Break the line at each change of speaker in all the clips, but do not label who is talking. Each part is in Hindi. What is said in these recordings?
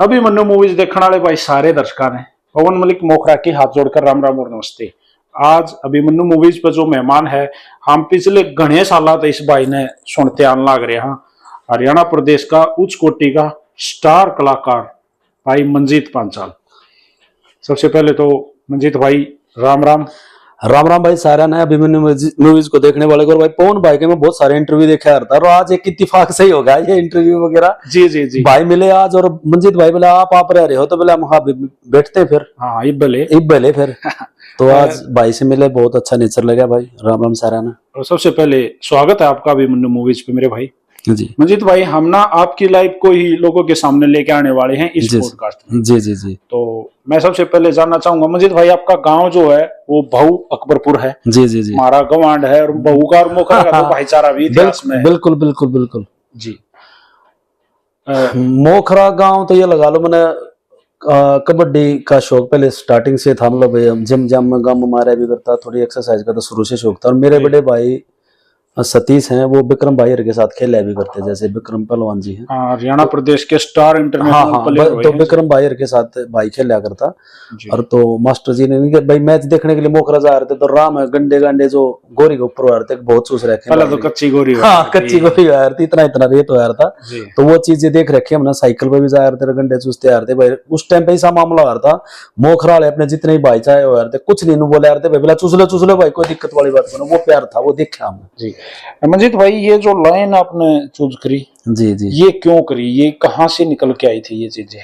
अभिमन्यु मूवीज देखने वाले भाई सारे दर्शकों ने पवन मलिक मोखरा की हाथ जोड़कर राम राम और नमस्ते। आज अभिमन्यु मूवीज पर जो मेहमान है, हम पिछले घने साल तो इस भाई ने सुनते आने लग रहे हैं। हरियाणा प्रदेश का उच्च कोटि का स्टार कलाकार भाई मंजीत पांचाल। सबसे पहले तो मंजीत भाई राम राम।
राम राम भाई सारा ने अभिमन्यु मूवीज को देखने वाले को। और भाई पवन भाई के मैं बहुत सारे इंटरव्यू देखा था और आज एक इत्तेफाक से ही होगा ये इंटरव्यू वगैरह।
जी जी जी
भाई मिले आज और मंजीत भाई बोले आप रह रहे हो तो बोले हम हाँ बैठते फिर।
हाँ इब भले
फिर तो आज भाई से मिले, बहुत अच्छा नेचर लगा भाई। राम राम सारा ने।
और सबसे पहले स्वागत है आपका अभिमन्यु मूवीज पे मेरे भाई।
जी
मंजीत भाई, हम ना आपकी लाइफ को ही लोगों के सामने लेके आने वाले हैं इस पॉडकास्ट में।
जी जी जी।
तो मैं सबसे पहले जानना चाहूंगा मंजीत भाई, आपका गांव जो है वो बहु अकबरपुर है।
जी जी जी।
हमारा गवांड है और बहु का और मोखरा का तो भाईचारा भी इतिहास में है।
बिल्कुल बिल्कुल बिल्कुल
जी।
मोखरा गांव तो ये लगा लो मैंने कबड्डी का शौक पहले स्टार्टिंग से था। मतलब भाई जिम जम में गम मारा भी करता, थोड़ी एक्सरसाइज का तो शुरू से शौक था। और मेरे बड़े भाई सतीश हैं, वो विक्रम भाई के साथ खेला भी करते, जैसे विक्रम पहलवान जी हैं।
हरियाणा प्रदेश के स्टार इंटरनेशनल प्लेयर
तो विक्रम भाई के साथ भाई खेला करता। और तो मास्टर जी ने भाई मैच देखने के लिए मोखरा जा रहे थे तो राम गंडे जो गोरी के ऊपर आ रहे थे, बहुत चूस रखे।
पहले तो कच्ची गोरी,
हाँ कच्ची गोरी आ रही थी, इतना रेत हो रहा था। तो वो चीजें देख रखी हमने। साइकिल पे भी जा रहे थे, गंडे चूसते आ रहे थे भाई। उस टाइम पे ऐसा मामला आ रहा था, मोखरा वाले अपने जितने भी भाई चाहे हो रहे थे, कुछ नहीं बोले आ रहे थे भाई, बोला चूस लो भाई, कोई दिक्कत वाली बात नहीं। वो प्यार था, वो देखा हमने।
जी मंजीत भाई, ये जो लाइन आपने चूज करी,
जी जी,
ये क्यों करी? ये कहाँ से निकल के आई थी ये चीजें?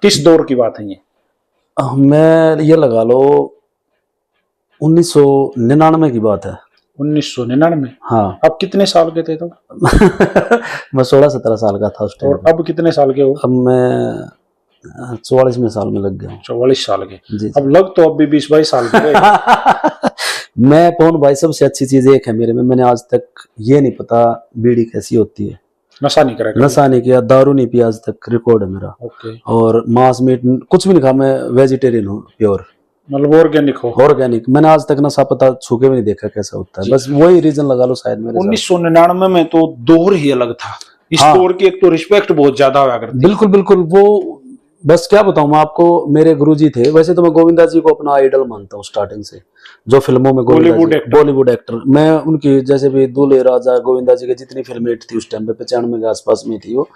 किस दौर की बात है ये?
मैं ये लगा लो 1999 की बात है।
1999?
हाँ।
अब कितने साल के थे तो?
मैं 16-17 साल का था उस टाइम।
और अब कितने साल के हो?
अब मैं 44वें साल में लग गया हूँ।
44 साल के
जी।
अब लग तो अब भी 20-22 साल के।
मैं पवन भाई सबसे अच्छी चीज एक है मेरे में, मैंने आज तक ये नहीं पता बीड़ी कैसी होती है।
नशा नहीं करा?
नशा नहीं किया, दारू नहीं पिया आज तक, रिकॉर्ड है मेरा।
ओके।
और मांस मीट कुछ भी नहीं खा, मैं वेजिटेरियन हूँ, प्योर
मतलब ऑर्गेनिक हो?
ऑर्गेनिक। मैंने आज तक नशा पता छूके भी नहीं देखा कैसा होता है। बस वही रीजन लगा लो शायद मेरे।
1999 में तो दौर ही अलग था। इस दौर की एक तो रिस्पेक्ट बहुत ज्यादा हुआ करती।
बिल्कुल बिल्कुल। वो बस क्या बताऊं मैं आपको, मेरे गुरुजी थे। वैसे तो मैं गोविंदा जी को अपना आइडल मानता हूँ स्टार्टिंग से, जो फिल्मों में बॉलीवुड एक्टर। मैं उनकी जैसे भी दूल्हे राजा, गोविंदा जी की जितनी फिल्में हिट थी उस टाइम पे 95 के आसपास में थी वो।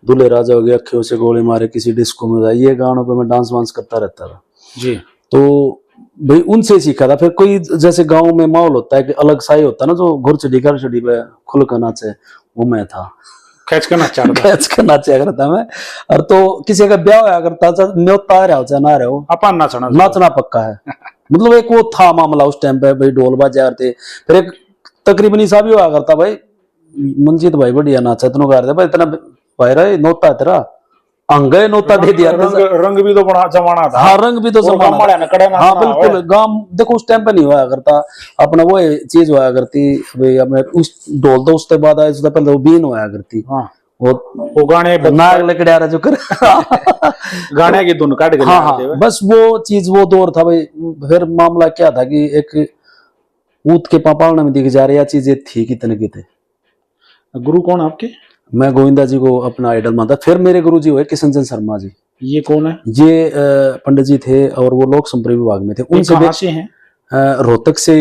दूल्हे राजा हो गया, अखियों से गोली मारे, किसी डिस्को में जाए, ये गानों पे मैं डांस वांस करता रहता था
जी।
तो भाई उनसे सीखा था। फिर कोई जैसे गाँव में माहौल होता है कि अलग सा ही होता है ना, जो घुर चढ़ी घर चढ़ी पे खुल कर नाचे, वो मैं था। खींच कर नाचा करता मैं। और तो किसी का ब्याह होया करता, न्योता आ रहा हो चाहे ना रहे हो, अपन नाचना पक्का है। मतलब एक वो था मामला उस टाइम पे भाई, ढोल बाजे थे। फिर एक तकरीबन ऐसा भी हुआ करता भाई, मंजीत भाई बढ़िया नाचा, तेनों गा रहे भाई, इतना भाई रहा नोता तेरा अंगे नोता दे दिया।
रंग भी तो बड़ा जमाना था।
हाँ रंग भी तो जमाना। हाँ बिल्कुल। गांव देखो उस टाइम पे नहीं हुआ करता अपना, वो चीज हुआ करती भाई। अपने उस ढोल तो उसके बाद आया, उससे पहले वो बीन हुआ करती। वो गाने नाग लकड़े आ रहा जो कर गाने की धुन काट के। हाँ बस वो चीज, वो दौर था भाई। फिर मामला क्या था कि एक ऊत के पापावना में दिख जा रही चीजें थी कितने की थे।
गुरु कौन आपके? मैं
गोविंदा जी को अपना आइडल मानता। फिर मेरे गुरु जी हुए किशन चंद शर्मा जी।
ये कौन है?
ये पंडित जी थे और वो लोक संपर्क विभाग में थे।
उनसे कहां से हैं?
रोहतक से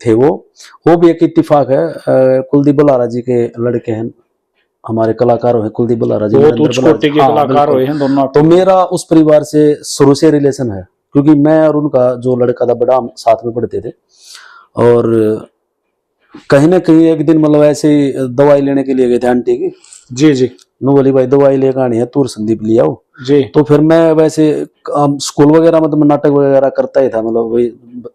थे वो भी एक इत्तेफाक है। कुलदीप बलारा जी के लड़के हैं, हमारे कलाकार हैं कुलदीप बलारा जी।
कलाकार हैं दोनों।
तो मेरा उस परिवार से शुरू से रिलेशन है, क्योंकि मैं और उनका जो लड़का था बड़ा साथ में पढ़ते थे। और कहीं ना कहीं एक दिन मतलब ऐसे दवाई लेने के लिए गए थे आंटी की।
जी जी।
नो बोली भाई दवाई लेकर आनी है, तूर संदीप ले आओ
जी। तो
फिर मैं वैसे स्कूल वगैरह मतलब नाटक वगैरह करता ही था, मतलब वही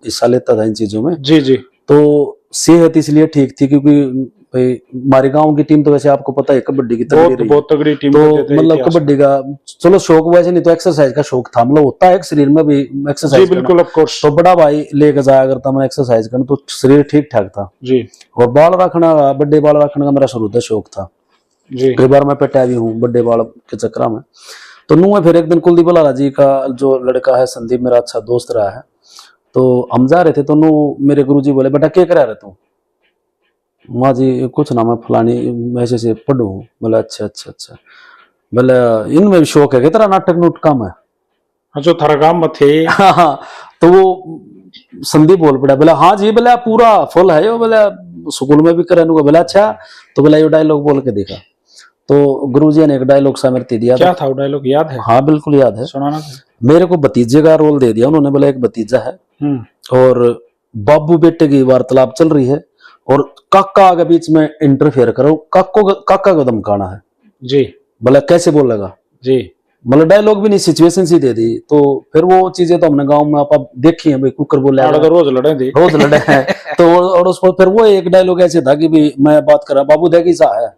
हिस्सा लेता था इन चीजों में।
जी जी।
तो सेहत इसलिए ठीक थी क्योंकि भाई हमारे गांव की टीम तो वैसे आपको पता है कबड्डी की
बहुत तगड़ी टीम।
तो मतलब कबड्डी का चलो शौक वैसे नहीं तो एक्सरसाइज का शौक था, मतलब होता है शरीर में भी एक्सरसाइज।
बिल्कुल ऑफ कोर्स।
तो बड़ा भाई लेकर जाया करता मैं एक्सरसाइज करने, तो शरीर ठीक ठाक था
जी।
और बाल रखना, बड़े बाल रखने का मेरा शुरू से शौक था जी। कई बार मैं पिटा भी हूँ बड़े बाल के चक्कर में। तो नू है फिर एक दिन कुलदीप बलारा जी का जो लड़का है संदीप मेरा अच्छा दोस्त रहा है, तो हम जा रहे थे तो नू मेरे गुरुजी बोले बेटा क्या करा रहे तू? माँ जी कुछ ना मैं फलानी ऐसे से पढ़ू। बोला अच्छा अच्छा अच्छा। बोले इनमें भी शौक है कि तेरा नाटक नुटका में।
जो थारा काम में थे।
हाँ, तो वो संदीप बोल पड़ा, बोला हाँ जी, बोला पूरा फुल है यो, बोला स्कूल में भी करे। बोला अच्छा, तो बोला ये डायलॉग बोल के देखा। तो गुरुजी ने एक डायलॉग सा मेरे दिया।
क्या था वो डायलॉग, याद है?
हाँ बिल्कुल याद है,
सुनाना।
मेरे को भतीजे का रोल दे दिया उन्होंने। बोला एक भतीजा है और बाबू बेटे की वार्तालाप चल रही है और काका के बीच में इंटरफेयर करो, काका को धमकाना है
जी।
बोला कैसे बोलेगा जी, मतलब डायलॉग भी नहीं, सिचुएशन सी दे दी। तो फिर वो चीजें तो हमने गांव में आप देखी हैं भाई, कुकर बोले
तो रोज लड़े
हैं। तो और उस पर फिर वो एक डायलॉग ऐसे था कि भी मैं बात कर रहा, बाबू देखी सा है,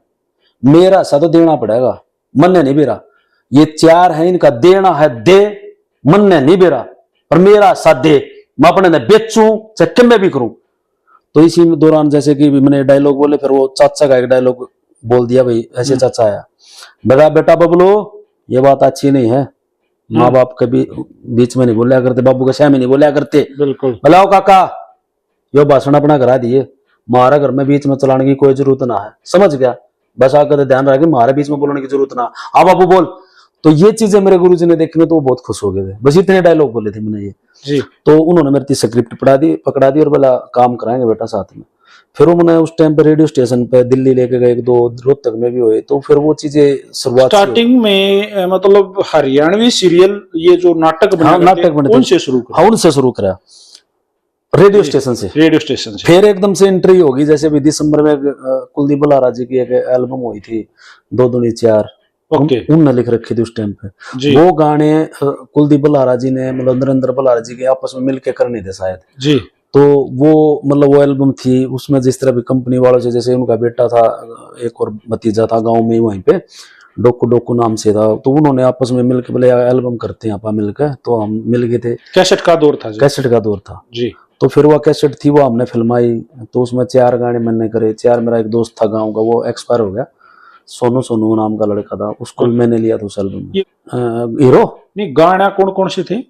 मेरा सा तो देना पड़ेगा, मन ने नहीं बेरा, ये 4 है इनका देना है दे, मन ने नहीं बेरा, पर मेरा सा दे, मैं अपने ने बेचूं चाहे किम में भी करूं। तो इसी दौरान जैसे कि मैंने डायलॉग बोले, फिर वो चाचा का एक डायलॉग बोल दिया भाई ऐसे। चाचा आया, बेटा बेटा बबलू ये बात अच्छी नहीं है, माँ बाप कभी बीच में नहीं बोलिया करते, बाबू के सामने नहीं बोलिया करते। बिल्कुल। बुलाओ काका, यो भाषण अपना करा दिए, हमारा घर में बीच में चलाने की कोई जरूरत ना है, समझ गया? बस आकर ध्यान रखे हमारे बीच में बोलने की जरूरत ना। हाँ बाबू बोल। तो ये चीजें मेरे गुरुजी ने देखी तो वो बहुत खुश हो गए थे। बस इतने डायलॉग बोले थे मैंने ये जी। तो उन्होंने मेरी स्क्रिप्ट पकड़ा दी और बोला काम कराएंगे बेटा साथ में। फिर वो मैंने उस टाइम पे रेडियो स्टेशन पे दिल्ली लेके गए, 1-2 रोहतक में भी हुए। तो फिर वो चीजें शुरुआत
स्टार्टिंग में मतलब हरियाणवी सीरियल ये जो नाटक बने उनसे शुरू करा।
हाँ उनसे शुरू करा, रेडियो स्टेशन से। फिर एकदम से एंट्री होगी, जैसे अभी दिसंबर में कुलदीप बलारा जी की एक एल्बम हुई थी 2 दूनी 4, उनने लिख रखी थी उस टाइम पे। वो गाने कुलदीप बलारा जी ने मतलब नरेंद्र बलारा जी के आपस में मिलके करने थे शायद जी। तो वो मतलब वो एल्बम थी, उसमें जिस तरह भी कंपनी वालों से, जैसे उनका बेटा था, एक और भतीजा था गांव में वहीं पे, डोकू डोकू नाम से था, तो उन्होंने आपस में मिलकर बोले एल्बम करते हैं आपा मिलकर। तो हम मिल गए थे।
कैसेट का दौर था
जी। तो फिर वो कैसेट थी वो हमने फिल्माई, तो उसमें 4 गाने मैंने करे। 4 मेरा एक दोस्त था गाँव का, वो एक्सपायर हो गया, सोनू नाम का लड़का था, उसको भी मैंने लिया था उस एल्बम में हीरो।
नहीं गाना कौन कौन से थे?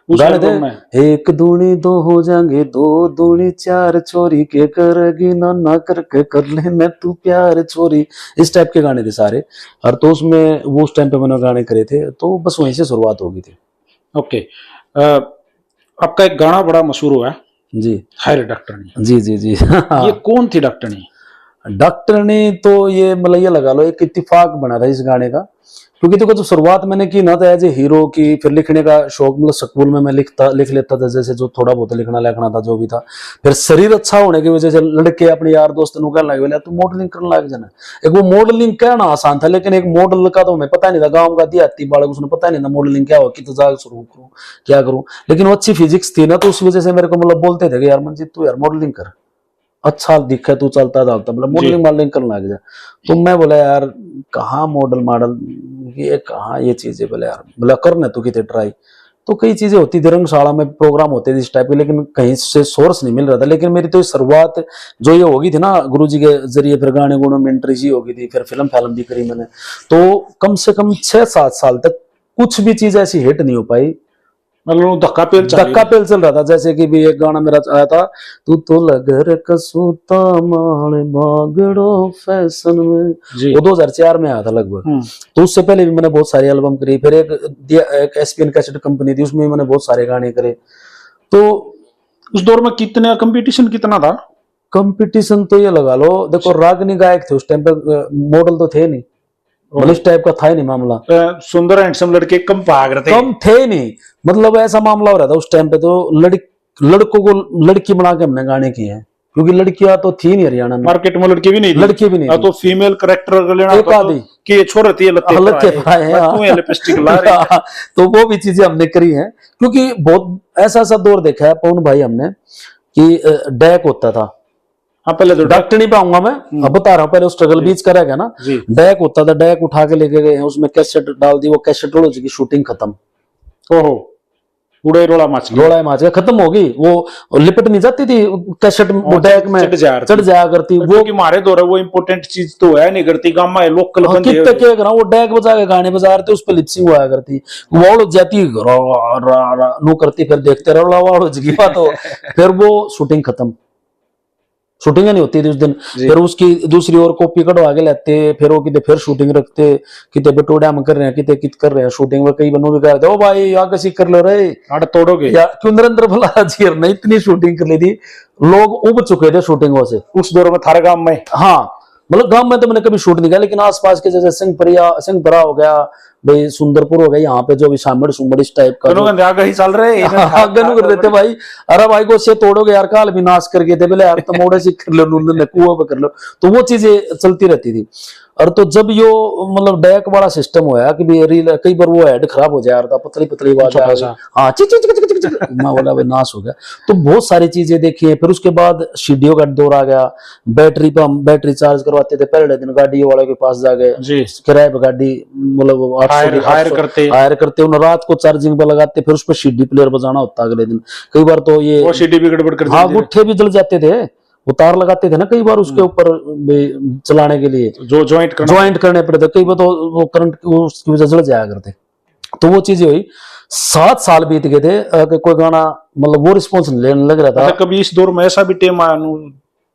गाने थे 1 दूनी 2 हो जाएंगे, 2 दूनी 4 चोरी के करेगी ना करके कर लेना तू प्यार चोरी, इस टाइप के गाने थे सारे। और तो उसमें वो उस टाइम पे मैंने गाने करे थे, तो बस वहीं से शुरुआत हो गई थी।
ओके। आपका एक गाना बड़ा मशहूर हुआ है जी, हाय रे डॉक्टरनी।
जी।
ये कौन थी डॉक्टरनी?
डॉक्टरनी तो ये मतलब ये लगा लो एक इत्तेफाक बना था इस गाने का, क्योंकि देखो जो शुरुआत मैंने की ना, तो एज ए हीरो की, फिर लिखने का शौक, मतलब स्कूल में मैं लिख लेता था, जैसे जो थोड़ा बहुत लिखना था जो भी था। फिर शरीर अच्छा होने की वजह से लड़के अपने यार दोस्त कहने लगे, बोले तू मॉडलिंग करने लग जाना। एक वो मॉडलिंग कहना आसान था, लेकिन एक मॉडल का तो हमें पता नहीं था, गाँव का देहाती बालक, उसने पता नहीं था मॉडलिंग क्या हो, कि तो जाग शुरू करूँ क्या करूँ। लेकिन वो अच्छी फिजिक्स थी ना, तो उस वजह से मेरे को मतलब बोलते थे कि यार मंजीत तू यार मॉडलिंग कर, अच्छा दिखे तू, चलता डालता, मतलब मॉडलिंग करने लग जा। तो मैं बोला यार कहाँ मॉडल ये कहाँ ये चीजें, बोले यार बोला करने तू कितने ट्राई। तो कई चीजें होती थी, रंगशाला में प्रोग्राम होते थे इस टाइप के, लेकिन कहीं से सोर्स नहीं मिल रहा था। लेकिन मेरी तो शुरुआत जो ये होगी थी ना गुरुजी के जरिए, फिर गाने गुणों में एंट्री सी होगी थी, फिर फिल्म भी करी मैंने। तो कम से कम 6-7 साल तक कुछ भी चीज ऐसी हिट नहीं हो पाई, मतलब धक्का पेल चल रहा था। जैसे कि भी एक गाना मेरा आया था, तू तो लगर कसूता माले मागड़ो फैशन में, वो 2004 में आया था लगभग। तो उससे पहले भी मैंने बहुत सारी एल्बम करी। फिर एक एसपीएन कैसेट कंपनी थी, उसमें मैंने बहुत सारे गाने करे। तो
उस दौर में कंपटीशन कितना था?
कंपटीशन तो ये लगा लो, देखो रागनी गायक थे उस टाइम पे, मॉडल तो थे नहीं, इस टाइप का था ही नहीं मामला।
सुंदर हैंडसम लड़के कम
थे नहीं, मतलब ऐसा मामला हो रहा था उस टाइम पे। तो लड़कों को लड़की बना के हमने गाने किए हैं, क्योंकि लड़कियां तो थी नहीं हरियाणा में,
मार्केट में लड़की भी नहीं तो फीमेल कैरेक्टर लेना एक आधी कि छोड़ रही है लिपस्टिक ला रही।
तो वो भी चीजें हमने करी हैं, क्योंकि बहुत ऐसा दौर देखा है पवन भाई हमने कि डैक होता था।
हाँ पहले तो
डॉक्टर नहीं पाऊंगा मैं, अब बता रहा हूँ, पहले स्ट्रगल बीच करेगा ना। डैक होता था, डैक उठा के लेके गए, उसमें कैसेट डाल दी, वो कैसेट रोल की शूटिंग खत्म।
ओहो, उड़े रोड़ा माच
गया, खत्म हो गई। वो लिपट नहीं जाती थी कैसेट डैक में, चढ़ जाया करती वो,
कि मारे दौर है वो इम्पोर्टेंट चीज तो है नहीं करती, गामा है लोकल
बंदे क्या करा, वो डैक बजा के गाने बजा रहे थे, उस पर लिपसिंग हुआ करती, वो जाती नो करती, फिर देखते रहो तो फिर वो शूटिंग खत्म। शूटिंग नहीं होती थी उस दिन। फिर उसकी दूसरी ओर कॉपी कटवा के लेते, फिर वो कितने फिर शूटिंग रखते, कितने बटोड़ा में कर रहे हैं, कितने कित कर रहे हैं शूटिंग में। कई बनों भी कहते ओ भाई आगे सीख कर लो रे,
आड़ तोड़ोगे
या क्यों नरेंद्र भला जी ने इतनी शूटिंग कर ली थी, लोग उब चुके थे शूटिंगों से
उस दौर में थारे गांव में।
हाँ मतलब गांव में तो मैंने कभी शूट नहीं किया, लेकिन आसपास के जैसे सिंहपरा हो गया, भाई सुंदरपुर हो गया, यहाँ पे जो भी सामड़ सुमड़ इस टाइप का
आगे ही चल रहे
आगे नु कर देते भाई। अरे भाई को से तोड़ोगे यार, काल भी नाश कर गए थे बोले यार, तो मोड़े से कर लो, नून कुआं पे कर लो, तो वो चीजें चलती रहती थी। और तो जब यो मतलब डैक वाला सिस्टम होया कि भी रील कई बार वो हेड खराब हो जाया था, पतली पतली आवाज आ गई, हाँ चिक चिक चिक चिक चिक, मैं बोला भाई नाश हो गया। तो बहुत सारी चीजें देखी है। फिर उसके बाद सीडीओ का दौर आ गया, बैटरी पे हम बैटरी चार्ज करवाते थे, पहले दिन गाड़ी वाले के पास जा गए, किराए पे गाड़ी मतलब हायर करते उन्हें, रात को चार्जिंग पे लगाते, फिर उस पर सीडी प्लेयर बजाना होता अगले दिन। कई बार तो ये
वो सीडी भी गड़बड़ कर,
हाँ गुट्ठे भी जल जाते थे, वो तार लगाते थे ना कई बार उसके ऊपर चलाने के लिए,
जो ज्वाइंट
करने पड़ते, कई बार तो वो करंट उसकी वजह जल जाया करते। तो वो चीजें हुई, 7 साल बीत गए थे कि कोई गाना मतलब वो रिस्पॉन्स लेने लग रहा था।
कभी इस दौर में ऐसा भी टेम आया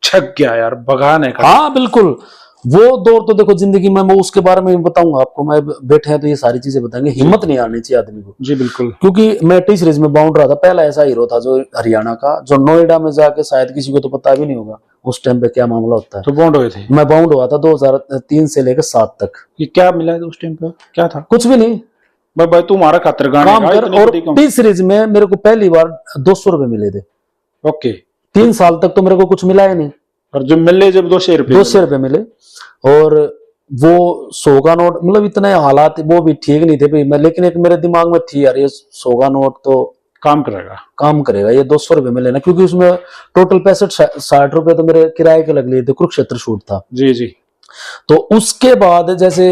छक गया यार भगाने का?
हाँ बिल्कुल, वो दौर तो देखो जिंदगी में, मैं उसके बारे में बताऊंगा आपको, मैं बैठे हैं तो ये सारी चीजें बताएंगे। हिम्मत नहीं आनी चाहिए आदमी को।
जी बिल्कुल,
क्योंकि मैं टी सीरीज में बाउंड रहा था, पहला ऐसा हीरो था जो हरियाणा का, जो नोएडा में जाके शायद किसी को तो पता भी नहीं होगा उस टाइम पे क्या मामला होता है।
तो बाउंड हुए थे?
मैं बाउंड हुआ था 2003 से लेकर 7 तक।
ये क्या मिला था उस टाइम पे? क्या था?
कुछ भी नहीं
भाई तुम्हारा खातर गाने
काम कर। और टी सीरीज में मेरे को पहली बार 200 रुपए मिले थे।
ओके,
3 साल तक तो मेरे को कुछ मिला ही नहीं,
और जब मिले जब 200
रुपए मिले, और वो 100 का नोट, मतलब इतने हालात वो भी ठीक नहीं थे भाई मैं, लेकिन एक मेरे दिमाग में थी यार ये 100 का नोट तो काम करेगा, ये 200 रुपए मिले ना, क्योंकि उसमें टोटल 65-60 रुपए तो मेरे किराए के लग लिए थे, कुरुक्षेत्र शूट था।
जी जी।
तो उसके बाद जैसे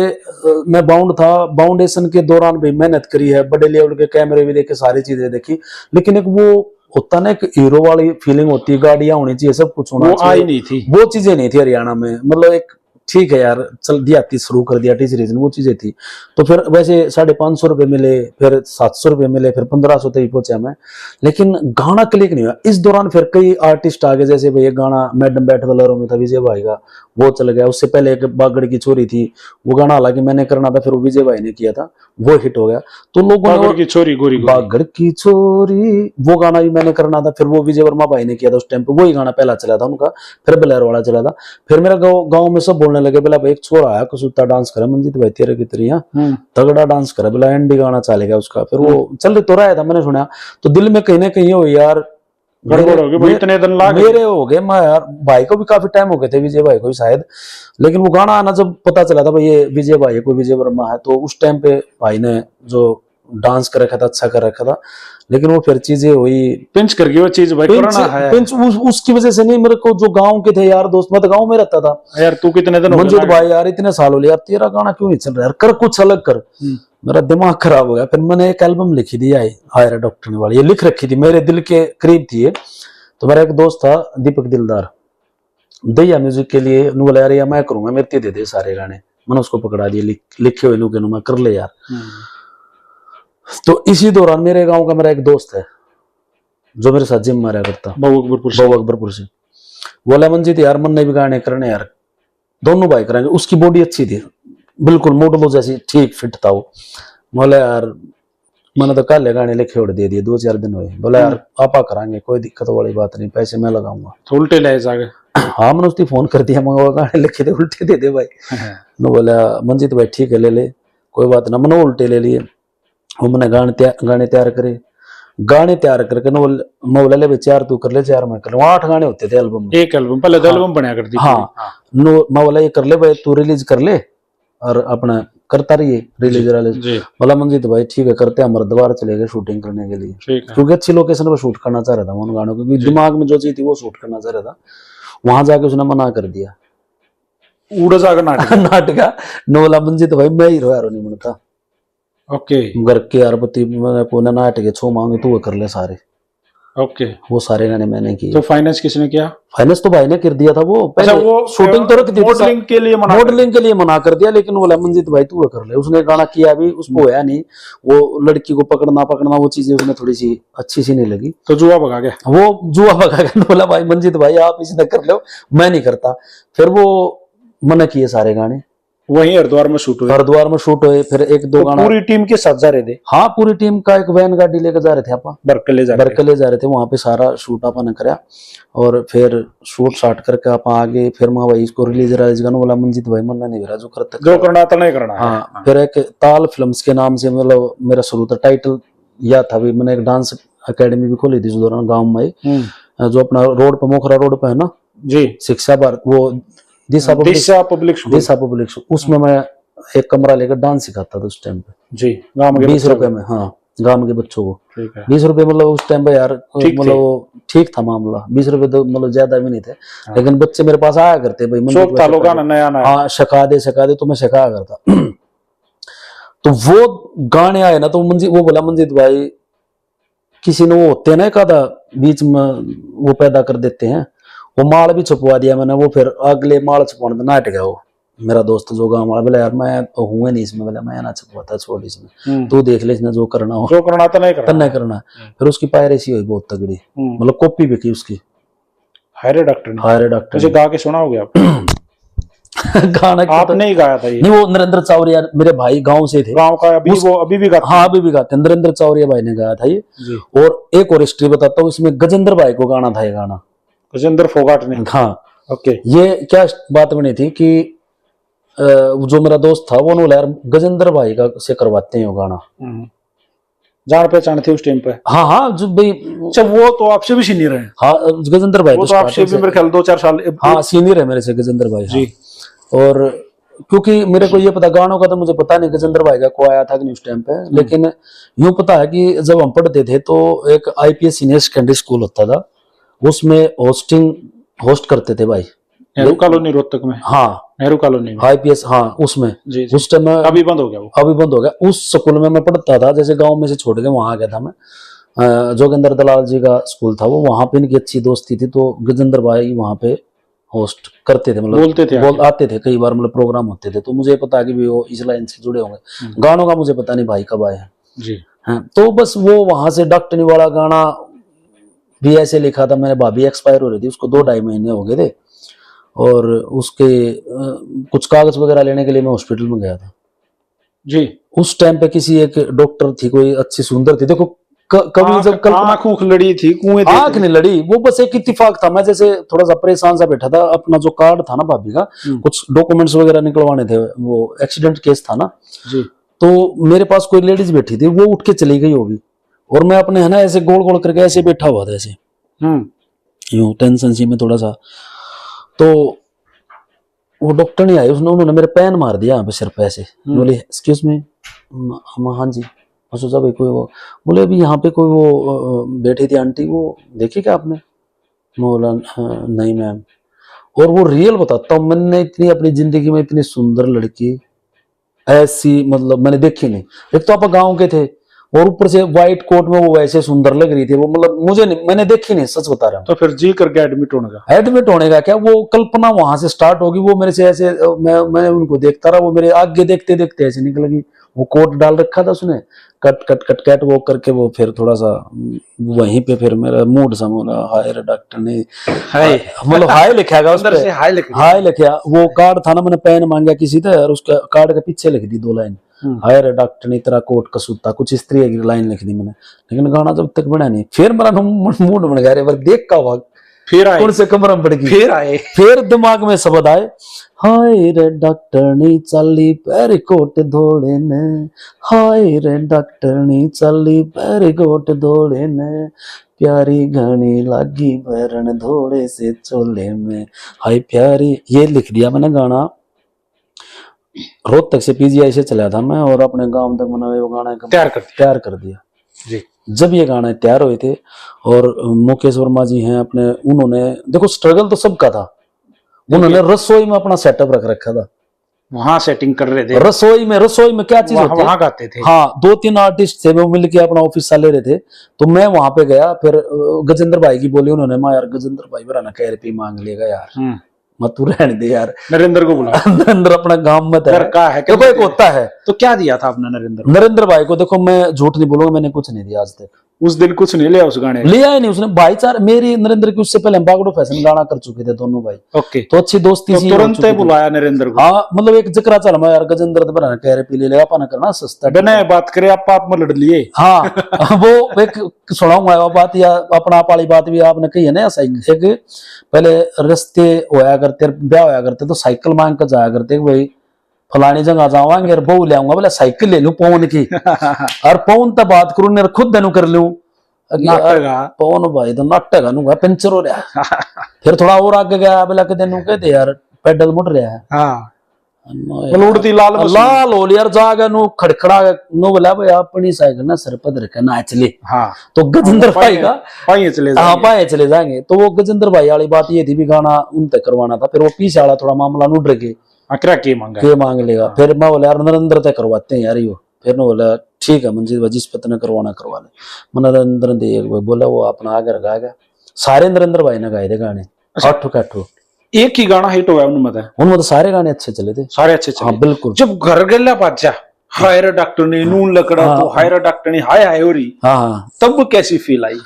मैं बाउंड था, बाउंडेशन के दौरान भी मेहनत करी है, बड़े लेवल के कैमरे भी देखे, सारी चीजें देखी, लेकिन एक वो होता ना एक हीरो वाली फीलिंग होती है, गाड़ियां होनी चाहिए, सब कुछ होना चाहिए,
आई नहीं थी,
वो चीजें नहीं थी हरियाणा में। मतलब एक ठीक है यार चल दिया, शुरू कर दिया टी सीरीज ने, वो चीजें थी। तो फिर वैसे 550 रुपए मिले, फिर 700 रुपए मिले, फिर 1500 तक पहुंचा मैं, लेकिन गाना क्लिक नहीं हुआ। इस दौरान फिर कई आर्टिस्ट आ गए, जैसे भाई एक गाना मैडम बैठ बलरों में था विजय भाई का, वो चल गया। उससे पहले एक बागड़ की चोरी थी, वो गाना हालांकि मैंने करना था, फिर वो विजय भाई ने किया था, वो हिट हो गया। तो लोगों ने
बागड़ की चोरी,
बागड़ की चोरी, वो गाना भी मैंने करना था, फिर वो विजय वर्मा भाई ने किया था उस टाइम पे, वही गाना पहला चला था उनका, फिर बलैर वाला चला था। फिर मेरा गाँव में सब बोलने लगे, बोला भाई एक छोरा आया कुछ डांस करे, मंजीत भाई तेरे की तरिया तगड़ा डांस करे, बोला एंडी गाना चलेगा उसका। फिर वो चल तो रहा था, मैंने सुना, तो दिल में कहीं ना कहीं हो यार
गड़बड़ हो गई, इतने दिन लागे
मेरे हो गए। मैं यार भाई को भी काफी टाइम हो गए थे, विजय भाई को भी शायद, लेकिन वो गाना आना जब पता चला था भाई ये विजय भाई है, कोई विजय वर्मा है, तो उस टाइम पे भाई ने जो डांस कर रखा था, अच्छा कर रखा था। लेकिन वो फिर चीजें हुई, पिंच कर गई वो चीज भाई, पिंच उसकी वजह से नहीं, मेरे को जो गांव के थे यार दोस्त, मैं तो गांव में रहता था यार, तू कितने दिन मंजीत भाई यार इतने साल हो गए यार, तेरा गाना क्यों नहीं चल रहा यार, कर कुछ अलग कर। मेरा दिमाग खराब हो गया। फिर मैंने एक एल्बम लिखी थी हायर डॉक्टर वाली, ये लिख रखी थी, मेरे दिल के करीब थी ये। तो मेरा एक दोस्त था दीपक दिलदार, दैया म्यूजिक के लिए, बोला यार मैं करूंगा, मेरे दे दे सारे गाने, मैंने उसको पकड़ा दिए, लिखे हुए नु मैं कर ले यार। तो इसी दौरान मेरे गांव का मेरा एक दोस्त है जो मेरे साथ जिम मारा करता, बहु अकबरपुर से, बोला मंजीत यार मन ने भी गाने करने यार, दोनों भाई करेंगे। उसकी बॉडी अच्छी थी, बिल्कुल मॉडल जैसी, ठीक फिट था वो। बोला यार मैंने तो कल गाने लिखे और दे दिए, 2-4 दिन हुए। बोला यार आपा कराएंगे, कोई दिक्कत वाली बात नहीं, पैसे मैं लगाऊंगा।
तो उल्टे ले जाएगा? हाँ
मैंने उसकी फोन कर दिया, मंगवा गाने लिखे थे, उल्टे दे दे भाई। नो बोला मंजीत भाई ठीक है ले ले, कोई बात ना। मैंने उल्टे ले लिए, वो मैंने गाने तैयार करे, गाने तैयार करके मैं बोला ले भाई 4 तू कर ले, 4 मैं कर ले। 8 गाने होते थे एल्बम में, एक एल्बम पहले तो एल्बम बनाया करती। हाँ नो मैं बोला ये कर ले भाई, तू रिलीज कर ले और अपना करता रहिए रिलीज। बोला मंजीत भाई ठीक है करते हैं, हमारे दोबारा चले गए शूटिंग करने के लिए, क्योंकि अच्छी लोकेशन पर शूट करना चाह रहा था उन गानों, क्योंकि दिमाग में जो चीज थी वो शूट करना चाह रहा था। वहां जाके उसने मना कर दिया, उड़ा जाकर नाटका नो। बोला मंजीत भाई मैं हीरो यार नहीं बनता, ओके घर के यार पति मैंने नाटक छो मांगे तू कर ले सारे,
ओके।
वो सारे गाने मैंने किए।
तो फाइनेंस किसने किया?
फाइनेंस तो भाई ने कर दिया था। वो
अच्छा,
पहले
वो
शूटिंग तो रख दी थी,
मॉडलिंग के लिए मना
मॉडलिंग के लिए मना कर दिया, लेकिन बोला मंजीत भाई तू कर ले। उसने गाना किया भी, उसको होया नहीं। वो लड़की को पकड़ना पकड़ना वो चीजें उसने थोड़ी सी अच्छी सी नहीं लगी,
तो जुआ भगा गया।
वो जुआ भगा के बोला भाई मंजीत भाई आप इसी कर लो, मैं नहीं करता। फिर वो मना किए सारे गाने।
वहीं हरिद्वार में शूट हुए।
हरिद्वार में शूट हुए, फिर एक दो
तो
गाना
पूरी टीम के साथ जा रहे थे?
हाँ पूरी टीम का एक वैन गाड़ी लेकर जा रहे थे। आप
बरकले जा रहे थे?
बरकले जा रहे थे। वहां पे सारा शूट अपन कराया और फिर शूट शाट करके आप आगे फिर वहां भाई इसको रिलीज गाना बोला मंजीत भाई मन्ना नहीं रहा जो करता
जो करना था नहीं करना है।
हाँ। फिर एक ताल फिल्म्स के नाम से मतलब मेरा शुरू था, टाइटल या था भी। मैंने एक डांस अकेडमी भी खोली थी उस दौरान गाँव में, जो अपना रोड पे मोखरा रोड पे है ना
जी,
शिक्षा भारत, वो दिशा पब्लिक स्कूल, उसमें मैं एक कमरा लेकर डांस सिखाता था उस टाइम पे
जी, गांव में
20 रुपए में। हाँ गांव के बच्चों को
ठीक है।
20 रुपए मतलब उस टाइम पे यार मतलब ठीक था मामला। 20 रुपए तो मतलब ज्यादा भी नहीं थे।
हाँ।
लेकिन बच्चे मेरे पास आया करते भाई,
शौक था लोगों का नया नया।
हाँ सिखा दे तो मैं सिखाया करता। तो वो गाने आए ना तो वो बोला मंजीत भाई किसी ने वो होते ना एक आधा बीच में वो पैदा कर देते हैं, वो माल भी छपवा दिया मैंने। वो फिर अगले माल छपवाने ना हट गया वो मेरा दोस्त जो गाँव वाला। बोला यार मैं तो हुए नहीं इसमें, बोला मैं ना छपवाता छोड़ इसमें, तू देख ले इसने जो करना हो,
जो करना तो नहीं
करना। फिर उसकी पायरेसी हुई बहुत तगड़ी, मतलब कॉपी भी की उसकी।
हायरे डॉक्टर मुझे गा के सुना हो गया आप?
गाना
आपने ही गाया था ये?
नहीं, वो नरेंद्र चावरिया मेरे भाई गांव से थे,
गांव का। वो अभी भी गाते?
हाँ अभी भी गाते। नरेंद्र चावरिया भाई ने गाया था ये। और एक और हिस्ट्री बताता हूँ, इसमें गजेंद्र भाई को गाना था ये गाना,
गजेंद्र फोगाट ने।
हाँ
ओके।
ये क्या बात बनी थी कि जो मेरा दोस्त था वो बोला यार गजेंद्र भाई का से करवाते हैं वो गाना।
जान पहचान थी उस टाइम पे?
हाँ जो भाई।
अच्छा, वो तो आपसे भी सीनियर है?
हाँ गजेंद्र भाई
वो तो आपसे भी मेरे ख्याल 2-4 साल।
हाँ सीनियर है मेरे से गजेंद्र भाई
जी।
और क्योंकि मेरे को ये पता गानों का तो मुझे पता नहीं गजेंद्र भाई का को आया था कि नहीं उस टाइम पे, लेकिन यूं पता है कि जब हम पढ़ते थे तो एक IPS सीनियर सेकेंडरी स्कूल होता था, उसमें होस्ट करते थे भाई
नेहरू कॉलोनी रोहतक में।
हाँ
नेहरू कॉलोनी में
IPS। हाँ उसमें
जी, जी।
उस टाइम
अभी बंद हो गया वो?
अभी बंद हो गया। उस स्कूल में मैं पढ़ता था, जैसे गांव में से छोड़ के वहां आ गया था मैं। जोगिंदर दलाल जी का स्कूल था वो, वहां पे इनकी अच्छी दोस्ती थी, तो गजेंद्र भाई वहां पे होस्ट करते थे, मतलब
बोलते थे,
आते थे कई बार, मतलब प्रोग्राम होते थे। तो मुझे पता कि भी वो इस लाइन से जुड़े होंगे। गानों का मुझे पता नहीं भाई कब आए हैं
जी।
हाँ, तो बस वो वहां से डॉक्टनी वाला गाना भी ऐसे लिखा था। मैंने भाभी एक्सपायर हो रही थी, उसको 2-2.5 महीने हो गए थे, और उसके कुछ कागज वगैरह लेने के लिए मैं हॉस्पिटल में गया था
जी।
उस टाइम पे किसी एक डॉक्टर थी, कोई अच्छी सुंदर थी। देखो कभी जब
आंख लड़ी थी, कुएं थे,
आंख नहीं लड़ी, वो बस एक इत्तेफाक था। मैं जैसे थोड़ा सा परेशान सा बैठा था, अपना जो कार्ड था ना भाभी का, कुछ डॉक्यूमेंट्स वगैरह निकलवाने थे, वो एक्सीडेंट केस था ना
जी।
तो मेरे पास कोई लेडीज बैठी थी, वो उठ के चली गई होगी, और मैं अपने है ना ऐसे गोल गोल करके ऐसे बैठा हुआ था, ऐसे यूं टेंशन सी में थोड़ा सा। तो वो डॉक्टर नहीं आई, उन्होंने मेरे पैन मार दिया यहाँ पे सिर पे ऐसे। बोले एक्सक्यूज मी। हाँ जी। सोचा भाई कोई वो, बोले अभी यहाँ पे कोई वो बैठी थी आंटी, वो देखी क्या आपने? बोला नहीं मैम। और वो रियल बताता हूँ, मैंने इतनी अपनी जिंदगी में इतनी सुंदर लड़की ऐसी मतलब मैंने देखी नहीं। एक तो आप गाँव के थे, और ऊपर से व्हाइट कोट में वो वैसे सुंदर लग रही थी, वो मतलब मुझे नहीं, मैंने देखी नहीं, सच बता रहा हूँ।
तो फिर जी करके
एडमिट होने का क्या, वो कल्पना वहां से स्टार्ट होगी। वो मेरे से ऐसे मैं उनको देखता रहा, वो मेरे आगे देखते देखते ऐसे निकल गई। वो कोट डाल रखा था उसने, कट कट कट कैट वो करके, वो फिर थोड़ा सा वहीं पे फिर मेरा मूड सा बोला हाय रे डॉक्टर ने हाय, मतलब हाय लिखा गया उस पे, हाय लिखा। वो कार्ड था ना, मैंने पेन मांगा किसी से, और उसका कार्ड के पीछे लिख दी 2 लाइन, हाय रे डॉक्टर ने तेरा कोट कसूता, कुछ इस तरह की लाइन लिख दी मैंने। लेकिन गाना जब तक बना नहीं, फिर मेरा मूड बन गया, अरे देख का भाग,
फिर आए,
कौन से कमरा में पड़ गई,
फिर आए,
फिर दिमाग में शब्द आए, हाय रे डॉक्टरनी चली पेरीकोट धोड़े ने, हाय रे डॉक्टरनी चली पेरीकोट धोड़े ने, प्यारी घनी लागी भरण धोड़े से चोले में, हाय प्यारी। ये लिख दिया मैंने गाना। रोहतक से PGI से चला था मैं, और अपने गांव तक मैंने वो गाना तैयार कर दिया
जी।
जब ये गाने तैयार हुए थे, और मुकेश वर्मा जी हैं अपने, उन्होंने देखो स्ट्रगल तो सबका था, उन्होंने रसोई में अपना सेटअप रख रखा था,
वहां सेटिंग कर रहे थे,
रसोई में क्या चीज होती है,
वहां गाते थे।
हाँ, 2-3 आर्टिस्ट थे, वो मिलके अपना ऑफिस सा ले रहे थे। तो मैं वहां पे गया, फिर गजेंद्र भाई की बोली उन्होंने, मां यार गजेंद्र भाई बराना कह रुपये मांग लेगा यार, मत तू रहने दे यार,
नरेंद्र को बुला।
नरेंद्र अपना गांव में
घर का है,
देखो एक होता है।
तो क्या दिया था आपने
नरेंद्र भाई को? देखो मैं झूठ नहीं बोलूंगा, मैंने कुछ नहीं दिया आज तक।
उस दिन कुछ नहीं लिया उस गाने?
लिया ही नहीं उसने। भाईचारा मेरी नरेंद्र की, उससे पहले हम बागड़ो फैशन गाना कर चुके थे दोनों भाई।
ओके,
तो अच्छी दोस्ती
तो
सी
तुरंत बुलाया नरेंद्र को?
हाँ, मतलब एक जिक्र चल मैं यार गजेंद्र तो बना कह रहे पी ले अपना करना सस्ता
बने बात करे आप में लड़ लिए।
हाँ वो एक सुनाऊंगा वो बात, या अपना आप वाली बात भी आपने कही है ना। एक पहले रस्ते होया करते, ब्याह होया करते, तो साइकिल मांग कर जाया करते भाई फलानी जगह जावांगे और बहू ले आऊंगा, बोले साइकिल ले लूं पवन की और पवन तक बात करूं खुद देनू कर लूं। पवन भाई तो नाटक अनुगा पंचर हो रहा फिर थोड़ा और आगे गया, बोला के देनू कहते यार पेडल मुड़ रहा है। हाँ,
उड़ती लाल
हो यार जागा नु खड़खड़ा नु बोला भाई अपनी साइकिल ना सर पर रखे नाच ले। हाँ, तो गजेंद्र भाई का पाए चले जाएंगे। तो वो गजेंद्र भाई वाली बात ये थी भी गाना उन तक करवाना था, फिर वो पीछे वाला थोड़ा मामला नु डर के के मांग लेगा। फिर मैं बोला यार नरेंद्र तय करवाते हैं यार यो। फिर ने बोला ठीक है मंजीत भाई, जिस पता ने करवाना करवा ले। नरेंद्र दे बोला वो अपना आगे रखाएगा। सारे नरेंद्र भाई ने गाए थे गाने, 8
एक ही गाना हिट हुआ उनमें तो
सारे गाने अच्छे चले थे, सारे अच्छे चले। हाँ बिल्कुल।
जब घर गला बादशाह हायर डॉक्टर ने नून लकड़ा तो हायर डॉक्टर ने हाय हाय हो रही, हाँ तब कैसी फील आई?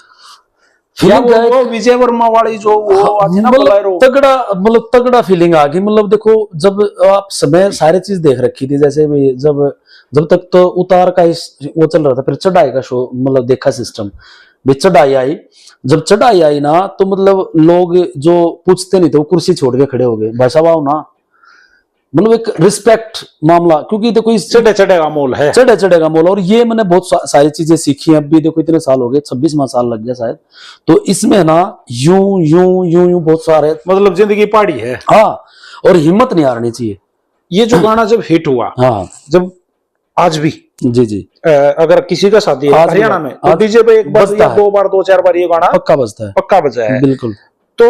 वो विजय वर्मा वाली जो वो
तगड़ा फीलिंग आ गई। मतलब देखो जब आप समय सारी चीज देख रखी थी, जैसे भी जब तक तो उतार का वो चल रहा था, फिर चढ़ाई का शो मतलब देखा सिस्टम भी। चढ़ाई आई, जब चढ़ाई आई ना तो मतलब लोग जो पूछते नहीं थे वो कुर्सी छोड़ के खड़े हो गए, भाई साहब आओ ना। मतलब एक रिस्पेक्ट मामला, क्योंकि देखो इस
चढ़े का मोल है,
चढ़े का मोल। और ये मैंने बहुत सारी चीजें सीखी हैं। अभी देखो इतने साल हो गए, 26वां साल लग गया शायद। तो इसमें ना यूं बहुत सारे
मतलब जिंदगी पहाड़ी है।
हाँ, और हिम्मत नहीं हारनी चाहिए।
ये जो गाना जब हिट हुआ, हाँ जब आज भी जी अगर किसी का शादी है हरियाणा में तो डीजे पे एक बार या 2 बार 2-4 बार ये गाना पक्का बजता है
बिल्कुल।
तो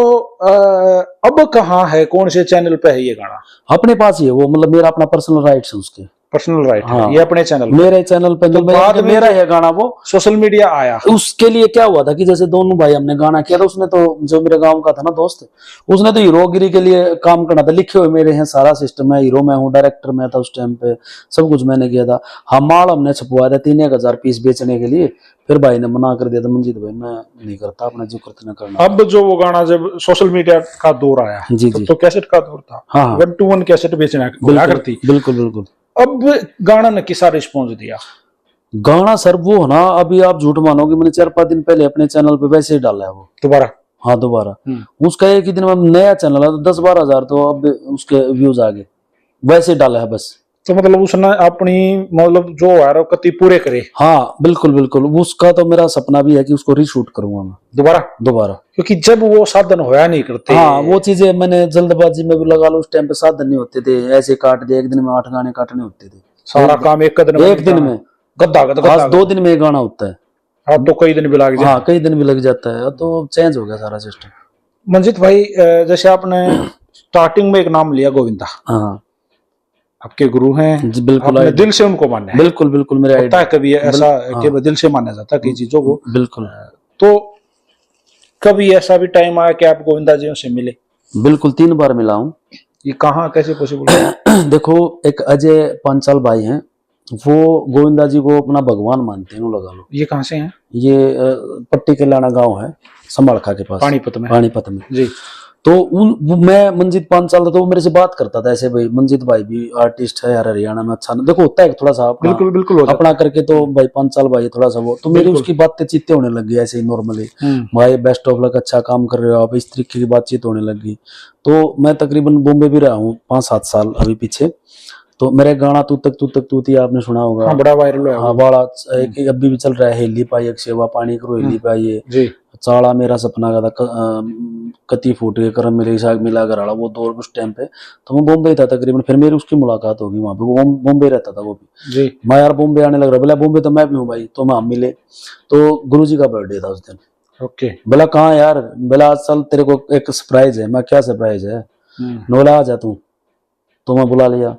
अब कहाँ है, कौन से चैनल पे है ये गाना?
अपने पास ही है वो, मतलब मेरा अपना पर्सनल राइट्स है उसके,
पर्सनल राइट है ये अपने चैनल,
मेरे चैनल पे।
तो बाद में
मेरा है गाना, वो
सोशल मीडिया आया।
उसके लिए क्या हुआ था कि जैसे दोनों भाई हमने गाना किया था, उसने तो जो मेरे गांव का था ना दोस्त, उसने तो हीरोगिरी के लिए काम करना था, लिखे हुए मेरे हैं, सारा सिस्टम है, हीरो मैं हूँ, डायरेक्टर मैं था उस टाइम पे, सब कुछ मैंने किया था। हम माल हमने छपवाया था 3,000 पीस बेचने के लिए। फिर भाई ने मना कर दिया था, मंजीत भाई मैं नहीं करता, अपना जो करते ना करना।
अब जो वो गाना जब सोशल मीडिया का दौर आया जी तो कैसेट का दौर था, हाँ 1-to-1 कैसेट बेचना करती,
बिल्कुल।
अब गाना ने किसा रिस्पॉन्स दिया?
गाना सर वो ना, अभी आप झूठ मानोगे, मैंने 4-5 दिन पहले अपने चैनल पे वैसे ही डाला है वो दोबारा। हाँ दोबारा, उसका एक ही दिन में नया चैनल है, 10-12 हजार तो अब उसके व्यूज आ गए, वैसे ही डाला है बस।
तो मतलब उसने अपनी मतलब जो है कति पूरे करे।
हाँ बिल्कुल। उसका तो मेरा सपना भी है कि उसको रीशूट करूंगा मैं दोबारा, क्योंकि
जब वो साधन होया नहीं करते।
हाँ वो चीजें मैंने जल्दबाजी में भी लगा लो, उस टाइम पे साधन नहीं होते थे, ऐसे काट दे, एक दिन में 8 गाने काटने होते थे,
सारा काम एक दिन में
गद्दा 2 दिन में गाना होता है।
हाँ तो कई दिन भी लग जाता है।
हाँ कई दिन भी लग जाता है, तो चेंज हो गया सारा सिस्टम।
मंजीत भाई जैसे आपने स्टार्टिंग में एक नाम लिया गोविंदा, हाँ आपके गुरु हैं,
बिल्कुल
दिल से उनको मानना है।
बिल्कुल मेरे
होता है कभी ऐसा कि दिल से माना जाता है कई चीजों को,
बिल्कुल।
तो कभी ऐसा भी टाइम आया कि आप गोविंदा जी से मिले?
बिल्कुल 3 बार मिला हूँ।
ये कहाँ कैसे पॉसिबल है?
देखो एक अजय पांचाल भाई हैं, वो गोविंदा जी को अपना भगवान मानते हैं, लगा लो।
ये कहाँ से हैं?
ये पट्टी के लाना गाँव है, संभालखा के पास, पानीपत में जी। तो मैं मंजीत पांचाल था, तो वो मेरे से बात करता था ऐसे, भाई मंजीत भाई भी आर्टिस्ट है यार हरियाणा में, अच्छा देखो होता है थोड़ा सा अपना, बिल्कुल अपना करके, तो भाई पांचाल भाई थोड़ा सा वो, तो मेरी उसकी बातें चीतें होने लग गई ऐसे ही नॉर्मली, भाई बेस्ट ऑफ लक, अच्छा काम कर रहे हो आप, इस तरीके की बातचीत होने लगी। तो मैं तकरीबन बॉम्बे भी रहा हूँ 5-7 साल अभी पीछे। तो मेरे गाना तू तक तूती आपने सुना होगा,
हाँ, बड़ा वायरल है।
हाँ बड़ा एक अभी भी चल रहा है, हेली पाई एक सेवा पानी करो हेली पाई जी। चाड़ा मेरा सपना का था, कति फूट के करम मेरे साग मिला कर वो दौर उस टाइम पे। तो मैं बॉम्बे था तकरीबन, फिर मेरी उसकी मुलाकात होगी वहां पे, वो बॉम्बे रहता था वो भी जी। मैं यार बॉम्बे आने लग रहा, बोला बॉम्बे तो मैं भी हूँ भाई, तो मैं मिले। तो गुरुजी का बर्थडे था उस दिन। ओके, बोला कहाँ यार, बोला चल तेरे को एक सरप्राइज है। मैं क्या सरप्राइज है? बोला आ जा तू, तो मैं बुला लिया।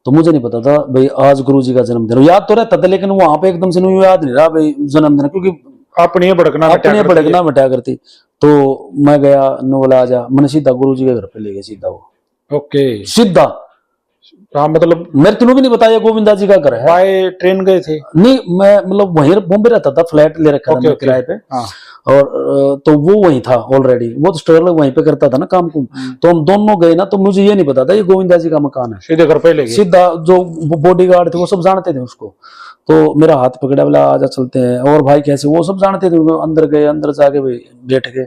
तो मुझे नहीं पता था भाई आज गुरुजी का जन्मदिन। याद तो रहता था लेकिन वहां पे एकदम से नहीं याद नहीं रहा भाई जन्मदिन, क्योंकि
अपनी भड़कना
मटा करती। तो मैं गया, ने बोला आजा, मैंने सीधा गुरुजी के घर पे ले गया सीधा, वो
ओके
सीधा।
हाँ मतलब
मेरे तुमको भी नहीं बताया गोविंदा जी का घर है।
बाय ट्रेन गए थे?
नहीं, मैं मतलब वहीं बॉम्बे रहता था, फ्लैट ले रखा था किराए पे।
हाँ।
और तो वो वहीं था ऑलरेडी, वो तो स्ट्रगल वहीं पे करता था ना काम को। तो हम दोनों गए ना, तो मुझे ये नहीं पता था ये गोविंदा जी का मकान है।
सीधे घर पे ले गए? सीधा
जो बॉडीगार्ड थे वो सब जानते थे उसको, तो मेरा हाथ पकड़ा, बोला आजा चलते हैं, और भाई कैसे, वो सब जानते थे। अंदर गए, अंदर जाके भाई बैठ गए।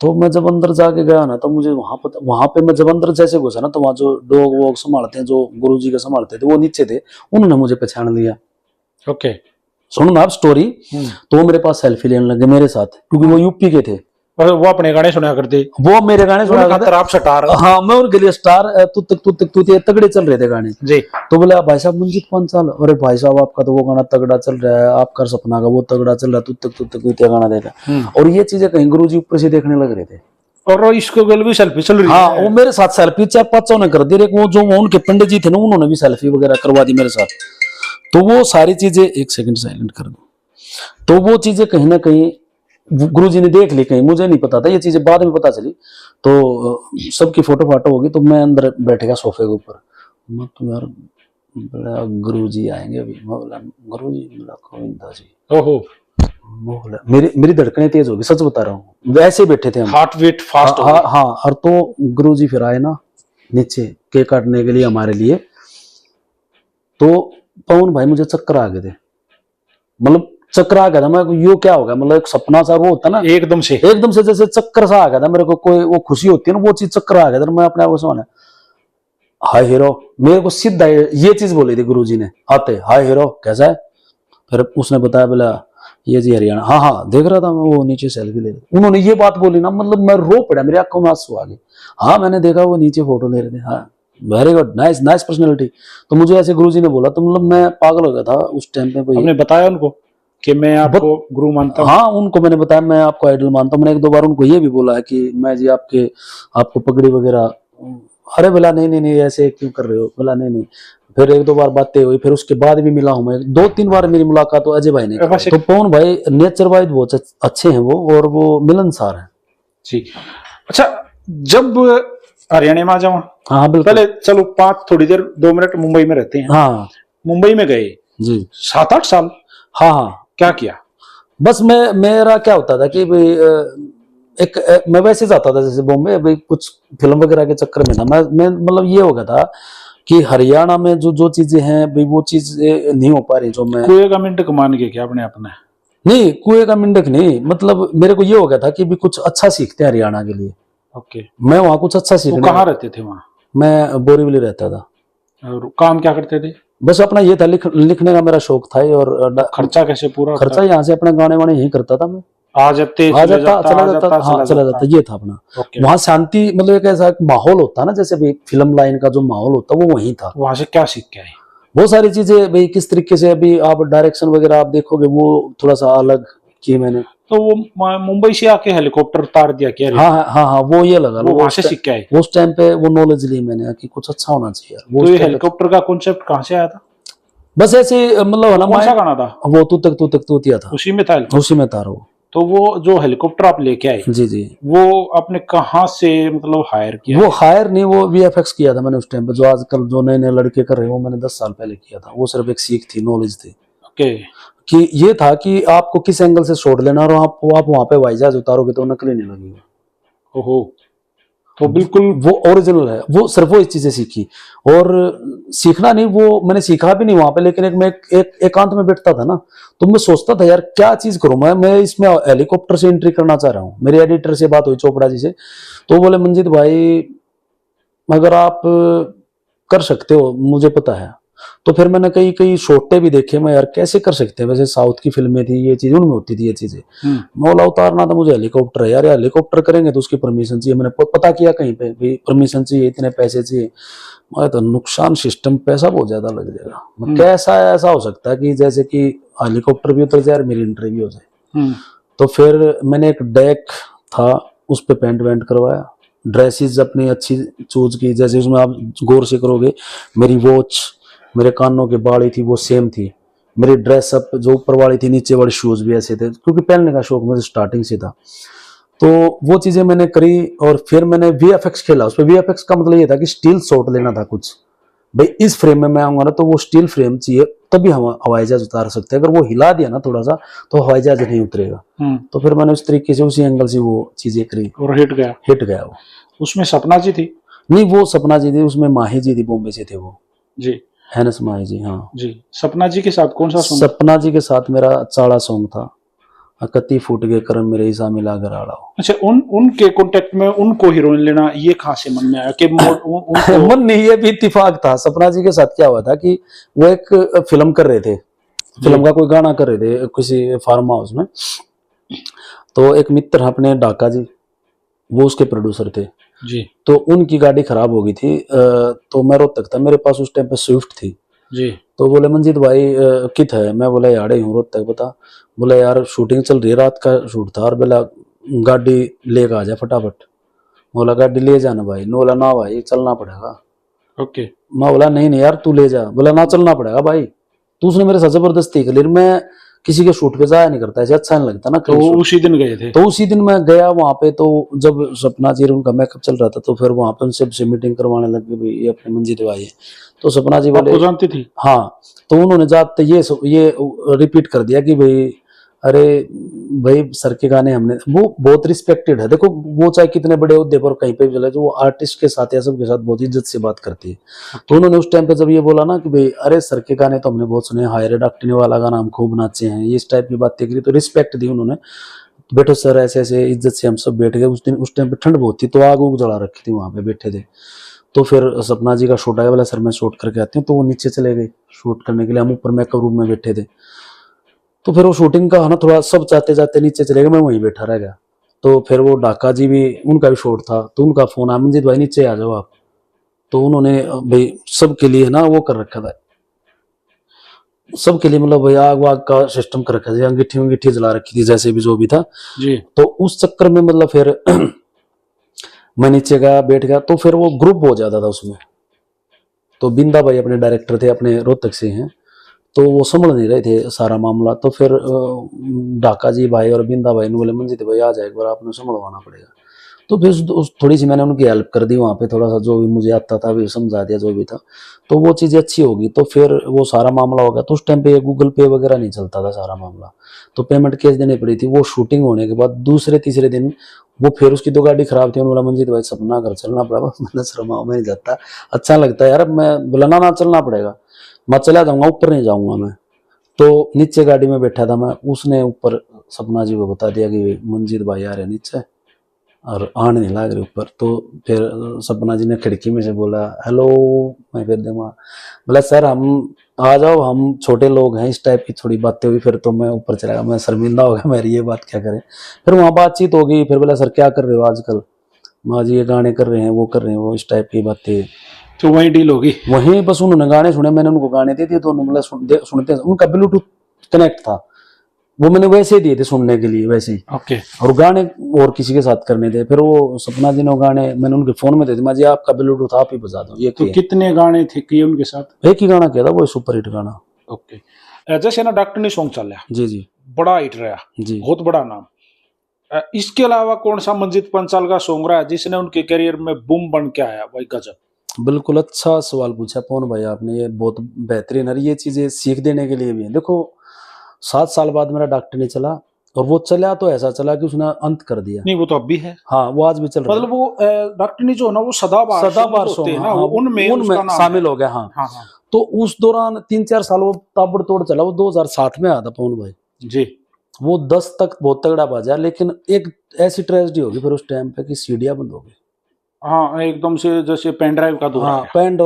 तो मैं जब अंदर जाके गया ना, तो मुझे वहां पे मैं जब अंदर जैसे घुसा ना, तो वहां जो डॉग वॉग संभालते हैं, जो गुरुजी का संभालते थे, वो नीचे थे, उन्होंने मुझे पहचान लिया।
ओके,
सुनो ना आप स्टोरी। तो वो मेरे पास सेल्फी लेने लगे मेरे साथ, क्योंकि वो यूपी के थे।
वो अपने गाने सुना करते? वो
मेरे गाने सुना करते।
आप स्टार?
हाँ, मैं उनके लिए स्टार। तू तक तगड़े चल रहे थे गाने जी। तो बोले भाई साहब मंजीत पंचाल, अरे भाई साहब आपका तो वो गाना तगड़ा चल रहा है, आपका सपना का वो तगड़ा चल रहा है, तू तक गाना देगा। और ये चीजें कहीं गुरुजी ऊपर से देखने लग रहे थे। और इसको गल भी सेल्फी चल रही है। हाँ, वो मेरे साथ सेल्फी 4-5 ने कर दी। वो जो उनके पंडित जी थे ना, उन्होंने भी सेल्फी वगैरह करवा दी मेरे साथ। तो वो सारी चीजें, एक सेकंड साइलेंट कर दो। तो वो चीजें कहीं ना कहीं गुरुजी ने देख ली, कहीं मुझे नहीं पता था, ये चीजें बाद में पता चली। तो सबकी फोटो फाटो होगी, तो मैं अंदर बैठ गया सोफे के ऊपर। मैं तो यार बोला गुरुजी आएंगे अभी। मैं बोला गुरुजी, बोला गोविंदा जी।
ओहो,
मेरी धड़कनें तेज होगी, सच बता रहा हूँ। वैसे बैठे थे हम,
हार्ट बीट फास्ट।
हाँ। और तो गुरुजी फिर आए ना नीचे केक काटने के लिए हमारे लिए। तो पवन भाई मुझे चक्कर आ गए थे, मतलब चक्कर आ गया था। मैं यो क्या हो गया, मतलब एक सपना सा वो होता ना, एकदम से जैसे चक्कर सा आ गया था मेरे को। कोई वो खुशी होती है ना, वो चीज चक्कर आ गया था। मैं अपने आप को समझा, हाय हीरो, मेरे को सीधा ये चीज बोली थी गुरुजी ने आते, हाय हीरो कैसा है। फिर उसने बताया, बोला ये जी हरियाणा। हाँ, देख रहा था मैं, वो नीचे सेल्फी ले रहे। उन्होंने ये बात बोली ना, मतलब मैं रो पड़ा, मेरी आंखों में आंसू आ गए। हाँ, मैंने देखा वो नीचे फोटो ले रहे थे। हाँ, वेरी गुड, नाइस पर्सनैलिटी। तो मुझे ऐसे गुरुजी ने बोला, तो मतलब मैं पागल हो गया था उस टाइम पे।
हमने बताया उनको कि मैं आपको गुरु मानता हूँ?
हाँ, उनको मैंने बताया मैं आपको आइडल मानता हूँ। मैंने 1-2 बार उनको ये भी बोला है कि मैं जी आपको पगड़ी वगैरह। अरे बोला नहीं ऐसे क्यों कर रहे हो, बोला नहीं। फिर 1-2 बार बातें हुई, फिर उसके बाद भी मिला हूं मैं। 2-3 बार मेरी मुलाकात तो अजय भाई ने। तो पवन भाई नेचर वाइज बहुत अच्छे हैं वो, और वो मिलनसार है जी।
अच्छा, जब हरियाणा में आ जाऊँ, हाँ बिल्कुल, पहले चलो 2 मिनट मुंबई में रहते हैं। हाँ, मुंबई में गए जी 7-8 साल।
हाँ,
क्या किया?
बस मेरा क्या होता था कि मैं वैसे जाता था जैसे बॉम्बे, अभी कुछ फिल्म वगैरह के चक्कर में था मैं मतलब ये हो गया था कि हरियाणा में जो चीजें हैं भाई, वो चीजें नहीं हो पा रही जो मैं।
कुएं का मिंटक मान के क्या अपने
नहीं, कुएं का मिंटक नहीं, मतलब मेरे को ये हो गया था कि भी कुछ अच्छा सीखते हैं हरियाणा के लिए।
ओके,
मैं वहाँ कुछ अच्छा सीखने।
कहाँ रहते थे वहाँ?
मैं बोरीवली रहता था।
और काम क्या करते थे?
बस अपना ये था, लिखने का मेरा शौक था। और
खर्चा कैसे पूरा?
खर्चा यहाँ से अपने गाने वाने यही करता था मैं।
आ जाता
चला जाता, ये था अपना। वहाँ शांति, मतलब एक ऐसा माहौल होता ना, जैसे भाई फिल्म लाइन का जो माहौल होता वो वही था।
वहां से क्या सीख के आए?
बहुत सारी चीजें भाई, किस तरीके से अभी आप डायरेक्शन वगैरह आप देखोगे, वो थोड़ा सा अलग की मैंने।
तो वो मुंबई से आके हेलीकॉप्टर उतार दिया क्या?
हाँ, वो ये लगा,
वो वहां से सीख के आए।
उस टाइम पे वो नॉलेज ली मैंने कि कुछ अच्छा होना चाहिए यार।
वो हेलीकॉप्टर का कॉन्सेप्ट कहाँ से आया था?
बस ऐसे मतलब
कौन सा गाना था
वो? तू तक तूतिया था,
उसी में था वो। तो वो जो हेलीकॉप्टर आप लेके आए
जी,
वो आपने कहाँ से मतलब हायर किया?
वो हायर नहीं, वो वीएफएक्स किया था मैंने उस टाइम पे। जो आजकल जो नए लड़के कर रहे हैं, वो मैंने 10 साल पहले किया था। वो सिर्फ एक सीख थी, नॉलेज थी।
ओके,
कि ये था कि आपको किस एंगल से शॉट लेना, और आप वहां पे वाइजहाज उतारोगे तो नकली नहीं लगेगा।
ओहो, तो बिल्कुल
वो ओरिजिनल है। वो सिर्फ वो इस चीजें सीखी, और सीखना नहीं, वो मैंने सीखा भी नहीं वहां पे। लेकिन मैं एकांत में बैठता था ना, तो मैं सोचता था यार क्या चीज करूं मैं इसमें हेलीकॉप्टर से एंट्री करना चाह रहा हूं। मेरे एडिटर से बात हुई, चोपड़ा जी से, तो बोले मंजीत भाई अगर आप कर सकते हो, मुझे पता है। तो फिर मैंने कई शॉटे भी देखे, मैं यार कैसे कर सकते हैं, वैसे साउथ की फिल्में थी, ये चीज उनमें होती थी ये चीजें। मौला उतारना था मुझे हेलीकॉप्टर है यार, हेलीकॉप्टर करेंगे तो उसकी परमिशन चाहिए। मैंने पता किया कहीं पे भी परमिशन चाहिए, इतने पैसे चाहिए। मैं तो नुकसान सिस्टम, पैसा बहुत ज्यादा लग जाएगा। कैसा ऐसा हो सकता है कि जैसे कि हेलीकॉप्टर भी उतर जाए और मेरी एंट्री भी हो जाए। तो फिर मैंने एक डेक था, उस पर पेंट वेंट करवाया, ड्रेसेस अपनी अच्छी चूज की, जैसे उसमें आप गौर से करोगे मेरी वॉच, मेरे कानों के बाली थी वो सेम थी, मेरी ड्रेस अप जो ऊपर वाली थी नीचे वाले शूज भी ऐसे थे, क्योंकि पहनने का शौक मुझे स्टार्टिंग से था। तो वो चीजें मैंने करी और फिर मैंने वीएफएक्स खेला। उसमें वीएफएक्स का मतलब ये था कि स्टील शॉट लेना था कुछ, भाई इस फ्रेम में मैं आऊंगा ना तो वो स्टील फ्रेम चाहिए, तभी हम हवाई जहाज उतार सकते हैं, अगर वो हिला दिया ना थोड़ा सा तो हवाई जहाज नहीं उतरेगा। तो फिर मैंने उस तरीके से उसी एंगल से वो चीजें करी
और हिट गया
वो।
उसमें सपना जी थी?
नहीं, वो सपना जी थी, उसमें माही जी थी, बॉम्बे से थे वो
जी,
हैनस माही जी। हाँ
जी। सपना जी के साथ कौन सा सॉन्ग?
सपना जी के साथ मेरा चाड़ा सॉन्ग था, कत्ती फूट गए करम मेरे ईसा मिला कर आड़ा।
अच्छा, उनके कांटेक्ट में उनको हीरोइन लेना ये कहाँ से मन में आया कि
मन नहीं, ये भी इत्तेफाक था। सपना जी के साथ क्या हुआ था कि वो एक फिल्म कर रहे थे, फिल्म का कोई गाना कर रहे थे किसी फार्म हाउस में, तो एक मित्र अपने डाका जी वो उसके प्रोड्यूसर थे
जी।
तो उनकी गाड़ी खराब हो गई थी, तो मैं रोहतक था, मेरे पास उस टाइम पे स्विफ्ट थी
जी।
तो बोले मंजीत भाई कित है, मैं बोला यार हूँ रोहतक बता। बोला यार शूटिंग चल रही है, रात का शूट था, और बोला गाड़ी लेकर आ जा फटाफट। बोला गाड़ी ले जाना भाई, मैं बोला ना भाई चलना पड़ेगा।
ओके।
मैं बोला नहीं नहीं यार तू ले जा। बोला ना चलना पड़ेगा भाई, तो उसने मेरे साथ जबरदस्ती कर ली। मैं किसी के शूट पे जाया नहीं करता, ऐसे अच्छा नहीं लगता ना।
तो उसी दिन गए थे?
तो उसी दिन मैं गया वहां पे, तो जब सपना जी उनका मेकअप चल रहा था तो फिर वहां पे उनसे मीटिंग करवाने लगे, भाई ये अपने मंजीत भाई है। तो सपना जी बोले
जानती थी?
हाँ, तो उन्होंने जाते ये रिपीट कर दिया कि भाई अरे भाई सर के गाने हमने, वो बहुत रिस्पेक्टेड है, देखो वो चाहे कितने बड़े ओहदे पर कहीं पे भी चले, जो वो आर्टिस्ट के साथ या सबके साथ बहुत इज्जत से बात करती है। तो उन्होंने उस टाइम पे जब ये बोला ना कि भाई अरे सर के गाने तो हमने बहुत सुने, हाय रे डॉक्टरी वाला गाना हम खूब नाचे हैं, इस टाइप की बातें करी, तो रिस्पेक्ट दी उन्होंने। बैठो सर, ऐसे ऐसे इज्जत से हम सब बैठ गए। उस दिन उस टाइम पे ठंड बहुत थी तो आग उग जला रखी थी, वहां पे बैठे थे। तो फिर सपना जी का शूट आया, बोला सर मैं शूट करके आती हूँ, तो वो नीचे चले गए शूट करने के लिए, हम ऊपर मेकअप रूम में बैठे थे। तो फिर वो शूटिंग का है ना, थोड़ा सब जाते जाते नीचे चले गए, मैं वहीं बैठा रह गया। तो फिर वो डाका जी भी, उनका भी शूट था, तो उनका फोन आया मंजीत भाई नीचे आ जाओ आप। तो उन्होंने भाई सबके लिए ना वो कर रखा था, सबके लिए मतलब भाई आग वाग का सिस्टम कर रखा था, अंगीठी अंगीठी जला रखी थी, जैसे भी जो भी था
जी।
तो उस चक्कर में मतलब फिर मैं नीचे गया बैठ गया, तो फिर वो ग्रुप हो जाता था उसमें। तो बिंदा भाई अपने डायरेक्टर थे, अपने रोहतक से हैं, तो वो संभल नहीं रहे थे सारा मामला। तो फिर डाका जी भाई और बिंदा भाई ने बोले मंजीत भाई आ जाए एक बार, आपने संभलवाना पड़ेगा। तो फिर थोड़ी सी मैंने उनकी हेल्प कर दी वहाँ पे, थोड़ा सा जो भी मुझे आता था भी समझा दिया जो भी था, तो वो चीज़ें अच्छी होगी। तो फिर वो सारा मामला हो गया। तो उस टाइम पे गूगल पे वगैरह नहीं चलता था सारा मामला, तो पेमेंट कैश देनी पड़ी थी। वो शूटिंग होने के बाद दूसरे तीसरे दिन वो फिर उसकी दो गाड़ी खराब थी, उन्होंने बोला मंजीत भाई सपना घर चलना पड़ा। मैंने शर्माओ में नहीं जाता, अच्छा लगता है यार। मैं बोला ना चलना पड़ेगा, मैं चला जाऊंगा, ऊपर नहीं जाऊंगा मैं। तो नीचे गाड़ी में बैठा था मैं, उसने ऊपर सपना जी को बता दिया कि मंजीत भाई आ रहे नीचे और आने नहीं लग रहे ऊपर। तो फिर सपना जी ने खिड़की में से बोला हेलो। मैं फिर देखा, बोला सर हम आ जाओ, हम छोटे लोग हैं, इस टाइप की थोड़ी बातें हुई। फिर तो मैं ऊपर चला गया, मैं शर्मिंदा हो गया, मेरी ये बात क्या करें। फिर वहाँ बातचीत हो गई, फिर बोला सर क्या कर रहे हो आजकल। माँ जी ये गाने कर रहे हैं, वो कर रहे हैं, वो इस टाइप की बातें।
तो वही डील होगी
वहीं बस उन्होंने गाने सुने, मैंने उनको गाने दे दिए, तो उन्होंने सुनते उनका ब्लूटूथ कनेक्ट था, वो मैंने वैसे दिए थे सुनने के लिए वैसे ही।
ओके।
और गाने और किसी के साथ करने थे। फिर वो सपना जी ने गाने मैंने उनके फोन में दे दिए, माँ जी आपका ब्लूटूथ आप ही बजा दो ये।
तो कितने गाने थे किए उनके साथ?
एक ही गाना किया था, वो सुपर हिट गाना।
ओके। जैसे ना डॉक्टरनी सॉन्ग चल रहा,
जी जी,
बड़ा हिट रहा
जी,
बहुत बड़ा नाम। इसके अलावा कौन सा मंजीत पंचाल का सॉन्ग रहा है जिसने उनके करियर में बूम बन के आया भाई? गजब।
बिल्कुल अच्छा सवाल पूछा पवन भाई आपने, ये बहुत बेहतरीन है। ये चीजें सीख देने के लिए भी है। देखो 7 साल बाद मेरा डॉक्टर नहीं चला, और वो चला तो ऐसा चला कि उसने अंत कर दिया।
नहीं वो तो अब भी है।
हाँ वो आज भी चल रहा है।
मतलब वो डॉक्टरनी जो है ना वो सदाबहार
सॉन्ग
है ना,
हाँ,
उनमें
शामिल हो गया। हाँ
हाँ हाँ।
तो उस दौरान 3-4 साल वो ताबड़तोड़ चला। वो 2007 में आया था पवन भाई
जी।
वो 10 तक बहुत तगड़ा बाजा, लेकिन एक ऐसी ट्रेजेडी होगी फिर उस टाइम पे कि सीडियां बंद हो गई।
हाँ एकदम से जैसे पेन ड्राइव का दौर।
हाँ पेन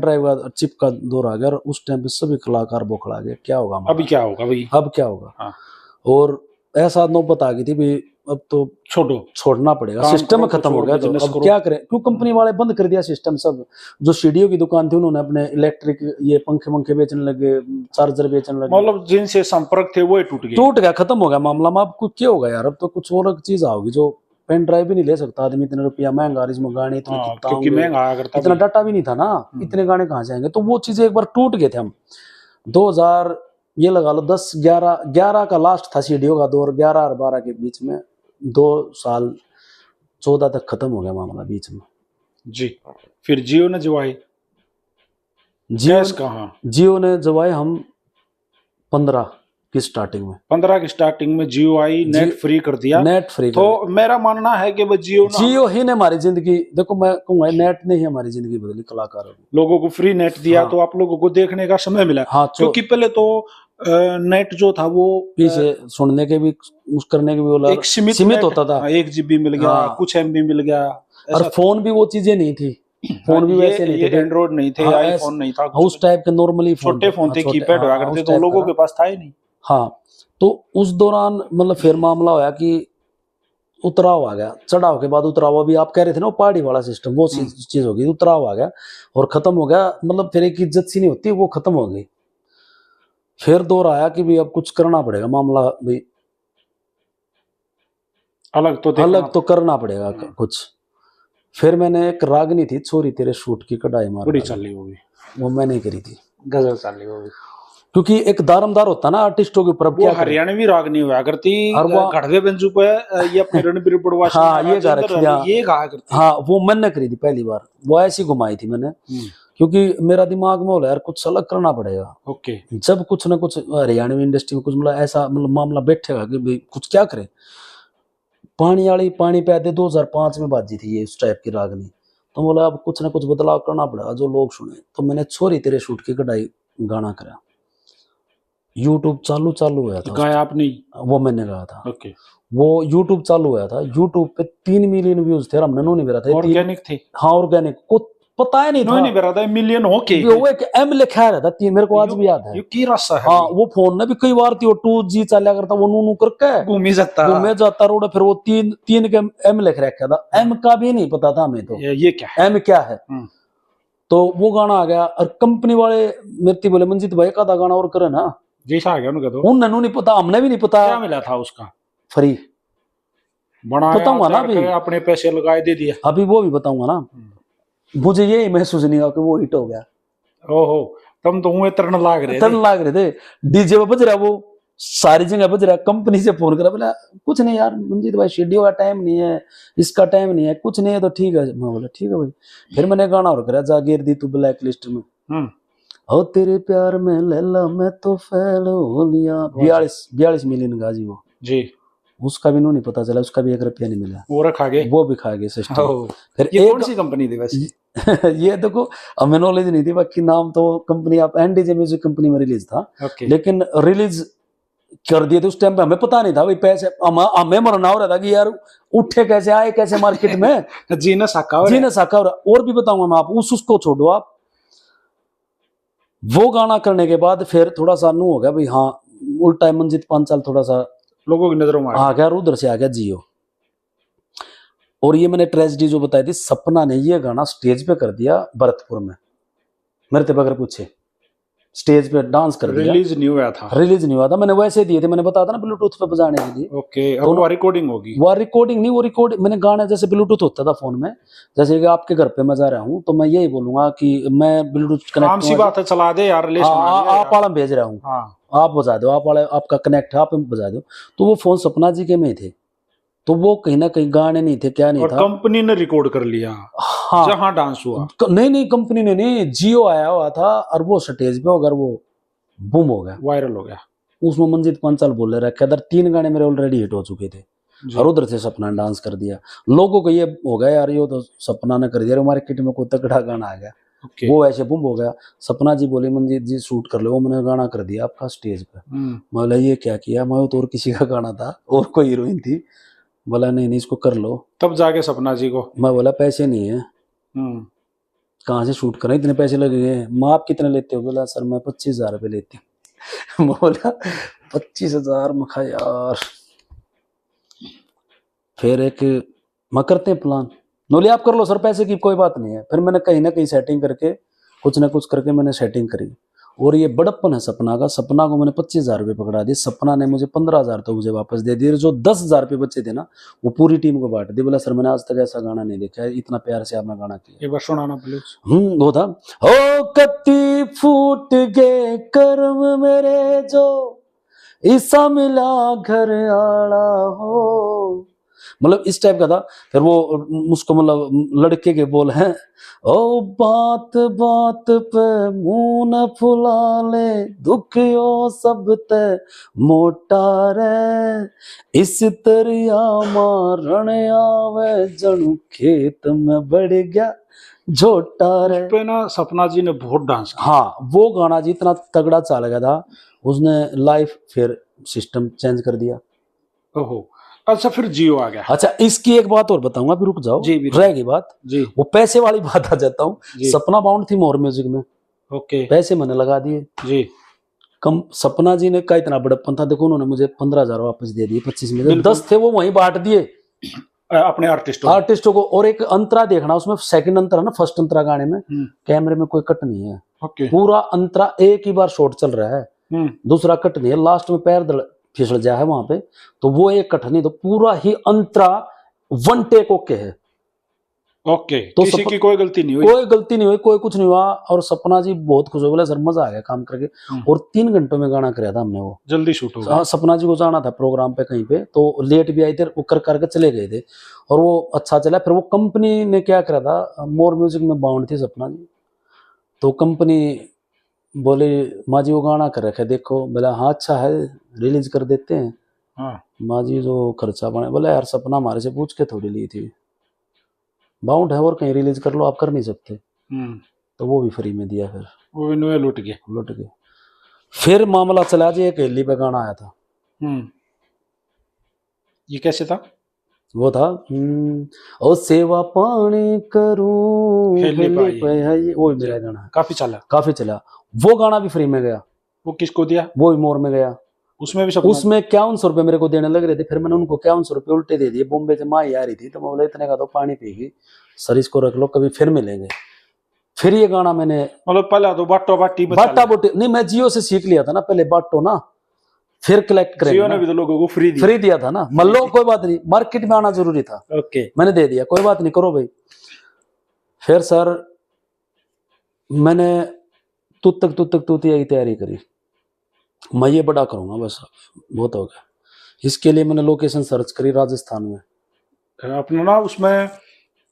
ड्राइव का चिप का दौर आ गया, और उस टाइम पे सभी कलाकार बौखला गए, क्या होगा हमारा?
अभी क्या होगा भाई?
अब क्या होगा?
हाँ।
और ऐसा नौबत आ गई थी भी अब तो छोड़ना पड़ेगा, सिस्टम खत्म हो गया। तो अब क्या करें, क्यों कंपनी वाले बंद कर दिया सिस्टम सब। जो सीडीओ की दुकान थी उन्होंने अपने इलेक्ट्रिक ये पंखे बेचने लगे, चार्जर बेचने लगे,
मतलब जिनसे संपर्क थे वो टूट गया,
खत्म हो गया मामला। में अब कुछ क्या होगा यार, अब तो कुछ और चीज आओगी जो पेन ड्राइव भी नहीं ले सकता आदमी, इतने रुपया महंगा, इसमें गाने इतने कितना
क्योंकि
होंगे,
महंगा आया करता
इतना
भी।
डाटा भी नहीं था ना, इतने गाने कहाँ जाएंगे। तो वो चीजें एक बार टूट गए थे हम। 2000 ये लगा लो 10-11 का लास्ट था सीडीओ का दौर, 11 और 12 के बीच में 2 साल 14 तक खत्म हो गया मामला बीच में
जी। फिर जियो ने जवाई
जियो ने जवाई हम 15 की स्टार्टिंग में,
15 की स्टार्टिंग में जियो आई, नेट फ्री कर दिया।
नेट फ्री
तो मेरा मानना है कि वो
जियो ही ने हमारी जिंदगी, देखो मैं कहूंगा नेट ने ही हमारी जिंदगी बदली, कलाकारों ने
लोगों को फ्री नेट दिया।
हाँ।
तो आप लोगों को देखने का समय मिला।
हाँ,
क्योंकि पहले तो नेट जो था वो
पीछे सुनने के भी उस करने के भी बोला
एक सीमित
होता था।
1 GB मिल गया,
हाँ।
कुछ MB मिल गया।
और फोन भी वो चीजें नहीं थी, फोन भी वैसे नहीं थे,
एंड्रॉइड नहीं थे, आईफोन नहीं था,
उस टाइप के नॉर्मली
छोटे फोन थे, कीपैड हुआ करते, तो लोगों के पास था ही नहीं।
हाँ, तो उस दौरान मतलब फिर मामला होया कि उतराव आ गया, चढ़ाव के बाद उतराव। अभी आप कह रहे थे ना पहाड़ी वाला सिस्टम, वो चीज हो गई, उतराव आ गया और खत्म हो गया। मतलब फिर एक इज्जत सी नहीं होती, वो खत्म हो गई। फिर दौर आया कि भाई अब कुछ करना पड़ेगा, मामला भाई अलग तो करना पड़ेगा कुछ। फिर मैंने एक रागनी थी, छोरी तेरे शूट की कढ़ाई मार,
बड़ी चली वो
मैंने करी थी,
गजल चली वो भी।
क्योंकि एक दारमदार होता ना आर्टिस्टों के ऊपर।
वो हरियाणवी रागनी हुआ करती, घड़वे बेंजू पे ये अपने रणबीर बड़वासी
हाँ, ये गा रखी,
ये गा करती।
हाँ, वो मैंने करी थी पहली बार, वो ऐसी घुमाई थी मैंने, क्योंकि मेरा दिमाग में बोला यार कुछ अलग करना पड़ेगा।
ओके।
जब कुछ ना कुछ हरियाणवी इंडस्ट्री में कुछ मतलब ऐसा मतलब मामला बैठेगा कि भाई कुछ क्या करे। पानी पैदे 2005 में बाजी थी ये, उस टाइप की रागनी। तो बोला अब कुछ ना कुछ बदलाव करना पड़ेगा जो लोग सुने। तो मैंने छोरी तेरे शूट की कढ़ाई गाना करा, यूट्यूब चालू हुआ था।
गाया आपने?
वो मैंने गाया था।
ओके।
वो यूट्यूब चालू हुआ था, यूट्यूब पे 3 मिलियन व्यूज थे, हमने नो नहीं मेरा था।
ऑर्गेनिक थे?
हाँ, ऑर्गेनिक, को पता ही नहीं था,
नहीं मेरा था मिलियन हो के
वो एक M लिखा रहता 3, मेरे को आज भी याद है।
ये की रास्ता है।
हाँ, वो फोन ने भी कई बार थी, 2G चला करता, वो नू करके घूमे जाता रोड, फिर वो 3 के M लिख रखा था। M का भी नहीं पता था हमें, तो
ये क्या है,
M क्या है। तो वो गाना आ गया और कंपनी वाले मेरे बोले मंजीत भाई का गाना और करे ना,
जैसा आ गया उनका। तो
उन्हें नहीं पता, हमने भी नहीं पता
क्या मिला था उसका,
फ्री
बताऊंगा ना अभी, अपने पैसे लगाए दे दिया
अभी, वो भी बताऊंगा ना। मुझे ये महसूस नहीं हुआ कि वो हिट हो गया।
ओहो, तुम तो हुए तरन लाग रहे थे।
डीजे पे बज रहा, वो सारी जगह बज रहा। कंपनी से फोन करा, बोला कुछ नहीं यार मंजीत भाई, शेड्यूल का टाइम नहीं है, इसका टाइम नहीं है, कुछ नहीं है तो ठीक है। मैं बोला ठीक है भाई। फिर मैंने गाना और करा, जागीर दी तू ब्लैक लिस्ट में, ओ तेरे प्यार में लैला मैं तो फेल हो लिया। 42 मिलियन का जी वो जी। उसका भी नहीं पता चला, उसका भी 1 रुपया नहीं मिला, वो रखा गए, वो भी खा गए सिस्टम। फिर ये कौन सी कंपनी थी वैसे? ये देखो हमें नॉलेज नहीं थी, बाकी नाम तो कंपनी आप एनडीजे म्यूजिक कंपनी में रिलीज था, लेकिन रिलीज कर दिए थे उस टाइम पे, हमें पता नहीं था भाई पैसे, हमें मरना हो रहा था कि यार उठे कैसे आए कैसे मार्केट में जीना साका और भी बताऊंगा मैं। आप उसको छोड़ो, आप वो गाना करने के बाद फिर थोड़ा सा नू हो गया भाई, हाँ उल्टा मंजीत पांचाल थोड़ा सा लोगों की नजरों में आ गया, और उधर से आ गया जियो। और ये मैंने ट्रेजेडी जो बताई थी, सपना ने ये गाना स्टेज पे कर दिया भरतपुर में, मेरे ते बगैर पूछे स्टेज पे डांस कर दिया। रिलीज नहीं हुआ था, मैंने वैसे दिए थे, मैंने बताया था ना ब्लूटूथ पे बजाने के लिए। ओके, तो वो रिकॉर्डिंग होगी? वो रिकॉर्डिंग नहीं, वो रिकॉर्ड मैंने गाना जैसे ब्लूटूथ होता था फोन में, जैसे कि आपके घर पे मैं जा रहा हूँ तो मैं यही बोलूंगा कि मैं ब्लूटूथ कनेक्ट, सी बात है, चला दे यार, आप वाला भेज रहा हूँ, आप बजा दो, आप वाले आपका कनेक्ट है, आप बजा दो। तो वो फोन सपना जी के में थे, तो वो कहीं ना कहीं गाने नहीं थे, क्या नहीं था, कंपनी ने रिकॉर्ड कर लिया। हाँ, जहां डांस हुआ नहीं कंपनी ने नहीं, जियो आया हुआ था और वो स्टेज पे अगर वो बूम हो गया, वायरल हो गया। उसमें मंजीत पांचाल बोल रहा है, 3 गाने मेरे ऑलरेडी हिट हो चुके थे, और उधर से सपना ने डांस कर दिया। लोगों को ये हो गया यार, ये तो सपना ने कर दिया, मार्केट में कोई तगड़ा गाना आ गया। वो ऐसे बूम हो गया। सपना जी बोले मंजीत जी शूट कर लो, वो मैंने गाना कर दिया आपका स्टेज पे। मैं बोला ये क्या किया, मैं तो और किसी का गाना था और कोई हीरोइन थी। बोला नहीं इसको कर लो। तब जाके सपना जी को मैं बोला पैसे नहीं है, कहाँ से शूट करें, इतने पैसे लगेंगे। मैं आप कितने लेते हो? बोला सर मैं 25,000 रुपये लेती हूँ। बोला 25,000? मैं कहा यार। फिर एक मैं करते हैं प्लान, नोली आप कर लो सर, पैसे की कोई बात नहीं है। फिर मैंने कहीं ना कहीं सेटिंग करके कुछ ना कुछ करके मैंने सेटिंग करी, और ये बड़प्पन है सपना का। सपना को मैंने 25,000 रुपये पकड़ा दिए, सपना ने मुझे 15,000 तो मुझे वापस दे दिए। जो 10,000 रुपये बचे थे ना, वो पूरी टीम को बांट दिए। बोला सर मैंने आज तक ऐसा गाना नहीं देखा है, इतना प्यार से आपने गाना किया।
एक बार सुनाना प्लीज।
वो था, ओ कत्ती फूट गए कर्म मेरे जो, ईसा मिला घर आड़ा हो, मतलब इस टाइप का था। फिर वो उसको मतलब लड़के के बोल हैं, ओ बात बात पे मुंह न फुला ले, दुखियों सब ते मोटा रे, इस तरिया मारण आवे, जणु खेत में बढ़ गया झोटा रे।
पे ना सपना जी ने बहुत डांस किया।
हाँ, वो गाना जितना तगड़ा चल गया था, उसने लाइफ फिर सिस्टम चेंज कर दिया।
ओहो, अच्छा फिर जियो आ गया।
अच्छा, इसकी एक बात और बताऊंगा, फिर रुक जाओ,
जी
रह गई बात
जी।
वो पैसे वाली बात आ जाता हूँ।
जी।
सपना बाउंड थी मोर म्यूजिक में,
ओके
पैसे मैंने लगा दिए
जी।
कम। सपना जी ने का इतना बड़प्पन था, देखो उन्होंने मुझे 15,000 वापस दे दिए, 25 में से
बिल्कुल।
10 थे वो वहीं बांट दिए
अपने आर्टिस्टों
को। और एक अंतरा देखना, उसमें सेकंड अंतरा ना, फर्स्ट अंतरा गाने में कैमरे में कोई कट नहीं है।
ओके।
पूरा अंतरा एक ही बार शॉट चल रहा है, दूसरा कट नहीं है। लास्ट में पैर फिसल जाए है वहां पे, तो वो एक कट नहीं, तो पूरा ही अंतरा वन टेक ओके है।
ओके, तो किसी की कोई गलती नहीं हुई,
कोई गलती नहीं हुई, कोई कुछ नहीं हुआ। और सपना जी बहुत खुश हो, बोले सर मजा आ गया काम करके। और 3 घंटों में गाना कराया था हमने, वो
जल्दी शूट हो गया।
सपना जी को जाना था प्रोग्राम पे कहीं पे, तो लेट भी आई थे, वो कर करके चले गए थे, और वो अच्छा चला। फिर वो कंपनी ने क्या करा था, मोर म्यूजिक में बाउंड थी सपना जी, तो कंपनी बोले माँ जी वो गाना कर रखे देखो। बोला हाँ अच्छा है, रिलीज कर देते हैं।
हाँ।
माँ जी जो खर्चा बने, बोले यार सपना हमारे से पूछ के थोड़ी ली थी, बाउंड है और कहीं रिलीज कर लो, आप कर नहीं सकते। तो वो भी फ्री में दिया, फिर
वो भी लुट गए।
फिर मामला चला जी, एक हेली पे गाना आया था।
ये कैसे था?
वो था ओ सेवा पानी करूं हेली पे है, ये वो मेरा गाना है, काफी चला। वो गाना भी फ्री में गया।
वो किसको दिया?
वो भी मोर में गया।
उसमें भी
5100 रुपए मेरे को देने लग रहे थे, फिर मैंने उनको 5100 रुपए उल्टे दे दिए। बॉम्बे से माँ आ रही थी, तो मैं बोला इतने का तो पानी पीगी, सर इसको रख लो, कभी फिर मिलेंगे। फिर ये गाना मैंने
मतलब पहले तो बाटा बोटी
नहीं, मैं जियो से सीख लिया था ना, पहले बाटो ना, फिर कलेक्ट करेंगे।
जियो ने भी तो लोगों को फ्री
दिया था ना, मान लो कोई बात नहीं, मार्केट में आना जरूरी था।
ओके,
मैंने दे दिया, कोई बात नहीं, करो भाई। फिर सर मैंने तू तक की तैयारी करी, मैं ये बड़ा करूंगा, बस बहुत हो गया। इसके लिए मैंने लोकेशन सर्च करी राजस्थान में।
अपना ना उसमें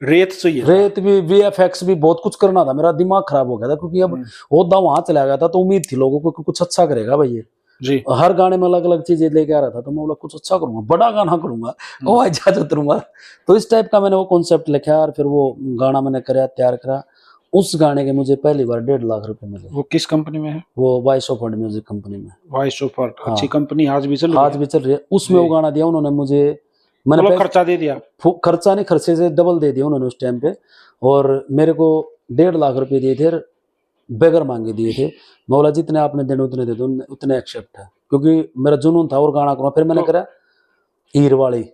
रेत चाहिए,
रेत भी, VFX भी, बहुत कुछ करना था। मेरा दिमाग खराब हो गया था, क्योंकि अब ओदा वहां चला गया था, तो उम्मीद थी लोगों को कि कुछ अच्छा करेगा भाई ये
जी।
हर गाने में अलग अलग चीजें लेके आ रहा था, तो मैं बोला कुछ अच्छा करूंगा, बड़ा गाना करूंगा, वो इजाजत दूंगा। तो इस टाइप का मैंने वो कॉन्सेप्ट लिखा, और फिर वो गाना मैंने कराया, तैयार करा। उस गाने के मुझे पहली बार 1.5 लाख रुपए मिले।
वो किस कंपनी में है? वो
voice of world music company में।
वॉइस ऑफ वर्ल्ड अच्छी कंपनी, आज भी चल
रही है। उसमें वो गाना दिया उन्होंने मुझे, मैंने
खर्चा दे दिया,
खर्चा नहीं, खर्चे से डबल दे दिया उन्होंने उस टाइम पे। और मेरे को 1.5 लाख रुपए दिए थे, बेगर मांगे दिए थे। मैं बोला जितने आपने देने उतने दे दो, उतने एक्सेप्ट है, क्योंकि मेरा जुनून था और गाना करूँ। फिर मैंने करा हीर वाली,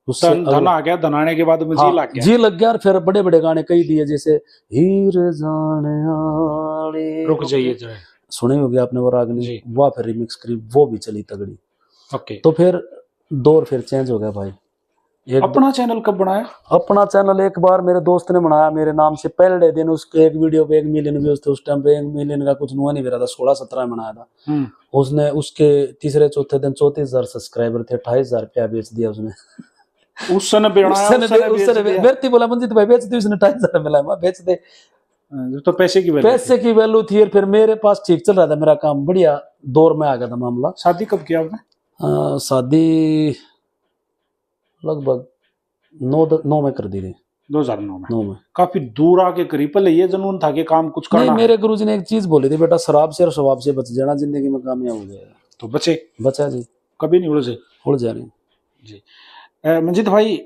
उससे
धन आ गया, धनाने के बाद
जी लग गया। जी लग गया। और फिर बड़े बड़े गाने कई दिए, जैसे हीर जाने आले,
रुक जाइए जरा,
सुने होगी आपने वो रागनी, वो फिर रिमिक्स करी, वो भी चली तगड़ी।
ओके।
तो फिर दौर फिर चेंज हो गया भाई।
अपना चैनल कब बनाया?
अपना चैनल एक बार मेरे दोस्त ने बनाया मेरे नाम से, पहले दिन उसके एक वीडियो पे 1 मिलियन व्यूज थे। उस टाइम पे 1 मिलियन का कुछ हुआ नहीं, मेरा था 16-17 में बनाया था। उसने उसके तीसरे चौथे दिन 34,000 सब्सक्राइबर थे, 28,000 रुपया बेच दिया उसने।
उस समय
बोला मंजित भाई बेच दी, उसने 28,000 मिला, मैं बेच दे,
तो पैसे की
वैल्यू थी। और फिर मेरे पास ठीक चल रहा था मेरा काम, बढ़िया दौर में आ गया था मामला।
शादी कब किया आपने?
शादी लगभग 9 में कर दी थी,
2009 में। काफी दूर आके करी, पहले ये जुनून था कि काम कुछ करना।
नहीं, मेरे गुरुजी ने एक चीज बोली थी, बेटा शराब से और शबाब से बच जाना, जिंदगी में कामयाब हो जाएगा।
तो बचा जी,
कभी नहीं उड़ जाने
जी। मंजित भाई,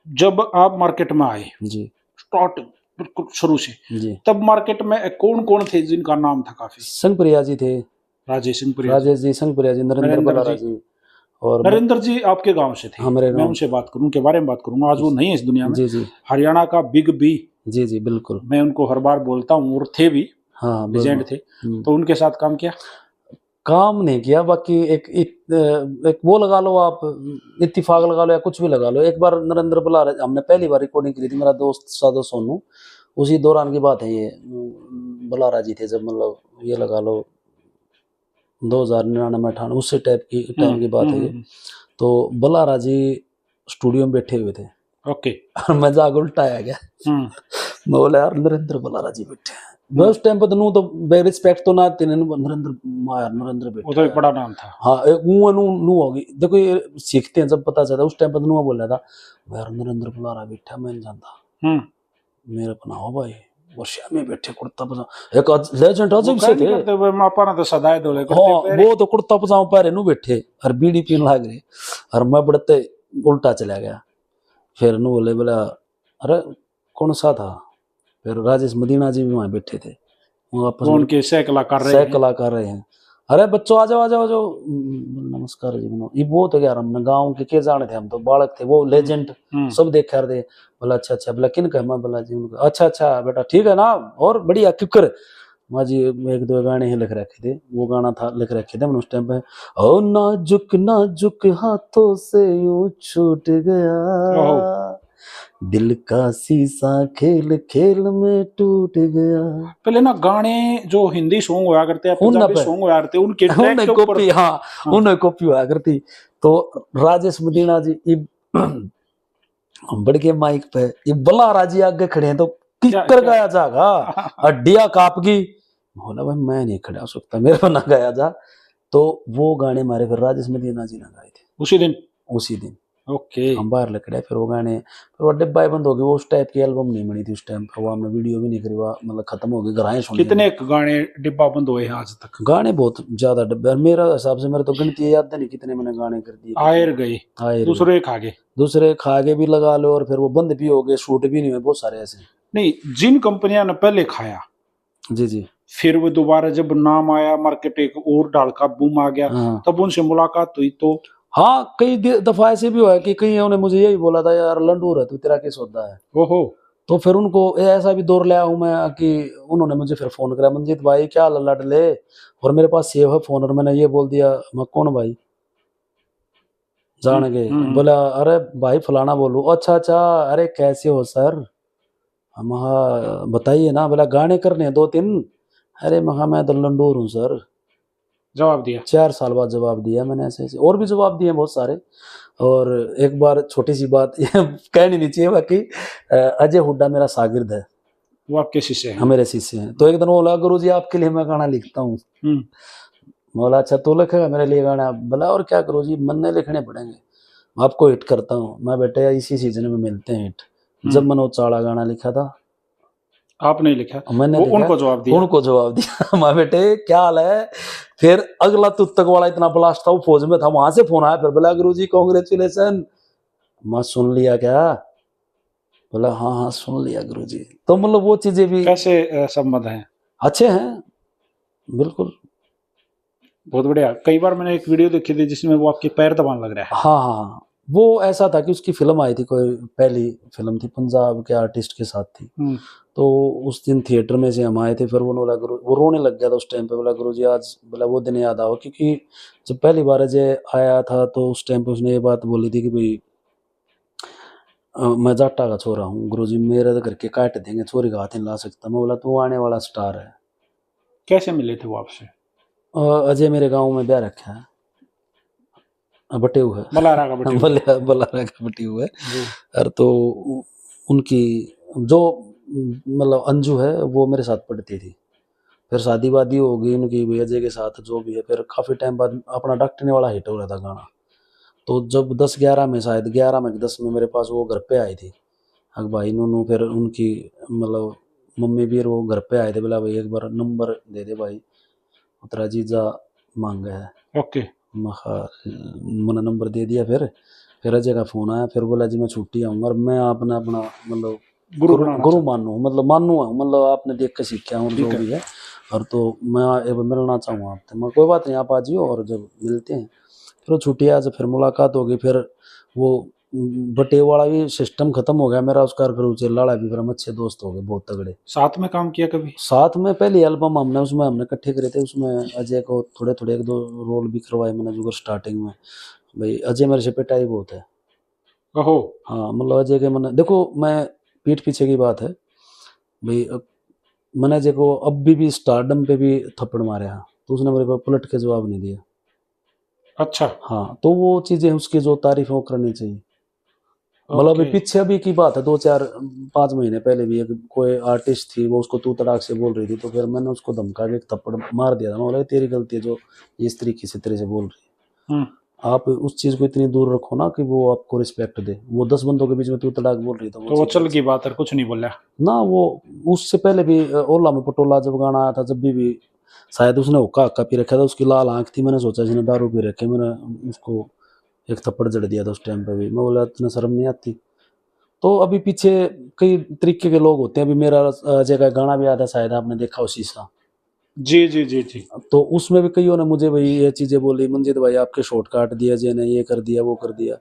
जब आप मार्केट में आए
जी,
स्टार्ट बिल्कुल शुरू से
जी,
तब मार्केट में कौन कौन थे जिनका नाम था? काफी
संगप्रिया जी थे,
राजेश जी,
संगप्रिया जी, नरेंद्र बलारा जी। और
नरेंद्र जी आपके गांव से थे? मैं उनसे बात करूं, उनके बारे में बात करूंगा। आज वो नहीं है इस दुनिया में।
जी जी,
हरियाणा का बिग बी।
जी जी बिल्कुल,
मैं उनको हर बार बोलता हूँ, और थे भी।
हाँ
लेजेंड थे, तो उनके साथ काम किया?
काम नहीं किया, बाकी एक वो लगा लो आप, इत्तेफाक लगा लो या कुछ भी लगा लो। एक बार नरेंद्र बुला रहे, हमने पहली बार रिकॉर्डिंग की थी, मेरा दोस्त सादो सोनू, उसी दौरान की बात है ये। बुलारा जी थे जब, मतलब ये लगा लो 2099 98 उसी टाइम की बात है ये। तो बुलारा जी स्टूडियो में बैठे हुए थे,
ओके,
और मैं जाकर उल्टाया गया। मैं बोला यार नरेंद्र बुलारा जी बैठे हैं। मैं उस टाइम पर तो नू तो रिस्पेक्ट तो ना थी, नरेंद्र मायर नरेंद्र बैठे,
वो तो एक बड़ा नाम था।
हाँ एक नू होगी, देखो ये सीखते हैं जब पता चलता। उस टाइम पर तो नू बोला था यार नरेंद्र बुलारा बैठा, मैं नहीं जानता, मेरे बनाओ भाई, वर्षा में बैठे कुर्ता पजामा, एक लेजेंड अजीब से थे।
तो सदाए धोले
हाँ वो तो कुर्ता पजामा पहरे नू बैठे और बीड़ी पीने लग रहे, और मैं बढ़ते उल्टा चला गया। फिर नू बोला अरे कौन सा था, फिर राजेश मदीना जी भी वहां बैठे थे, वो आपस में
उनके सह कलाकार
रहे हैं। अरे बच्चों आ जाओ आ जाओ आ जाओ, नमस्कार जी बनो, ये वो तो यार हमने गाँव के जाने थे, हम तो बालक थे, वो लेजेंड सब देखा रहे। बोला अच्छा अच्छा, बोला किन का, मैं बोला जी उनका, अच्छा अच्छा बेटा ठीक है ना, और बढ़िया क्यों माँ जी एक दो गाने ही लिख रखे थे, वो गाना था लिख रखे थे मैंने उस टाइम पे, ओ नाजुक नाजुक हाथों से यूं छूट गया, दिल का शीशा खेल खेल में टूट गया।
पहले ना गाने जो हिंदी सॉन्ग हुआ करते हैं, पंजाबी सॉन्ग हुआ करते, उनके ट्रैक के ऊपर
कॉपी, हाँ उन्हें कॉपी हुआ करती। तो राजेश मदीना जी बढ़ के माइक पे, ये बुलारा जी आगे खड़े हैं तो किकर गाया जाएगा, हड्डियां काप गई। बोला भाई मैं नहीं खड़ा हो सकता, मेरे को ना गाया जा। तो वो गाने हमारे फिर राजेश मदीना जी ने गाए थे उसी दिन।
ओके,
हम बाहर लकड़े, फिर वो गाने, फिर वो डिब्बा बंद हो गए, वो उस टाइप की एल्बम नहीं बनी थी उस टाइम पर, वो हमने वीडियो भी नहीं करी, मतलब खत्म हो गई, घराएं सुन।
कितने गाने डिब्बा बंद हुए हैं आज तक?
गाने बहुत ज्यादा डिब्बे, मेरा हिसाब से मेरे तो गिनती याद नहीं कितने मैंने गाने कर दिए,
आयर गए, दूसरे खा गए
भी लगा लो, और फिर वो बंद भी हो गए, शूट भी नहीं हुए, बहुत सारे ऐसे।
नहीं, जिन कंपनियां ने पहले खाया
जी
फिर वो दोबारा जब नाम आया, मार्केट एक और डाल का बूम आ गया, तब उनसे मुलाकात हुई तो
हाँ कई दफा ऐसे भी हुआ है कि कई उन्होंने मुझे यही बोला था यार लंडूर है तू, तेरा क्या सौदा है।
ओहो,
तो फिर उनको ऐसा भी दौर लाया हूं मैं कि उन्होंने मुझे फिर फोन करा, मंजीत भाई क्या लड़ ले, और मेरे पास सेव है फोन, और मैंने ये बोल दिया मैं कौन भाई जान गए। बोला अरे भाई फलाना बोलू, अच्छा अच्छा, अरे कैसे हो सर, हम बताइए ना। बोला गाने करने हैं 2-3, अरे महा मैं तो लंडूर हूँ सर,
जवाब दिया।
4 साल बाद जवाब दिया मैंने, ऐसे ऐसे और भी जवाब दिए बहुत सारे। और एक बार छोटी सी बात कहनी नहीं चाहिए, बाकी अजय हुड्डा मेरा शागिर्द है,
वो आपके शिष्य हैं?
हाँ मेरे शिष्य हैं। तो एक दिन बोला गुरु जी आपके लिए मैं गाना लिखता हूँ। बोला अच्छा तू लिखेगा मेरे लिए गाना? बोला और क्या गुरु जी, मन नहीं लिखने पड़ेंगे, आपको हिट करता हूँ मैं। बेटे इसी सीजन में मिलते हैं हिट। जब मनोज चाड़ा गाना लिखा था,
आपने लिखा?
मैंने
उनको जवाब
दिया मैं बेटे क्या हाल है। फिर अगला तुत्तक वाला इतना ब्लास्ट था, वो फौज में था, वहां से फोन आया, फिर बोला गुरुजी कांग्रेचुलेशन। मैं सुन लिया क्या? बोला हाँ हाँ सुन लिया गुरुजी। तो मतलब वो चीजें भी
कैसे संबंध हैं?
अच्छे हैं बिल्कुल,
बहुत बढ़िया। कई बार मैंने एक वीडियो देखी थी जिसमें वो आपके पैर दबाने लग रहा है।
हाँ हाँ, वो ऐसा था कि उसकी फिल्म आई थी, कोई पहली फिल्म थी, पंजाब के आर्टिस्ट के साथ थी। तो उस दिन थिएटर में से हम आए थे, फिर वो बोला गुरु, वो रोने लग गया था उस टाइम पे। बोला गुरुजी आज, बोला वो दिन याद आओ, क्योंकि जब पहली बार अजय आया था तो उस टाइम पे उसने ये बात बोली थी कि भाई मैं जाटा का छोरा हूँ गुरुजी, मेरे तो करके काट देंगे, छोरी का हाथ नहीं ला सकता। मैं बोला तू आने वाला स्टार है।
कैसे मिले थे वो आपसे?
अजय मेरे गाँव में ब्याह रखा है, बटे हुए है,
बलारा का
बटे हुए है। और तो उनकी जो मतलब अंजू है वो मेरे साथ पढ़ती थी, फिर शादी वादी हो गई उनकी अजय के साथ जो भी है। फिर काफ़ी टाइम बाद अपना डॉक्टरने वाला हिट हो रहा था गाना। तो जब 10-11 में, शायद 11 में 10 में मेरे पास वो घर पे आई थी अग भाई नूनू। फिर उनकी मतलब मम्मी भी वो घर पे आए थे। बोला भाई एक बार नंबर दे दे भाई, उतरा जीजा मांगा है।
ओके,
मैंने नंबर दे दिया। फिर अजय का फोन आया, फिर बोला जी मैं छुट्टी आऊँगा, और मैं अपना मतलब गुरु मानू, मतलब मानू है, मतलब आपने देख के सीखा हूँ जो भी है। और तो मैं एक मिलना चाहूँगा आपसे। मैं कोई बात नहीं आप आ जियो, और जब मिलते हैं फिर वो छुट्टी आज, फिर मुलाकात हो गई। फिर वो बट ये वाला भी सिस्टम खत्म हो गया मेरा, उसका गुरुजी लाड़ा भी फिर हम अच्छे दोस्त हो गए बहुत तगड़े।
साथ में काम किया कभी?
साथ में पहली एल्बम हमने उसमें हमने इकट्ठे करे थे, उसमें अजय को थोड़े थोड़े एक दो रोल भी करवाए मैंने जो स्टार्टिंग में। भाई अजय मेरे से पिटाई बहुत है।
ओहो।
हाँ मतलब अजय के मैंने देखो, मैं पीठ पीछे की बात है भाई, मैंने अजय को अब भी स्टारडम पे भी थप्पड़ मारे हैं तो उसने मेरे को पलट के जवाब नहीं दिया।
अच्छा।
हाँ तो वो चीजें उसकी जो तारीफ है वो करनी चाहिए। मतलब अभी
ओके।
पीछे अभी की बात है, 2 4 5 महीने पहले भी एक कोई आर्टिस्ट थी, वो उसको तू तड़ाक से बोल रही थी, तो फिर मैंने उसको धमका के एक थप्पड़ मार दिया था। मैं बोला तेरी गलती है जो इस तरीके से तेरे से बोल रही है। आप उस चीज को इतनी दूर रखो ना कि वो आपको रिस्पेक्ट दे। वो 10 बंदों के बीच में तू तड़ाक बोल रही,
तो वो चल की बात है, कुछ नहीं बोला
ना। वो उससे पहले भी ओला में पटोला जब गाना आया था, जब भी शायद उसने हुक्का हक्का पी रखा था, उसकी लाल आंख थी, मैंने सोचा जिन्हें दारू पी रखे, मैंने उसको एक थप्पड़ जड़ दिया था उस टाइम पे भी। मैं बोला इतना शर्म नहीं आती। तो अभी पीछे कई तरीके के लोग होते हैं। अभी मेरा अजय का गाना भी आया था, शायद आपने देखा हो, शीशा।
जी जी जी जी।
तो उसमें भी कईयों ने मुझे भाई ये चीजें बोली, मंजीत भाई आपके शॉर्ट काट दिया अजय ने, ये कर दिया वो कर दिया।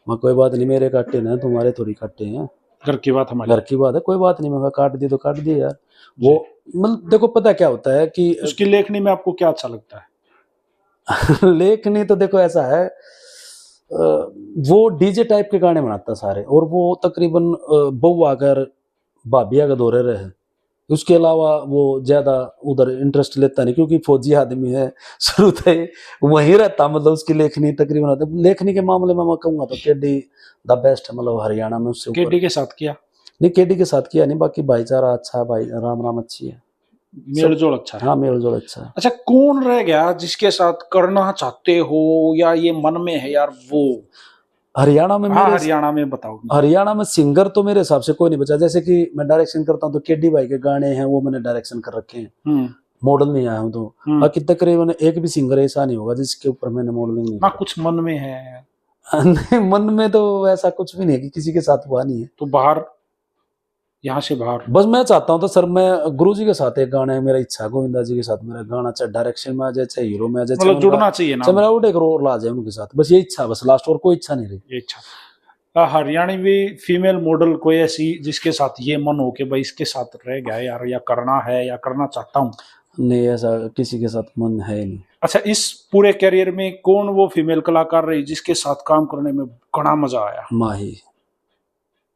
मैं कोई बात नहीं, मेरे काटे ना तुम्हारे थोड़ी काटे हैं,
घर की बात हमारी।
घर की बात है, कोई बात नहीं। मैं काट दी तो काट दी यार। वो मतलब देखो पता क्या होता है कि
उसकी लेखनी में आपको क्या अच्छा लगता है?
लेखनी तो देखो ऐसा है, वो डीजे टाइप के गाने बनाता सारे, और वो तकरीबन बहू आकर भाभिया का दौरे रहे। उसके अलावा वो ज्यादा उधर इंटरेस्ट लेता नहीं, क्योंकि फौजी आदमी है शुरू से वहीं रहता। मतलब उसकी लेखनी तकरीबन होता है। लेखनी के मामले में मैं कहूँगा तो केडी द बेस्ट है, मतलब हरियाणा में उससे ऊपर।
केडी के साथ किया?
नहीं केडी के साथ किया नहीं, बाकी भाईचारा अच्छा है, भाई राम राम अच्छी है,
मेल जोल अच्छा है।
हाँ मेल जोल अच्छा है।
अच्छा, कौन रह गया जिसके साथ करना चाहते हो या ये मन में है यार वो?
हरियाणा में
हाँ,
मेरे
हरियाणा में बताओ।
हरियाणा में सिंगर तो मेरे हिसाब से कोई नहीं बचा। जैसे कि मैं डायरेक्शन करता हूँ तो केडी भाई के गाने हैं वो मैंने डायरेक्शन कर रखे हैं, मॉडल नहीं आया हूँ तो। बाकी तकरीबन एक भी सिंगर ऐसा नहीं होगा जिसके ऊपर मैंने मॉडलिंग नहीं
ना
करा।
कुछ मन में है?
नहीं मन में तो ऐसा कुछ भी नहीं है कि किसी के साथ हुआ नहीं है।
तो बाहर, यहाँ से बाहर
बस मैं चाहता हूँ तो सर, मैं गुरुजी के साथ एक गाना है, मेरा इच्छा है गोविंदा जी के साथ मेरा गाना, चाहे डायरेक्शन में आ जाए चाहे हीरो में आ जाए,
मतलब जुड़ना चाहिए ना,
चाहे मेरा आउट एक रोल आ जाए उनके साथ, बस ये इच्छा, बस लास्ट, और कोई इच्छा नहीं रही।
ये इच्छा। हरियाणवी फीमेल मॉडल कोई ऐसी जिसके साथ ये मन हो कि भाई इसके साथ रह गया यार, या करना है या करना चाहता हूँ?
नहीं ऐसा किसी के साथ मन है नहीं।
अच्छा, इस पूरे करियर में कौन वो फीमेल कलाकार रही जिसके साथ काम करने में बड़ा मजा आया?
माही,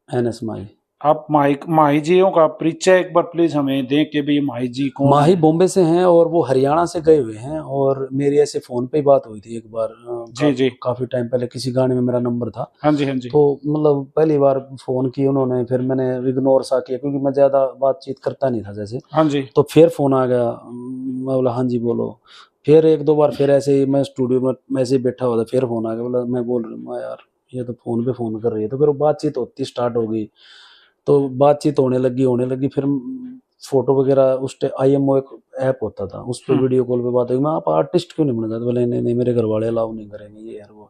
एनएस माही।
आप माही जियों का परिचय एक बार प्लीज हमें दें कि भाई माही जी कौन?
माही बॉम्बे से हैं और वो हरियाणा से गए हुए हैं, और मेरी ऐसे फोन पे बात हुई थी एक बार,
जी जी,
काफी टाइम पहले किसी गाने में मेरा नंबर था।
हाँ जी हाँ जी।
तो मतलब पहली बार फोन की उन्होंने, फिर मैंने इग्नोर सा किया क्योंकि मैं ज्यादा बातचीत करता नहीं था जैसे।
हाँ जी।
तो फिर फोन आ गया, मैं बोला हाँ जी बोलो। फिर एक दो बार फिर ऐसे ही मैं स्टूडियो में ऐसे ही बैठा हुआ था, फिर फोन आ गया, बोला मैं बोल रही हूँ यार ये तो फोन पे फोन कर रही है। तो फिर बातचीत होती स्टार्ट हो गई, तो बातचीत होने लगी। फिर फोटो वगैरह उस IMO एक ऐप होता था, उस पर वीडियो कॉल पे बात हुई। मैं आप आर्टिस्ट क्यों नहीं बनना चाहते? बोले नहीं नहीं मेरे घर वाले अलाउ नहीं करेंगे ये यार वो।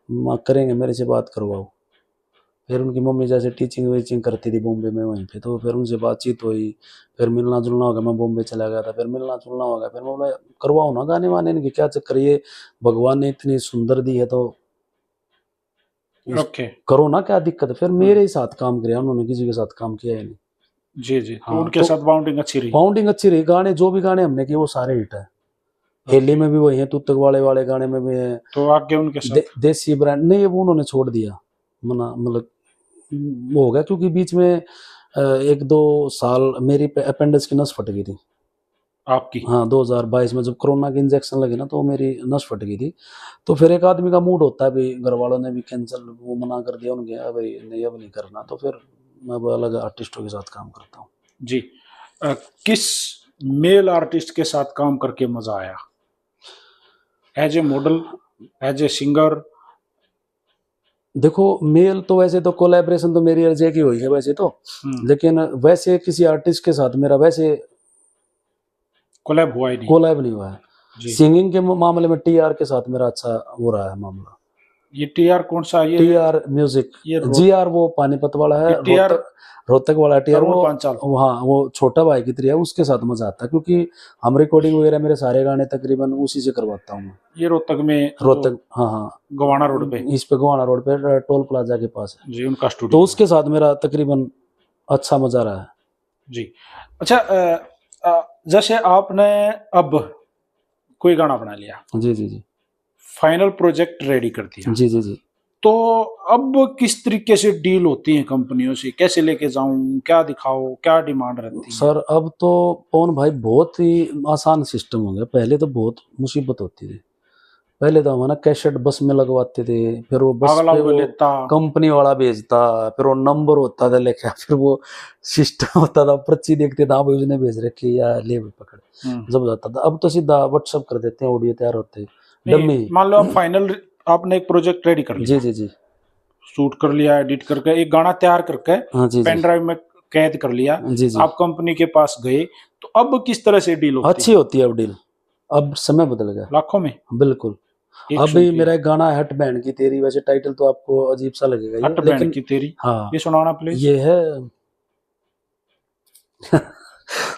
माँ करेंगे, मेरे से बात करवाओ। फिर उनकी मम्मी जैसे टीचिंग वीचिंग करती थी बॉम्बे में वहीं पे, तो फिर उनसे बातचीत हुई। फिर मिलना जुलना हो गया, मैं बॉम्बे चला गया था, फिर मिलना जुलना हो गया। फिर मैं बोला करवाओ ना गाने वाने, इनके क्या चक्कर, ये भगवान ने इतनी सुंदर दी है तो
ओके,
करो ना, क्या दिक्कत है? फिर मेरे ही साथ काम किया उन्होंने, किसी के साथ काम किया ही नहीं।
जी जी। तो
हाँ,
उनके
तो
साथ बाउंडिंग अच्छी रही?
बाउंडिंग अच्छी रही, गाने जो भी गाने हमने किए वो सारे हिट है। हेली में भी वही है, तुत्तक वाले गाने में भी है।
तो आगे उनके साथ
देसी ब्रांड नहीं, वो उन्होंने छोड़ दिया, मना मतलब वो हो गया क्योंकि बीच में 1-2 साल मेरी अपेंडिक्स की नस फट गई थी
आपकी?
हाँ 2022 में जब कोरोना के इंजेक्शन लगे ना, तो मेरी नस फट गई थी। तो फिर एक आदमी का मूड होता है, भाई घर वालों ने भी कैंसिल वो मना कर दिया उनके, भाई नहीं अब नहीं करना। तो फिर मैं अब अलग आर्टिस्टों के साथ काम करता हूँ।
जी। किस मेल आर्टिस्ट के साथ काम करके मजा आया? As a model, as a singer?
देखो मेल तो वैसे तो कोलैबोरेशन तो मेरी अजय की हुई है वैसे तो, लेकिन वैसे किसी आर्टिस्ट के साथ मेरा वैसे
कोलैब हुआ ही नहीं?
कोलैब नहीं हुआ है। सिंगिंग के मामले में TR के साथ मेरा अच्छा हो रहा है मामला।
ये टीआर कौन सा? ये
टीआर म्यूजिक।
ये
जीआर वो पानीपत वाला है,
टीआर
रोहतक वाला टीआर
तरुण
वो
पांचाल।
हाँ वो छोटा भाई की तरह है, उसके साथ मजा आता है क्योंकि हम रिकॉर्डिंग वगैरह मेरे सारे गाने तकरीबन उसी से करवाता हूँ मैं।
ये रोहतक में,
रोहतक, हाँ हाँ
गवाना रोड पे,
इस पे गोवाना रोड पे टोल प्लाजा के पास है
जी, उनका
तो
स्टूडियो।
उसके साथ मेरा तकरीबन अच्छा मजा रहा है
जी। अच्छा, जैसे आपने अब कोई गाना बना लिया,
जी जी जी
फाइनल प्रोजेक्ट रेडी कर दिया,
जी जी जी।
तो अब किस तरीके से डील होती है कंपनियों से? कैसे लेके जाऊं, क्या दिखाओ, क्या डिमांड रहती है?
सर अब तो पवन भाई बहुत ही आसान सिस्टम हो गया, पहले तो बहुत मुसीबत होती थी। पहले तो हमारा कैसेट बस में लगवाते थे, फिर वो बस
अगला
पे
वो
वो
लेता,
कंपनी वाला भेजता, फिर वो नंबर होता था लेके, फिर वो सिस्टम होता था, पर्ची देखते थे, आप उसने भेज रखी या ले भाई पकड़, जब जाता था। अब तो सीधा व्हाट्सअप कर देते हैं, ऑडियो तैयार होते हैं डम्मी।
मान लो आप फाइनल, आपने एक प्रोजेक्ट रेडी कर लिया,
जी जी जी,
शूट कर लिया, एडिट करके एक गाना तैयार करके
हाँ जी
पेन
जी
ड्राइव में कैद कर लिया,
जी जी।
आप कंपनी के पास गए, तो अब किस तरह से डील होती
अच्छी होती है अब डील, अब समय बदल गया
लाखों में?
बिल्कुल।
एक
अभी
सुनती
मेरा एक गाना है हट बैंड की तेरी, वैसे टाइटल तो आपको अजीब सा लगेगा
हट
ये,
बैंड
लेकिन
की तेरी,
हाँ
ये सुनाना प्लीज।
ये है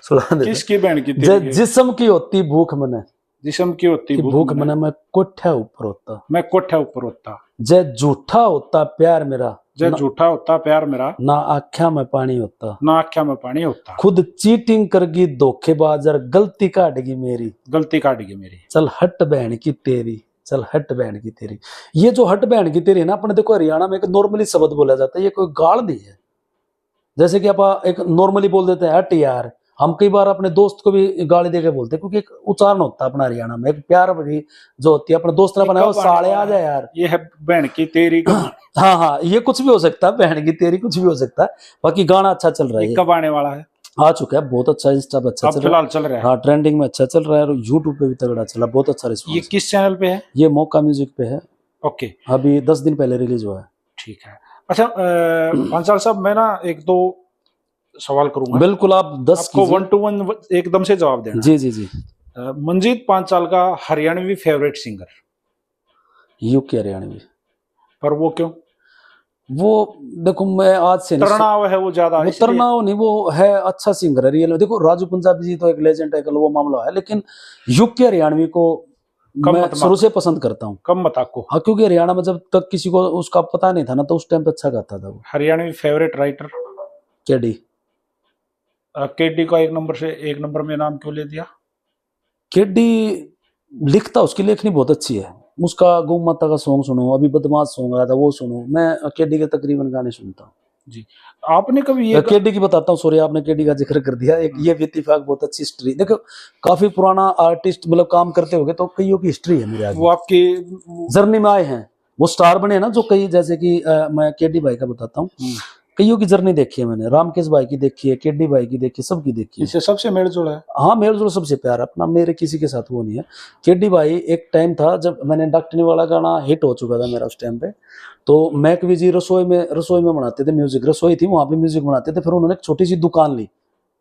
सुना दे।
किसकी बैंड की तेरी?
जिस्म की होती भूख मने,
जिस्म की होती
कि भूख मने मैं कोठा ऊपर होता,
मैं कोठा ऊपर होता,
जे झूठा होता प्यार मेरा,
जब झूठा होता प्यार मेरा,
ना आख्या में पानी होता,
ना आख्या में पानी होता,
खुद चीटिंग करगी धोखेबाज और गलती काटेगी मेरी,
गलती काट गई मेरी।
चल हट बहन की तेरी, चल हट बहन की तेरी। ये जो हट बहन की तेरी है ना, अपने देखो हरियाणा में एक नॉर्मली शब्द बोला जाता है, ये कोई गाल नहीं है। जैसे कि आप एक नॉर्मली बोल देते हैं हट यार, हम कई बार अपने दोस्त को भी गाली देके बोलते हैं, क्योंकि एक उच्चारण होता है अपना हरियाणा में, एक प्यार भरी जो होती है अपने दोस्त ने बनाया, साले आ जाए यार,
ये है बहन की तेरी।
हाँ हाँ, ये कुछ भी हो सकता है, बहन की तेरी कुछ भी हो सकता है। बाकी गाना अच्छा चल रहा है,
कब आने वाला है?
आ चुका है, बहुत अच्छा, इंस्टा पे अच्छा चल रहा है,
चल रहा है।
हाँ ट्रेंडिंग में अच्छा चल रहा है, और यूट्यूब पे भी तगड़ा चला, बहुत अच्छा रिस्पॉन्स।
ये किस चैनल पे है?
ये मौका म्यूजिक पे है,
ओके,
अभी 10 दिन पहले रिलीज हुआ है।
ठीक है। अच्छा, पांचाल साहब, मैं ना एक दो सवाल करूंगा,
बिल्कुल, आप 10
आपको 1 to 1 एकदम से जवाब देना।
जी जी जी।
मंजीत पांचाल का Haryanvi favourite singer?
UK Haryanvi.
पर वो क्यों?
वो देखो, मैं आज से
तरनाव है वो ज्यादा,
वो तरनाव नहीं, वो है अच्छा सिंगर है रियल में। देखो राजू पंजाबी जी तो एक लेजेंड है, वो मामला है, लेकिन यूके हरियाणवी को मैं शुरू से पसंद करता हूँ।
कम मत आपको।
हाँ, क्योंकि हरियाणा में जब तक किसी को उसका पता नहीं था ना, तो उस टाइम पे अच्छा गाता था वो।
Haryanvi favourite writer?
KD.
KD का एक नंबर में नाम क्यों ले दिया?
केडी लिखता, उसकी लेखनी बहुत अच्छी है। उसका गौ माता का सॉन्ग सुनो, अभी बदमाश सॉन्ग आया था वो सुनो, मैं केडी के तकरीबन गाने सुनता हूँ।
जी, आपने कभी ये
केडी की बताता हूँ, सॉरी आपने केडी का जिक्र कर दिया, एक ये भी इत्तेफाक बहुत अच्छी हिस्ट्री। देखो काफी पुराना आर्टिस्ट, मतलब काम करते होगे तो कईयों की हिस्ट्री है मेरे आगे,
वो आपकी
जर्नी में आए हैं, वो स्टार बने ना जो कई, जैसे कि मैं केडी भाई का बताता हूँ, कईयों की जर्नी देखी है मैंने, रामकेश भाई की देखी है, केडी भाई की देखी है, सबकी देखी है।
इससे सबसे मेल जोल है?
हाँ मेल जोल सबसे प्यार अपना, मेरे किसी के साथ वो नहीं है। केडी भाई एक टाइम था जब मैंने डॉक्टरी वाला गाना हिट हो चुका था मेरा उस टाइम पे, तो मैकवी जी रसोई में बनाते थे म्यूजिक, रसोई थी वहां पे म्यूजिक बनाते थे। फिर उन्होंने एक छोटी सी दुकान ली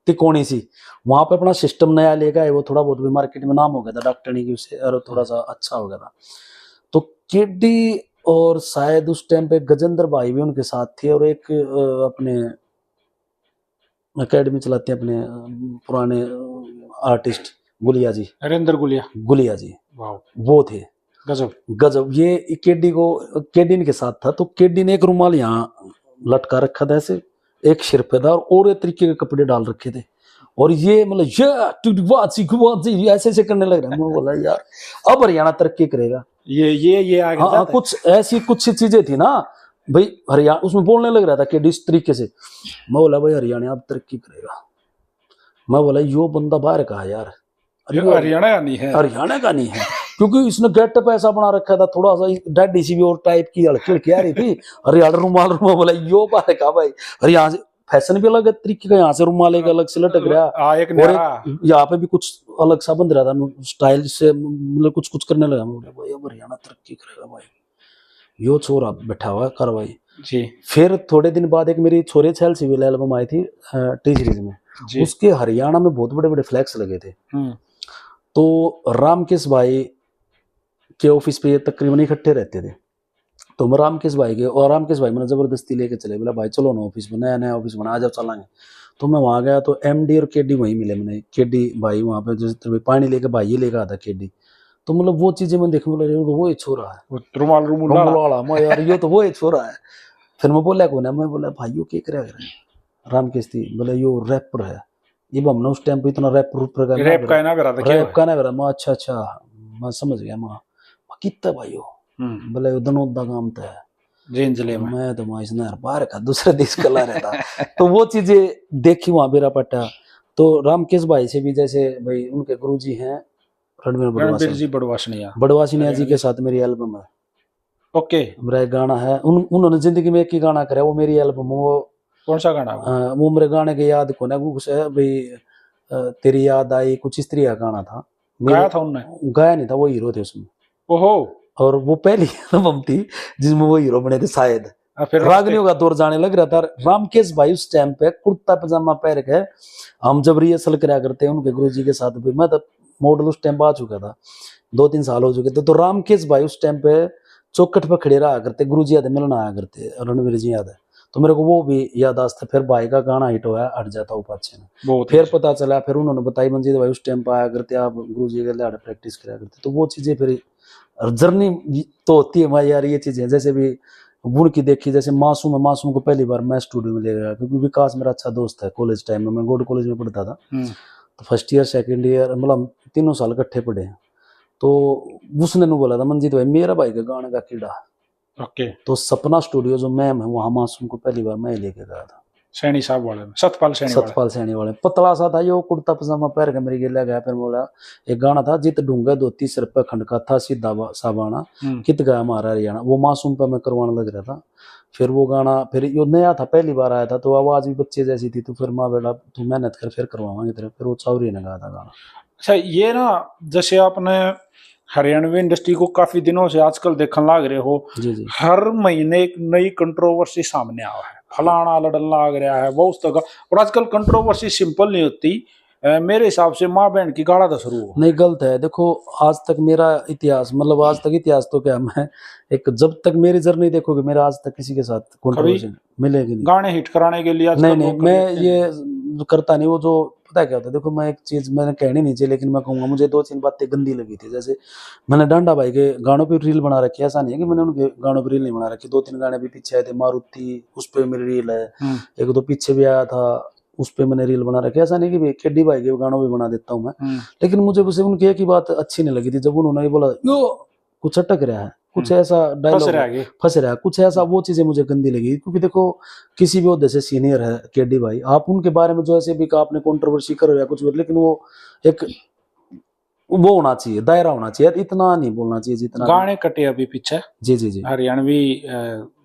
तिकोनी सी, वहां पे अपना सिस्टम नया लेकर आए, वो थोड़ा बहुत भी मार्केट में नाम हो गया था डॉक्टरी की उससे, और थोड़ा सा अच्छा हो गया था। तो केडी और शायद उस टाइम पे गजेंद्र भाई भी उनके साथ थे, और एक अपने एकेडमी चलाते हैं अपने पुराने आर्टिस्ट गुलिया जी,
नरेंद्र
गुलिया जी, वो थे। गजब। ये केडी के साथ था, तो केडी ने एक रुमाल यहाँ लटका रखा था ऐसे, एक सिर पे था, और एक तरीके के कपड़े डाल रखे थे, और ये मतलब ये ऐसे करने लग रहा है। मैं बोला यार अब हरियाणा तरक्की करेगा,
ये आगे
हाँ, कुछ ऐसी कुछ चीजें थी ना भाई, हरियाणा उसमें बोलने लग रहा था कि इस तरीके से। मैं बोला भाई हरियाणा अब तरक्की करेगा। मैं बोला यो बंदा बाहर का है यार,
हरियाणा का नहीं है,
हरियाणा का नहीं है, क्योंकि इसने गेटअप ऐसा बना रखा था, थोड़ा सा डैडी सी भी और टाइप की हल्की हल्की आ रही थी, हरियाणा रुमाल। बोला यो बाहर का भाई, हरियाणा से फैशन भी अलग तरीके का, यहाँ से रुमाल एक अलग से लटक रहा, और यहाँ पे भी कुछ अलग सा बन रहा था स्टाइल से, मतलब कुछ कुछ करने लगा। मैं बोला भाई हरियाणा तरक्की करेगा भाई, यो छोरा बैठा हुआ कार्रवाई जी। फिर थोड़े दिन बाद एक मेरी छोरे छेल सिविल एल्बम आई थी टी सीरीज में, उसके हरियाणा में बहुत बड़े बड़े फ्लैक्स लगे थे। तो रामकेश भाई के ऑफिस पे ये तकरीबन इकट्ठे रहते थे, तो मैं रामकेश भाई के, और रामकेश भाई मैंने जबरदस्ती लेके चले, बोला भाई चलो ना ऑफिस में, नया नया ऑफिस बना, आ जाओ चलेंगे। तो मैं वहां गया तो एमडी और केडी वहीं मिले मैंने, केडी भाई वहां पे जो पानी लेके भाई ये लेके आता केडी। तो मतलब वो चीजें मैं देखने लगा, तो वो ही छोरा है
रुमाल
वाला, मैं यार ये तो वो ही छोरा है। फिर मैं बोला कौन है, मैं बोला भाई यो क्या करे रामकेश थी, बोले यो रैपर है। ये हमने उस टाइम पे इतना रैप
रैप का ना करा था,
रैप का ना करा। मैं अच्छा मैं समझ गया। मैं कितना भाई हो, बोले दनोद दा काम था
जेन जिले में,
मैं तो वहां इसने बाहर का दूसरे देश कला रहता। तो वो चीजें देखी वहां बेरा पट्टा। तो रामकेश भाई से भी जैसे भाई उनके गुरुजी हैं
रणवीर जी बड़वासनिया,
बड़वासनिया जी के साथ मेरी एल्बम है।
ओके,
मेरा एक गाना है, उन्होंने जिंदगी में एक ही गाना कराया, वो मेरी एल्बम। वो
कौन सा गाना?
वो मेरे गाने के याद को ना कुछ है भाई, तेरी याद आई, कुछ इस तरह का गाना था।
गाया था उनने?
गाया नहीं था, वो हीरो थे उसमें।
ओहो।
और वो पहली एल्बम थी जिसमें वो हीरो बने थे शायद।
फिर
रागनियों का दौर जाने लग रहा था। रामकेश भाई उस टाइम पे कुर्ता पजामा पहन के हम जब रिहर्सल कराया करते हैं उनके गुरुजी के साथ भी, मैं तब मॉडल उस टाइम पे आ चुका था, 2-3 साल हो चुके थे। तो रामकेश भाई उस टाइम पे चौखट पे खड़े रहा करते, गुरुजी याद मिलना आया करते, रणवीर जी याद है। तो मेरे को वो भी यादाश्त है। फिर भाई का गाना हिट होया हट जाता उपाचे में, फिर पता चला, फिर उन्होंने बताई मंजीत भाई उस टाइम पे आया करते, आप गुरुजी के लिए प्रैक्टिस कराया करते। तो वो चीजें फिर जर्नी तो होती है भाई यार। ये चीजें जैसे भी बुण की देखी, जैसे मासूम को पहली बार मैं स्टूडियो में ले गया, क्योंकि विकास मेरा अच्छा दोस्त है। कॉलेज टाइम में मैं गोड कॉलेज में पढ़ता था, तो फर्स्ट ईयर सेकंड ईयर मतलब 3 साल इकट्ठे पढ़े हैं। तो उसने नु बोला था मंजीत भाई मेरा भाई का गाने का कीड़ा।
ओके।
तो सपना स्टूडियो जो मैम है वहां मासूम को पहली बार मैं लेके गया था,
सैनी साहब वाले में, सतपाल सैनी वाले।
पतला सा था यो, कुर्ता पजामा पहन के मेरी गेला गया। फिर बोला एक गाना था, जित ढूंगा धोती सिर पे खंडका था सीधा साबाना, कित गया हमारा हरियाणा, वो मासूम पे मैं करवाने लग रहा था। फिर वो गाना फिर यो नया था, पहली बार आया था, तो आवाज भी बच्चे जैसी थी। तो फिर माँ बेटा तू मेहनत कर, फिर करवाएंगे तेरे। फिर वो चौरी ने गाया था गाना।
अच्छा, ये ना जैसे आपने हरियाणवी इंडस्ट्री को काफी दिनों से आजकल देखने लग रहे हो,
जी।
हर महीने एक नई कंट्रोवर्सी सामने आ है, फलाना लड़न लग रहा है, वो उस तरह। और आजकल कंट्रोवर्सी सिंपल नहीं होती, मेरे हिसाब से माँ बहन की गाड़ा शुरू हो
नहीं, गलत है। देखो आज तक मेरा इतिहास, मतलब आज तक इतिहास तो क्या, मैं एक जब तक मेरी जर्नी देखोगे, मेरा आज तक किसी के साथ कंट्रोवर्सी मिलेगी नहीं।
गाने हिट कराने के लिए
नहीं मैं ये करता नहीं। वो जो पता है क्या होता है, देखो मैं एक चीज मैंने कहनी नहीं चाहिए, लेकिन मैं कहूंगा मुझे 2-3 बातें गंदी लगी थी। जैसे मैंने डांडा भाई के गानों पे रील बना रखी है, ऐसा नहीं है कि मैंने उनके गानों पे रील नहीं बना रखी। 2-3 गाने भी पीछे आए थे, मारुति उस पे मेरी रील है, एक दो पीछे भी आया था उस पे मैंने रील बना रखी है। ऐसा नहीं कि केडी भाई के गानों भी बना देता हूँ मैं, लेकिन मुझे उसे उनकी एक ही बात अच्छी नहीं लगी थी, जब उन्होंने ये बोला यो कुछ अटक रहा है, कुछ ऐसा डायलॉग फंस रहा है, कुछ ऐसा, वो चीजें मुझे गंदी लगी। क्योंकि देखो किसी भी ओहदे से सीनियर है केडी भाई, आप उनके बारे में जो ऐसे भी कहा आपने कंट्रोवर्सी कर रहा है कुछ भी, लेकिन वो एक वो होना चाहिए, दायरा होना चाहिए, इतना नहीं बोलना चाहिए जितना।
गाने कटे अभी पीछे
जी
हरियाणवी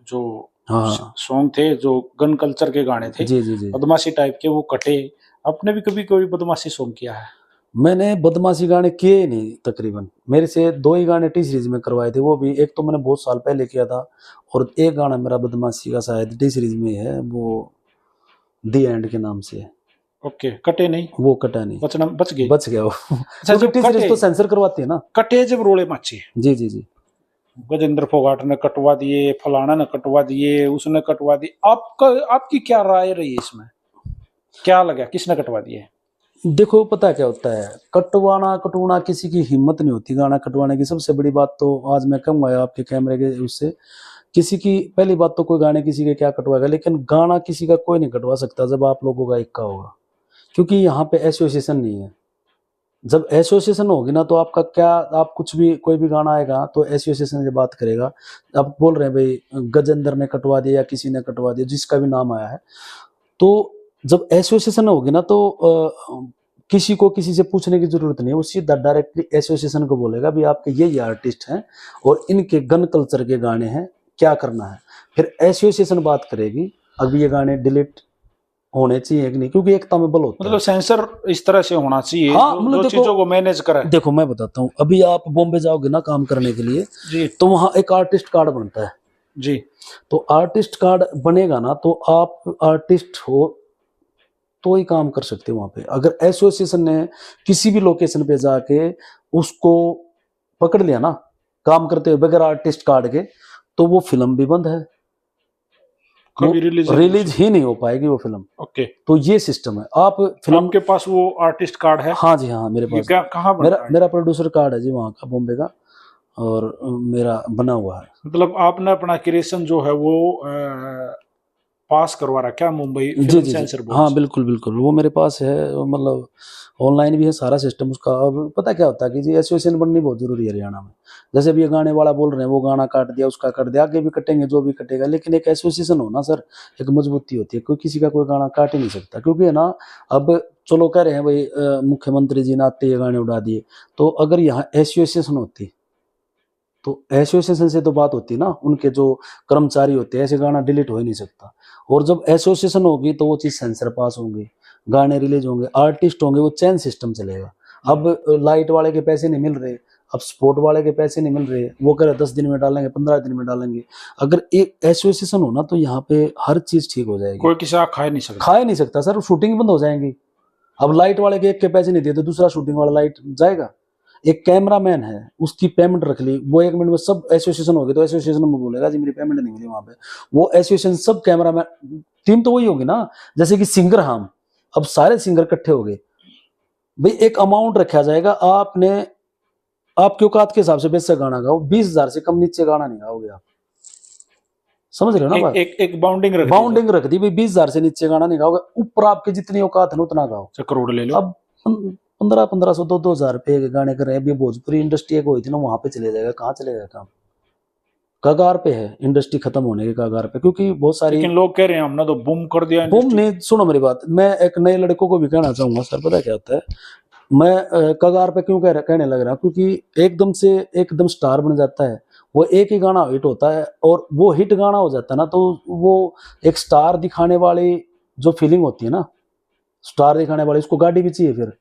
जो सॉन्ग थे, जो गन कल्चर के गाने थे,
जी
बदमाशी टाइप के, वो कटे। आपने भी कभी कोई बदमाशी सॉन्ग किया है?
मैंने बदमाशी गाने किए नहीं, तकरीबन मेरे से 2 ही गाने टी सीरीज में करवाए थे, वो भी एक तो मैंने बहुत साल पहले किया था, और एक गाना मेरा बदमाशी का शायद टी सीरीज में है, वो दी एंड के नाम से।
ओके, कटे नहीं,
वो कटा नहीं, बच गया वो।
अच्छा, जब
टी सीरीज तो सेंसर करवाती है ना,
कटे जब रोले मचे।
जी
गजेंद्र फोगाट ने कटवा दिए, फलाना ने कटवा दिए, उसने कटवा दिए, आपकी क्या राय रही इसमें? क्या लगा, किसने कटवा दिए?
देखो पता क्या होता है, कटवाना किसी की हिम्मत नहीं होती गाना कटवाने की। सबसे बड़ी बात तो आज मैं कहूंगा आपके कैमरे के उससे, किसी की पहली बात तो कोई गाने किसी के क्या कटवाएगा, लेकिन गाना किसी का कोई नहीं कटवा सकता जब आप लोगों का इक्का होगा, क्योंकि यहाँ पे एसोसिएशन नहीं है। जब एसोसिएशन होगी ना तो आपका क्या, आप कुछ भी कोई भी गाना आएगा तो एसोसिएशन से बात करेगा। आप बोल रहे हैं भाई गजेंद्र ने कटवा दिया या किसी ने कटवा दिया, जिसका भी नाम आया है, तो जब एसोसिएशन होगी ना तो किसी को किसी से पूछने की जरूरत नहीं है, वो सीधा डायरेक्टली एसोसिएशन को बोलेगा भी आपके ये आर्टिस्ट हैं और इनके गन कल्चर के गाने हैं, क्या करना है। फिर एसोसिएशन बात करेगी अब ये गाने डिलीट होने चाहिए कि नहीं, क्योंकि एकता में बल होता है।
मतलब सेंसर इस तरह से होना चाहिए,
हाँ, मतलब
चीजों को मैनेज करे।
देखो मैं बताता हूँ, अभी आप बॉम्बे जाओगे ना काम करने के लिए
जी,
तो वहाँ एक आर्टिस्ट कार्ड बनता है
जी।
तो आर्टिस्ट कार्ड बनेगा ना तो आप आर्टिस्ट हो तो ही काम कर सकते हो वहां पे। अगर एसोसिएशन ने किसी भी लोकेशन पे जाके उसको पकड़ लिया ना काम करते हुए बगैर आर्टिस्ट कार्ड के, तो वो फिल्म भी बंद है,
कभी
रिलीज ही नहीं हो पाएगी वो फिल्म।
ओके,
तो ये सिस्टम है। आप फिल्म,
आपके पास वो आर्टिस्ट कार्ड है?
हाँ जी हाँ, मेरे
ये
पास
क्या कहाँ बनता है?
मेरा प्रोड्यूसर कार्ड है जी वहाँ का, बॉम्बे का, और मेरा बना हुआ है।
मतलब आपने अपना क्रिएशन जो है वो पास करवा रखा है मुंबई
जी
फिल्म
जी जी,
सेंसर बोर्ड
हाँ
से?
बिल्कुल बिल्कुल, वो मेरे पास है, मतलब ऑनलाइन भी है सारा सिस्टम उसका। अब पता क्या होता है कि जी एसोसिएशन बननी बहुत जरूरी है हरियाणा में। जैसे अभी ये गाने वाला बोल रहे हैं, वो गाना काट दिया, उसका काट दिया, आगे भी कटेंगे जो भी कटेगा, लेकिन एक एसोसिएशन हो ना सर, एक मजबूती होती है। कोई किसी का कोई गाना काट ही नहीं सकता, क्योंकि है ना, अब चलो कह रहे हैं भाई मुख्यमंत्री जी ने आते ये गाने उड़ा दिए, तो अगर यहाँ एसोसिएशन होती तो एसोसिएशन से तो बात होती ना, उनके जो कर्मचारी होते हैं, ऐसे गाना डिलीट हो ही नहीं सकता। और जब एसोसिएशन होगी तो वो चीज सेंसर पास होंगे, गाने रिलीज होंगे, आर्टिस्ट होंगे, वो चैन सिस्टम चलेगा। अब लाइट वाले के पैसे नहीं मिल रहे, अब स्पोर्ट वाले के पैसे नहीं मिल रहे, वो कह रहे 10 दिन में डालेंगे, 15 दिन में डालेंगे। अगर एक एसोसिएशन हो ना तो यहाँ पे हर चीज ठीक हो जाएगी।
कोई किसी का खा नहीं सकता,
खा ही नहीं सकता सर, शूटिंग बंद हो जाएंगी। अब लाइट वाले के एक के पैसे नहीं दिए तो दूसरा शूटिंग वाला लाइट जाएगा। एक कैमरामैन है, उसकी पेमेंट रख ली, वो 1 मिनट में सब एसोसिएशन हो गई तो एसोसिएशन में बोलेगा जी मेरी पेमेंट नहीं मिली वहां पे, वो एसोसिएशन सब कैमरामैन टीम तो वही होगी ना। जैसे कि सिंगर, हम अब सारे सिंगर इकट्ठे हो गए भाई, एक अमाउंट रखा जाएगा, आपने आपके औकात के हिसाब से बेशक गाना गाओ, 20,000 से कम नीचे गाना नहीं गाओगे आप, समझ रहे हो ना बात?
एक
बाउंडिंग रख दी भाई, 20,000 से नीचे गाना नहीं गाओगे, ऊपर आपके जितनी औकात है उतना गाओ।
करोड़ ले लो।
अब 1500 2,000 रुपए के गाने कर रहे हैं। अभी भोजपुरी इंडस्ट्री एक हुई थी ना, वहां पे चले जाएगा, कहाँ चलेगा काम? कगार पे है, इंडस्ट्री खत्म होने के कगार पे, क्योंकि बहुत सारी,
लेकिन लोग कह रहे हैं हमने तो बूम कर दिया
बूम
industry।
नहीं, सुनो मेरी बात, मैं एक नए लड़कों को भी कहना चाहूंगा सर, पता क्या होता है, मैं कगार पे क्यों कहने लग रहा हूँ, क्योंकि एकदम स्टार बन जाता है, वो एक ही गाना हिट होता है, और वो हिट गाना हो जाता है ना, तो वो एक स्टार दिखाने वाली जो फीलिंग होती है ना, स्टार दिखाने वाली, उसको गाड़ी भी चाहिए, फिर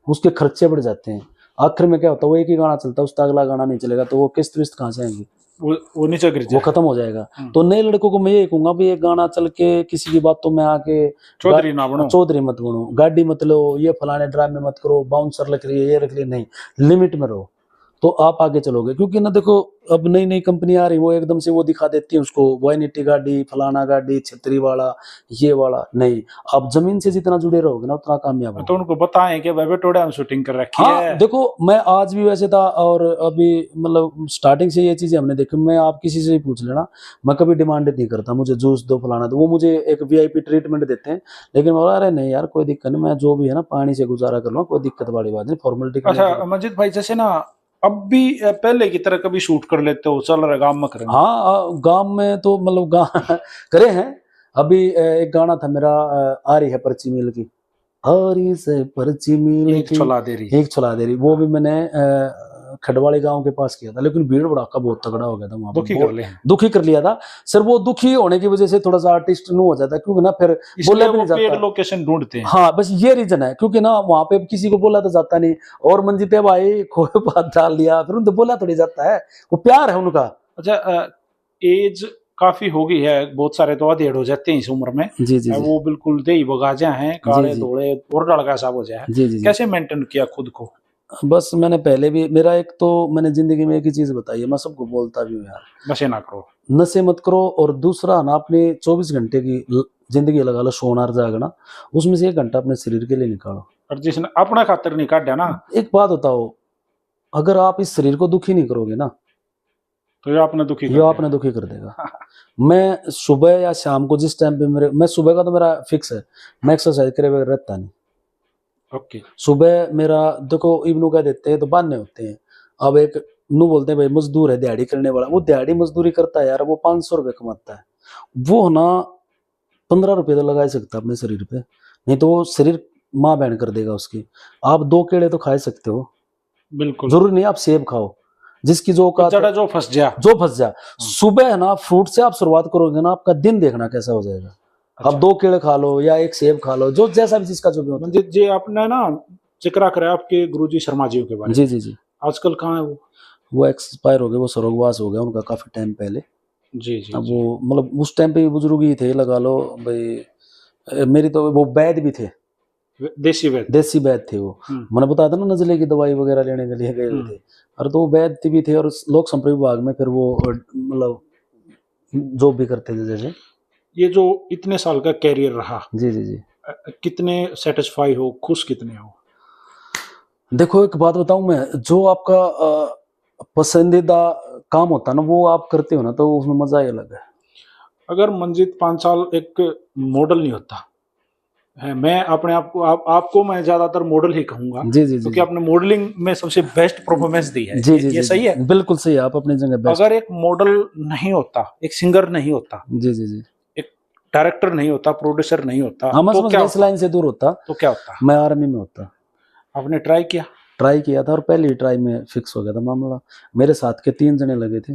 उसके खर्चे बढ़ जाते हैं। आखिर में क्या होता है, वो एक ही गाना चलता है, उसका अगला गाना नहीं चलेगा, तो वो किस्त विस्त कहाँ से आएंगी,
वो नीचे गिर
वो
जाएगा।
खत्म हो जाएगा। तो नए लड़कों को मैं ये कहूंगा भी, एक गाना चल के किसी की बातों में आके
चौधरी ना बनो,
चौधरी मत बनो, गाड़ी मत लो, ये फलाने ड्रामे मत करो, बाउंसर रख रही है, ये रख रही है, नहीं, लिमिट में रहो, तो आप आगे चलोगे। क्योंकि ना देखो, अब नई नई कंपनी आ रही, वो एकदम से वो दिखा देती है उसको, वैनिटी गाड़ी, फलाना गाड़ी, छतरी वाला, ये वाला, नहीं, आप जमीन से जितना जुड़े रहोगे ना उतना कामयाब होगे।
तो उनको बताएं कि भाई बेटोड़ा हम शूटिंग कर रखी
हाँ
है।
देखो, मैं आज भी वैसे था, और अभी मतलब स्टार्टिंग से ये चीजें हमने देखी। मैं, आप किसी से भी पूछ लेना, मैं कभी डिमांड नहीं करता मुझे जूस दो, फलाना दो, वो मुझे एक वीआईपी ट्रीटमेंट देते हैं, लेकिन मैं बोला अरे नहीं यार कोई दिक्कत नहीं, मैं जो भी है ना पानी से गुजारा कर लूँ, कोई दिक्कत वाली बात नहीं, फॉर्मेलिटी।
अच्छा मजिद भाई, जैसे ना अब भी पहले की तरह कभी शूट कर लेते हो, चल रहा गांव में करेंगे?
हाँ गांव में तो मतलब करे हैं। अभी एक गाना था मेरा, आ रही है पर्ची मिल की, आ रही से पर्ची मिल
एक
की,
छुला दे रही,
एक छुला दे रही, वो भी मैंने खडवाली गांव के पास किया था, लेकिन भीड़ भड़ाका बहुत तगड़ा हो गया था वहां पे, दुखी कर लिया था सर। वो दुखी होने की वजह से थोड़ा सा आर्टिस्ट नो हो जाता है, क्योंकि ना फिर बोला भी नहीं जाता,
लोकेशन ढूंढते हैं।
हाँ बस ये रीजन है, क्योंकि ना वहां पे किसी को बोला तो जाता नहीं, और मंजीते भाई खोए बात डाल दिया, फिर उनको बोला थोड़ी जाता है, वो प्यार है उनका।
अच्छा एज काफी हो गई है, बहुत सारे तो अधेड़ हो जाते हैं इस उम्र में।
जी जी,
वो बिल्कुल दे बगाजा हैं, काले धोले और लड़का साहब हो जाए।
जी जी,
कैसे मेंटेन किया खुद को?
बस मैंने पहले भी, मेरा एक तो मैंने जिंदगी में एक ही चीज बताई है, मैं सबको बोलता भी हूँ यार,
नशे ना करो,
नशे मत करो। और दूसरा ना, अपनी 24 घंटे की जिंदगी लगा लो, सोना और जागना, उसमें से 1 घंटा अपने शरीर के लिए निकालो।
और जिसने अपना खातर नहीं काटा ना,
एक बात बताओ, अगर आप इस शरीर को दुखी नहीं करोगे ना,
तो ये आपने
दुखी कर देगा। मैं सुबह या शाम को जिस टाइम पे मैं सुबह का तो मेरा फिक्स है, मैं एक्सरसाइज करे बगैर रहता नहीं।
ओके।
सुबह मेरा देखो, इवनू कह देते हैं तो बहाने होते हैं। अब एक नू बोलते हैं भाई मजदूर है, दिहाड़ी करने वाला, वो दिहाड़ी मजदूरी करता है यार, वो 500 रुपये कमाता है, वो ना 15 रुपये तो लगा ही सकता है अपने शरीर पे, नहीं तो वो शरीर माँ बहन कर देगा उसकी। आप 2 केले तो खा ही सकते हो,
बिल्कुल
जरूरी नहीं आप सेब खाओ, जिसकी जो
जो फंस जा।
सुबह है ना, फ्रूट से आप शुरुआत करोगे ना, आपका दिन देखना कैसा हो जाएगा। अच्छा। आप 2 केले खा लो या 1 सेब खा लो, जो जैसा भी चीज का जो भी होता है।
जी आपने ना जिक्र करा आपके गुरुजी शर्मा जी के बारे में।
जी जी जी,
आजकल कहाँ है
वो एक्सपायर हो गए, वो स्वर्गवास हो गया उनका काफी टाइम पहले।
जी जी,
अब वो मतलब उस टाइम पे बुजुर्ग ही थे, लगा लो भाई, मेरी तो वो वैद भी थे, देसी वैद थे वो। मैंने बताया था ना, नजले की दवाई वगैरह लेने के लिए गए थे, और तो वो वैद भी थे, और लोक संपर्क विभाग में फिर वो मतलब जॉब भी करते थे जैसे।
ये जो इतने साल का कैरियर रहा,
जी जी जी।
कितने सेटिस्फाई हो, खुश कितने हो?
देखो एक बात बताऊं मैं, जो आपका पसंदीदा काम होता है ना वो आप करते हो ना तो उसमें मजा ही अलग है।
अगर मंजीत पांचाल एक मॉडल नहीं होता है, मैं अपने आप को आपको मैं ज्यादातर मॉडल ही कहूंगा,
जी जी जी
क्योंकि
जी
आपने मॉडलिंग में सबसे बेस्ट परफॉर्मेंस दी है।
जी जी
ये
जी
सही है?
जी बिल्कुल सही है, आप अपनी जगह बेस्ट।
अगर एक मॉडल नहीं होता, एक सिंगर नहीं होता,
जी जी जी।
एक डायरेक्टर नहीं होता, प्रोड्यूसर नहीं होता,
हाँ मैं
तो
समझ
क्या
गया, इस
होता?
लाइन से दूर होता,
तो क्या होता?
मैं आर्मी में होता।
आपने ट्राई किया?
ट्राई किया था और पहली ट्राई में फिक्स हो गया था मामला। मेरे साथ के 3 जने लगे थे।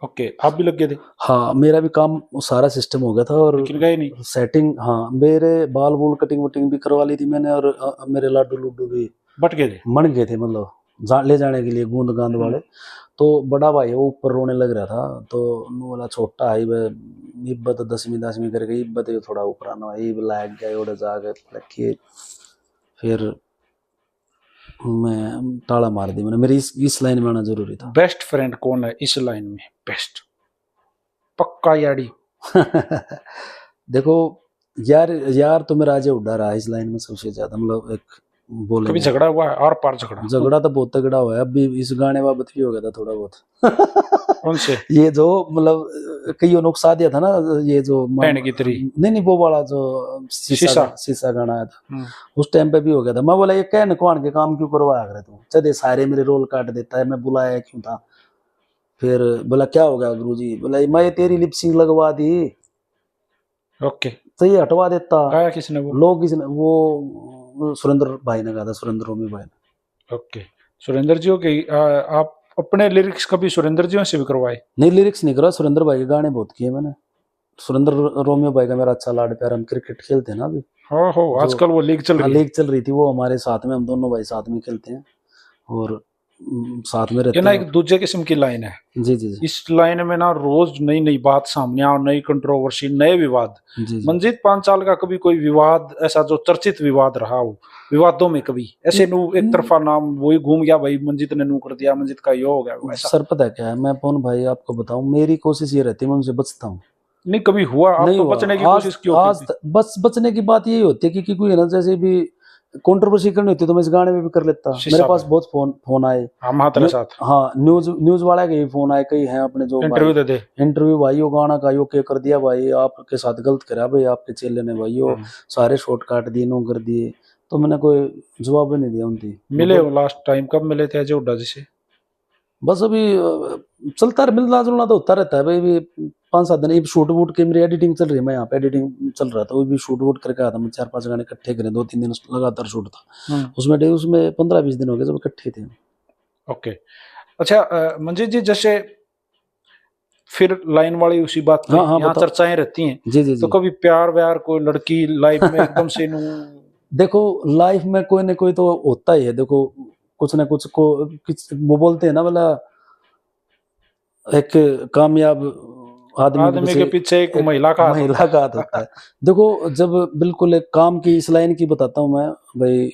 ओके, आप भी लग गए थे?
हाँ मेरा भी काम सारा सिस्टम हो गया था और
लेकिन गए नहीं?
सेटिंग, हाँ मेरे बाल बूल कटिंग वटिंग भी करवा ली थी मैंने और मेरे लाडू लुड्डू भी
बट गए थे?
मन गए थे, मतलब ले जाने के लिए गूंद गांद वाले। तो बड़ा भाई वो ऊपर रोने लग रहा था, तो उन्होंने बोला छोटा है वह इब्बत 10वीं करके इब्बत ये थोड़ा ऊपर आना है, इब लाग गया उड़े जाके रखिए। फिर मैं ताला मार दी मैंने, मेरी इस लाइन में आना जरूरी था।
बेस्ट फ्रेंड कौन है इस लाइन में? बेस्ट पक्का यारी?
देखो यार, यार तो मेरा अजय हुड्डा रहा इस लाइन में सबसे ज्यादा, मतलब एक
कभी
बोलेंगे।
झगड़ा हुआ है? और पार झगड़ा?
झगड़ा तो बहुत तगड़ा हुआ है, अभी इस गाने बाबत भी हो गया था थोड़ा बहुत।
कौन से?
ये जो मतलब कईयों ने उकसा दिया था ना, ये जो
बहन की तेरी?
नहीं नहीं वो वाला जो
शीशा?
शीशा गाना आया था, उस टाइम पे भी हो गया था। मैं बोला ये कहन कौन के काम क्यों करवाया करे तू, चले सारे मेरे रोल काट देता है, मैं बुलाया क्यों था। फिर बोला क्या हो गया गुरुजी, बोला मैं तेरी लिपसिंग लगवा दी।
ओके,
तो ये हटवा देता।
गाया किसने वो?
लोग किसने, वो सुरेंद्र भाई ने गाया था, सुरेंद्र रोमी भाई ने।
ओके, सुरेंद्र जी हो गई। आप अपने लिरिक्स कभी सुरेंद्र जी से भी करवाए?
नहीं लिरिक्स नहीं करा, सुरेंद्र भाई के गाने बहुत किए मैंने। सुरेंद्र रोमियो भाई का मेरा अच्छा लाड प्यार, हम क्रिकेट खेलते हैं ना अभी।
हो आजकल वो लीग चल
हाँ
रही है।
लीग चल रही थी, वो हमारे साथ में, हम दोनों भाई साथ में खेलते हैं और साथ में
ये
रहते
ना
हैं।
एक दूसरे किस्म की लाइन है।
जी जी जी
इस लाइन में ना रोज नई नई बात सामने आओ, नई कंट्रोवर्सी, नए विवाद।
जी जी।
मंजीत पांचाल का कभी कोई विवाद ऐसा जो चर्चित विवाद रहा हो, विवादों में कभी ऐसे नू एक तरफा नाम वही घूम गया, भाई मंजीत ने नू कर दिया, मंजीत का ये हो गया ऐसा?
सर पता है क्या है, मैं पवन भाई आपको बताऊं, मेरी कोशिश ये रहती है मैं उनसे बचता हूँ।
नहीं कभी हुआ? आप
नहीं
तो
हुआ
बचने की
आज,
कोशिश क्यों
आज
करती?
बस बचने की बात यही होती है कि कोई है ना, जैसे भी कंट्रोवर्सी करनी होती है तो मैं इस गाने में भी कर लेता। मेरे पास बहुत फोन आए।
हाँ तेरे साथ?
हाँ न्यूज वाला के भी फोन आए, कई हैं अपने जो
इंटरव्यू दे दे।
इंटरव्यू भाई वो गाना का यो क्या कर दिया भाई, आपके साथ गलत करा भाई आपके चेले ने भाई, यो सारे शॉर्ट काट दिए, नो कर दिए। तो मैंने कोई जवाब भी नहीं दिया उनकी।
मिले हो लास्ट टाइम कब मिले थे अजय हुड्डा जी से?
बस अभी चलता है, मिलना जुलना तो होता रहता है भाई। भी 5-7 दिन शूट वूट की मेरी एडिटिंग चल रही है, मैं यहाँ पे एडिटिंग चल रहा था, वो भी शूट वूट करके आया था मैं। 4-5 गाने इकट्ठे करे, 2-3 दिन लगातार शूट था उसमें 15-20 दिन हो गए जब इकट्ठे थे।
ओके, अच्छा मंजीत जी, जैसे फिर लाइन वाली उसी बात पे
हाँ हाँ
यहाँ
बताओ।
चर्चाएं रहती हैं।
जी जी जी।
तो कभी प्यार व्यार, कोई लड़की लाइफ में एकदम से नू?
देखो लाइफ में कोई ना कोई तो होता ही है। देखो कुछ ना कुछ को वो बोलते हैं ना, बोला एक कामयाब आदमी
के पीछे एक महिला का
हाथ होता है। देखो जब बिल्कुल एक काम की इस लाइन की बताता हूँ मैं भाई,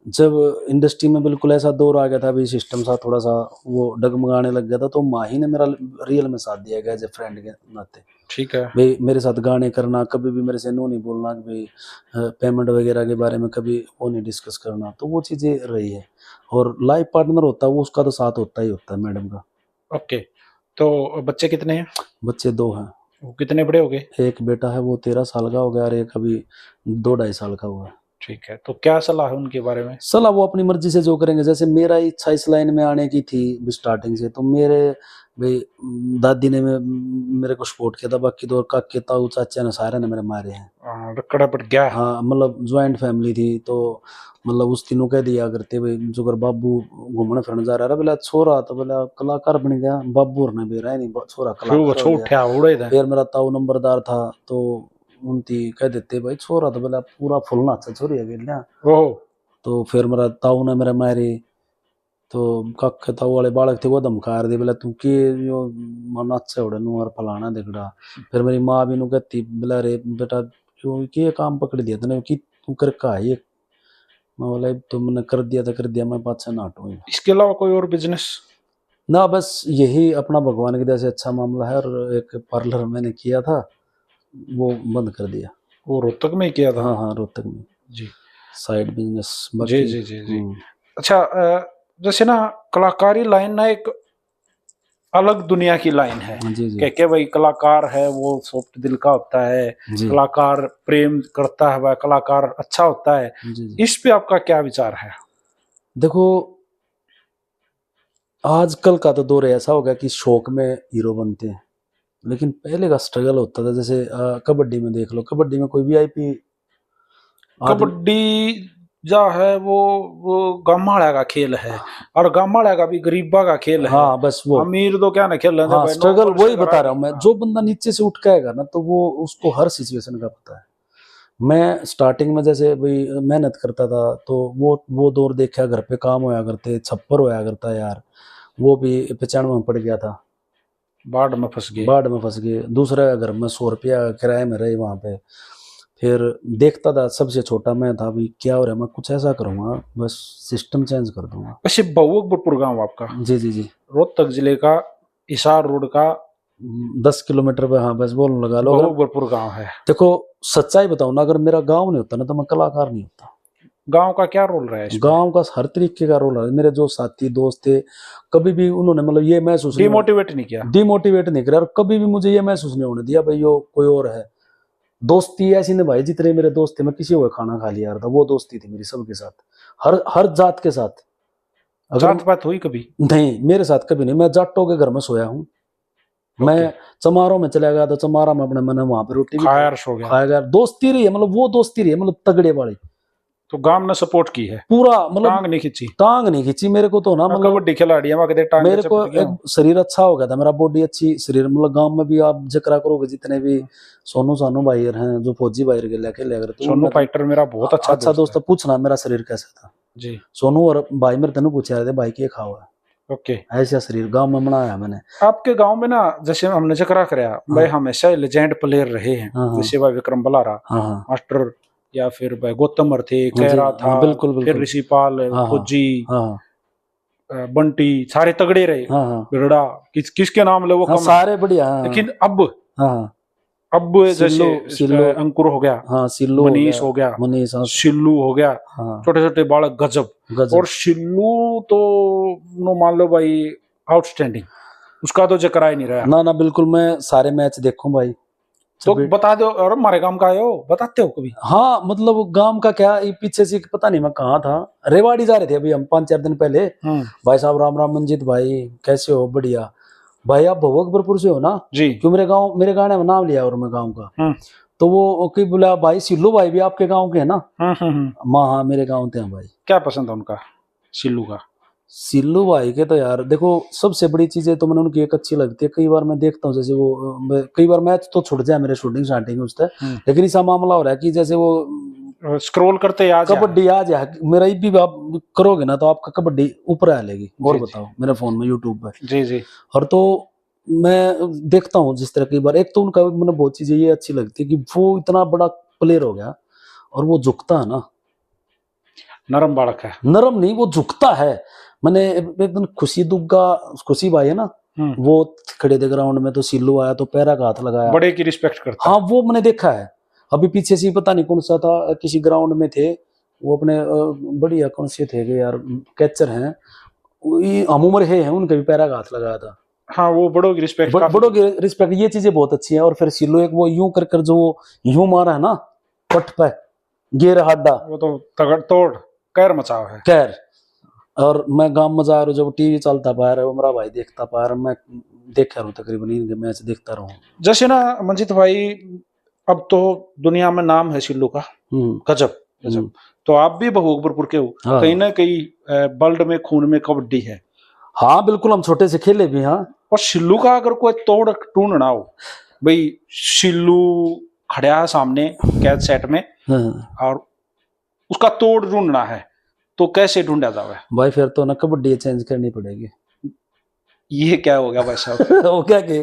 जब इंडस्ट्री में बिल्कुल ऐसा दौर आ गया था, भाई सिस्टम सा थोड़ा सा वो डगमगाने लग गया था, तो माही ने मेरा रियल में साथ दिया गया एज ए फ्रेंड के नाते।
ठीक है
भाई मेरे साथ गाने करना, कभी भी मेरे से नो नहीं बोलना कि भाई पेमेंट वगैरह के बारे में कभी वो नहीं डिस्कस करना, तो वो चीज़ें रही है। और लाइफ पार्टनर होता है वो, उसका तो साथ होता ही होता है मैडम का।
ओके, तो बच्चे कितने हैं?
बच्चे 2 हैं।
वो कितने बड़े हो गए?
एक बेटा है वो 13 साल का हो गया और एक अभी 2-2.5 साल का हुआ है।
ठीक है, तो क्या सलाह है उनके बारे में?
सलाह वो अपनी मर्जी से जो करेंगे। जैसे मेरा इच्छा इस लाइन में आने की थी स्टार्टिंग से, तो मेरे भाई दादी ने मेरे को सपोर्ट किया था, बाकी तो काके ताऊ चाचा ने सारे ने मेरे मारे हैं।
रकड़ा पड़ गया।
हाँ मतलब ज्वाइंट फैमिली थी, तो मतलब उस तीनों कह दिया करते भाई जो कर बाबू घूमने फिरने जा रहा है, बोला छोरा तो बोला कलाकार बन गया, बाबू और ने भी रहा नहीं, छोरा कलाकार हो गया। फिर मेरा ताऊ नंबरदार था, तो उनती कह देते भाई छोरा तो बोला पूरा फुल नाचा छोरी है। तो फिर मेरा ताऊ ने मेरे मारे, तो कख ताऊ वाले बालक थे वो धमका दे, बोला तू के यो नाचे उड़े नू और फलाना दिखड़ा। फिर मेरी माँ भी नू कहती, बोला रे बेटा क्यों के काम पकड़ दिया तूने कि तू कर का है ये। मैं बोला तुमने कर दिया तो कर दिया, मैं पाछा ना हटूं।
इसके अलावा कोई और बिजनेस?
ना बस यही अपना भगवान की दया से अच्छा मामला है। और एक पार्लर मैंने किया था, वो बंद कर दिया।
वो रोहतक में ही किया था?
हाँ हाँ, रोहतक में
जी
साइड बिजनेस
जी
बाकी।
जी जी जी। अच्छा, जैसे ना कलाकारी लाइन ना एक अलग दुनिया की लाइन है।
जी जी
क्या भाई कलाकार है वो सॉफ्ट दिल का होता है,
जी
कलाकार प्रेम करता है, वह कलाकार अच्छा होता है।
जी जी।
इस पे आपका क्या विचार है?
देखो, आजकल का तो दौर ऐसा हो गया कि शौक में हीरो बनते हैं, लेकिन पहले का स्ट्रगल होता था। जैसे कबड्डी में देख लो, कबड्डी में कोई वीआईपी आदमी।
कबड्डी जा है वो गामाड़ा का खेल है, और गामाड़ा का भी गरीबा का खेल है।
हाँ बस वो,
अमीर तो क्या ना खेल रहे
हाँ
भाई,
स्ट्रगल
नॉर्मल
वही
से
बता रहा हूँ मैं।
हाँ।
जो बंदा नीचे से उठ के आएगा ना, तो वो उसको हर सिचुएशन का पता है। मैं स्टार्टिंग में जैसे भाई मेहनत करता था, तो वो दौर देखा, घर पे काम होया करते, छप्पर होया करता यार, वो भी 95 में पड़ गया था,
बाढ़ में फंस गए।
बाढ़ में फंस गए। दूसरा घर में 100 रुपया किराए में रहे वहां पे। फिर देखता था, सबसे छोटा मैं था, भी क्या हो रहा है, मैं कुछ ऐसा करूंगा, बस सिस्टम चेंज कर दूंगा।
वैसे बहुवकपुर गांव आपका
जी जी जी,
रोहतक जिले का हिसार रोड का
10 किलोमीटर पे, हाँ बस बोल लगा लो। अगर
बहुवकपुर गांव है।
देखो सच्चाई बताऊं ना, अगर मेरा गांव नहीं होता ना, तो मैं कलाकार नहीं होता।
गांव का क्या रोल रहा है इसमें?
गांव का हर तरीके का रोल है। मेरे जो साथी दोस्त थे, कभी भी उन्होंने मतलब ये महसूस
डिमोटिवेट नहीं किया?
डिमोटिवेट नहीं किया, और कभी भी मुझे ये महसूस नहीं होने दिया भाई यो कोई और है। दोस्ती ऐसी निभाई, जितने मेरे दोस्त थे, मैं किसी को खाना खा लिया था, वो दोस्ती थी मेरी सबके साथ, हर हर जात के साथ। अगर
जात पात हुई कभी?
नहीं, मेरे साथ कभी नहीं। मैं जाटों के घर में सोया हूँ। मैं चमारों में चला गया तो चमारा में अपने मैंने वहां पे रोटी भी खाया गया। दोस्ती रही है, मतलब वो दोस्ती रही है, मतलब तगड़े वाली।
तो गांव ने सपोर्ट की है
पूरा, मतलब
टांग नहीं खींची?
टांग नहीं खींची मेरे को तो ना, मतलब
कबड्डी खिलाड़ी है, टांग
मेरे को एक शरीर अच्छा हो गया था, मेरा बॉडी अच्छी शरीर। मतलब गांव में भी आप जिक्र करोगे, जितने भी सोनू सानू भाई हैं, जो फौजी भाई के लेके ले अगर, तो
सोनू फाइटर मेरा बहुत अच्छा
दोस्त है। पूछना मेरा शरीर कैसा था
जी।
सोनू और भाई मेरे तेनों पूछा रहे थे, भाई क्या खाओ है।
ओके,
ऐसा शरीर गांव में बनाया मैंने।
आपके गांव में ना, जैसे हमने जिक्र कराया भाई, हमेशा लेजेंड प्लेयर रहे हैं, जैसे भाई विक्रम बलारा मास्टर, या फिर भाई गौतम थे, खैरा था,
बिल्कुल
फिर ऋषिपाल, फौजी, बंटी, सारे तगड़े रहे। बिरड़ा किसके नाम ले वो कम
सारे बढ़िया।
लेकिन अब जैसे अंकुर हो गया,
हाँ सिल्लू
मनीष हो गया, शिल्लू हो गया, छोटे छोटे बालक गजब। और शिल्लू तो नो मान लो भाई आउटस्टैंडिंग, उसका तो जिक्र ही नहीं रहा।
ना बिल्कुल, मैं सारे मैच देखूं भाई।
तो बता दो, और हमारे गांव का आए हो, बताते हो कभी?
हाँ मतलब गांव का क्या, पीछे से पता नहीं मैं कहाँ था, रेवाड़ी जा रहे थे अभी हम 5-4 दिन पहले। भाई साहब राम राम, मंजीत भाई कैसे हो? बढ़िया भाई, आप भगवतपुर से हो ना?
जी।
क्यों मेरे गाने में नाम लिया और मैं गाँव का, तो वो कई बोला भाई सिल्लू भाई भी आपके गाँव के है ना? हाँ मेरे गाँव के हैं भाई।
क्या पसंद है उनका सिल्लू का?
सिल्लू भाई के तो यार देखो, सबसे बड़ी चीज है तो मैंने उनकी एक अच्छी लगती है। कई बार मैं देखता हूँ, जैसे वो कई बार मैच तो छूट जाए मेरे शूटिंग उससे, लेकिन ऐसा मामला हो रहा है कि जैसे वो
स्क्रॉल करते
कबड्डी आ जाए मेरा भी, आप करोगे ना तो आपका कबड्डी ऊपर आ लेगी। और बताओ मेरे फोन में यूट्यूब पे।
जी जी।
और तो मैं देखता हूँ जिस तरह की बार, एक तो उनका मैंने बहुत चीजें ये अच्छी लगती है कि वो इतना बड़ा प्लेयर हो गया और वो झुकता है ना,
नरम बालक है।
नरम नहीं, वो झुकता है। मैंने एक दिन खुशी भाई है ना, वो खड़े थे ग्राउंड में, तो सिल्लू आया तो पैरा का हाथ लगाया,
बड़े की रिस्पेक्ट करता।
हाँ वो मैंने देखा है। अभी पीछे से पता नहीं कौन सा था, किसी ग्राउंड में थे वो, अपने बढ़िया कौन से थे यार, कैचर हैं, हम उम्र है उनके भी पैरा का हाथ लगाया था।
हाँ वो बड़ों की रिस्पेक्ट,
बड़ों की रिस्पेक्ट, ये चीजें बहुत अच्छी है। और फिर सिल्लू एक वो यूं कर जो यूं मारा है ना पट पे, गेर हड्डा, वो तो
तगड़ तोड़ कैर मचाव है,
कैर। और मैं गांव में जा रहा हूँ, जब टीवी चलता पा रहा है, मेरा भाई देखता पा रहा, मैं देखा रहूँ, तकरीबन इनके मैच देखता रहूँ।
जैसे ना मंजीत भाई, अब तो दुनिया में नाम है सिल्लू का, गजब गजब। तो आप भी भगवतपुर के हो, कहीं ना कहीं वर्ल्ड में खून में कबड्डी है।
हाँ बिल्कुल, हम छोटे से खेले भी। हाँ,
और सिल्लू का अगर कोई तोड़ ढूंढना हो भाई, सिल्लू खड़ा है सामने कैच सेट में, और उसका तोड़ ढूंढना है, तो कैसे ढूंढा जावे
भाई? फिर तो ना कबड्डी चेंज करनी पड़ेगी।
ये क्या हो गया भाई साहब?
हो क्या कि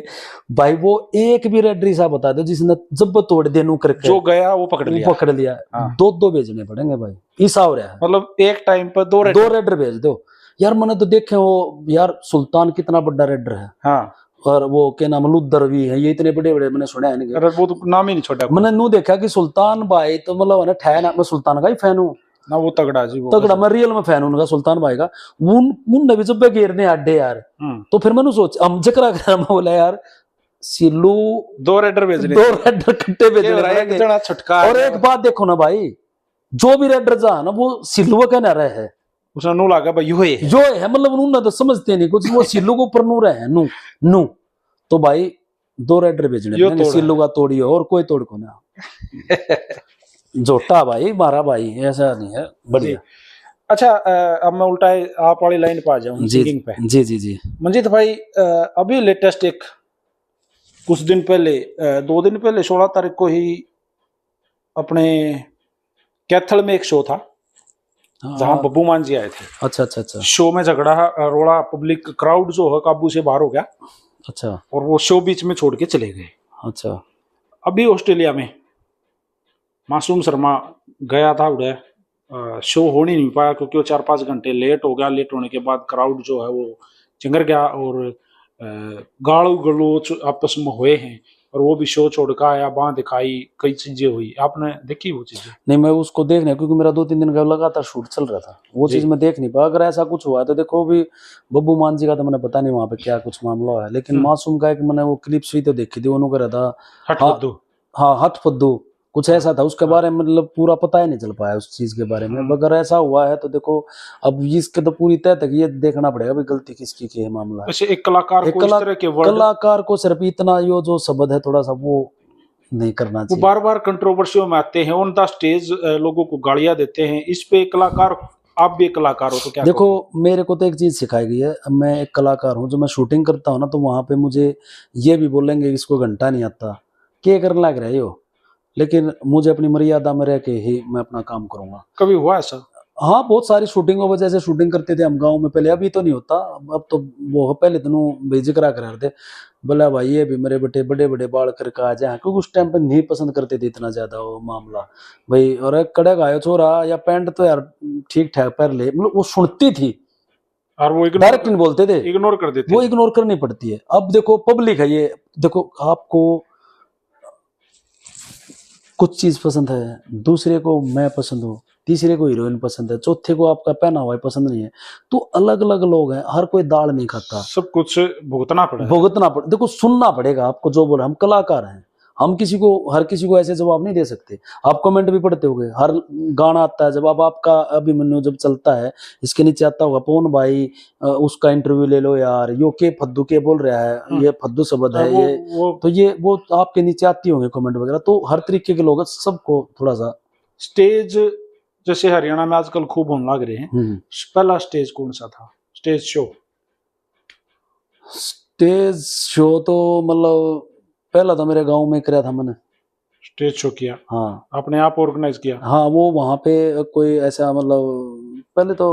भाई वो एक भी रेडरी सा बता दो जिसने जब तोड़ देनू करके
जो गया वो पकड़ लिया।
हाँ। दो भेजने पड़ेंगे भाई, ऐसा हो रहा है।
मतलब एक टाइम पर दो
रेडर भेज दो, यार मैंने तो देखे वो यार, सुल्तान कितना बड़ा रेडर है।
हाँ,
और वो क्या नाम, लुद्दर भी है, ये इतने बड़े बड़े मैंने सुने हैं इनके।
अरे वो तो नाम ही नहीं छोटा।
मैंने नू देखा कि सुल्तान भाई तो मतलब है ना, ठहर मैं सुल्तान का ही फैन हूँ
ना, वो तगड़ा जी, वो
तगड़ा, मैं रियल में फैन हूँ उनका, सुल्तान भाई का। उन भी जब घेरने अड्डे यार, तो फिर मैंने सोच हम जकरा कर, मैं बोला यार सिल्लू
2 रेडर भेज रहे,
2 रेडर कट्टे भेज रहे
एक जना छटका।
और एक बात देखो ना भाई, जो भी रेडर जा ना वो सिल्लू का ना रहे,
उसने नू लागा भाई यो है,
जो है मतलब उन्होंने तो समझते नहीं कुछ, वो सिल्लू को ऊपर नू रहे नू नू। तो भाई 2 रेडर भेजने पड़ेंगे, सिल्लू का तोड़ी और कोई तोड़ को ना। जोटा भाई मारा भाई, ऐसा नहीं है, बढ़िया।
अच्छा, अब मैं उल्टा आप वाली लाइन पे आ जाऊं, सिंगिंग पे।
जी जी जी
मंजीत भाई, अभी लेटेस्ट एक कुछ दिन पहले, 2 दिन पहले 16 तारीख को ही अपने कैथल में एक शो था, जहां बब्बू मान जी आए थे।
अच्छा अच्छा अच्छा।
शो में झगड़ा रोड़ा, पब्लिक क्राउड जो है काबू से बाहर हो गया।
अच्छा।
और वो शो बीच में छोड़ के चले गए।
अच्छा।
अभी ऑस्ट्रेलिया में मासूम शर्मा गया था उड़े, शो हो नहीं पाया क्योंकि वो 4-5 घंटे लेट हो गया। लेट होने के बाद क्राउड जो है वो चिंगर गया और गाड़ू गलोच आपस में हुए हैं, और वो भी शो छोड़ कर आया, बांह दिखाई, कई चीजें हुई। आपने देखी वो चीजें?
नहीं, मैं उसको देखने, क्योंकि मेरा 2-3 दिन का लगातार शूट चल रहा था, वो चीज मैं देख नहीं पाया। अगर ऐसा कुछ हुआ तो देखो, भी बब्बू मान जी का तो मैंने पता नहीं वहां पे क्या कुछ मामला है, लेकिन मासूम का एक मैंने वो क्लिप्स भी तो देखी थी, उन्होंने करा था हाँ हट फद्दू कुछ ऐसा था, उसके बारे में मतलब पूरा पता ही नहीं चल पाया उस चीज के बारे में। अगर ऐसा हुआ है तो देखो अब इसके तो पूरी तय तक ये देखना पड़ेगा भी गलती किसकी की है मामला।
एक कलाकार को इस तरह के वर्ड,
कलाकार को सिर्फ इतना यो जो शब्द है थोड़ा सा वो नहीं करना चाहिए।
वो बार बार कंट्रोवर्सियों में आते हैं, ऑन द स्टेज लोगों को गालियां देते हैं। इस पे कलाकार, आप भी एक कलाकार हो तो क्या
देखो, मेरे को तो एक चीज सिखाई गई है, मैं एक कलाकार हूँ, जो मैं शूटिंग करता हूँ ना, तो वहां पे मुझे ये भी बोलेंगे इसको घंटा नहीं आता, क्या करने लग रहे हो, लेकिन मुझे अपनी मर्यादा में रह के ही मैं अपना काम करूंगा।
कभी हुआ ऐसा?
हाँ, बहुत सारी शूटिंगों वजह से शूटिंग करते थे हम गांव में पहले, अभी तो नहीं होता, अब तो वो पहले दिनों बेजिक्रा कर थे, बोला भाई ये भी मेरे बेटे बड़े बड़े बाल करके आ जाए, क्योंकि उस टाइम पे नहीं पसंद करते थे इतना ज्यादा वो मामला भाई। और कड़े गायो छोरा या पैंट तो यार ठीक ठाक पहन ले, मतलब वो सुनती थी
और वो
डायरेक्ट नहीं बोलते थे,
इग्नोर कर देते,
वो इग्नोर करनी पड़ती है। अब देखो पब्लिक है ये, देखो आपको कुछ चीज पसंद है, दूसरे को मैं पसंद हूँ, तीसरे को हीरोइन पसंद है, चौथे को आपका पहना हुआ पसंद नहीं है, तो अलग अलग लोग हैं, हर कोई दाल नहीं खाता,
सब कुछ भुगतना पड़ेगा।
देखो सुनना पड़ेगा आपको जो बोले। हम कलाकार हैं, हम हर किसी को ऐसे जवाब नहीं दे सकते। आप कमेंट भी पढ़ते होंगे, हर गाना आता है जब आपका अभिमन्यु जब चलता है, इसके नीचे आता होगा पवन भाई उसका इंटरव्यू ले लो यार, यो के फद्दू के बोल रहा है, ये फद्दू शब्द है ये, तो ये वो आपके नीचे आती होंगे कमेंट वगैरह। तो हर तरीके के लोग हैं, सबको थोड़ा सा।
स्टेज जैसे हरियाणा में आजकल खूब होने लग रहे हैं, पहला स्टेज कौन सा था, स्टेज शो?
स्टेज शो तो मतलब पहला तो मेरे गांव में कराया था मैंने, स्टेज
शो किया।
हाँ,
अपने आप ऑर्गेनाइज किया? हाँ,
वो वहां पे कोई ऐसा मतलब पहले तो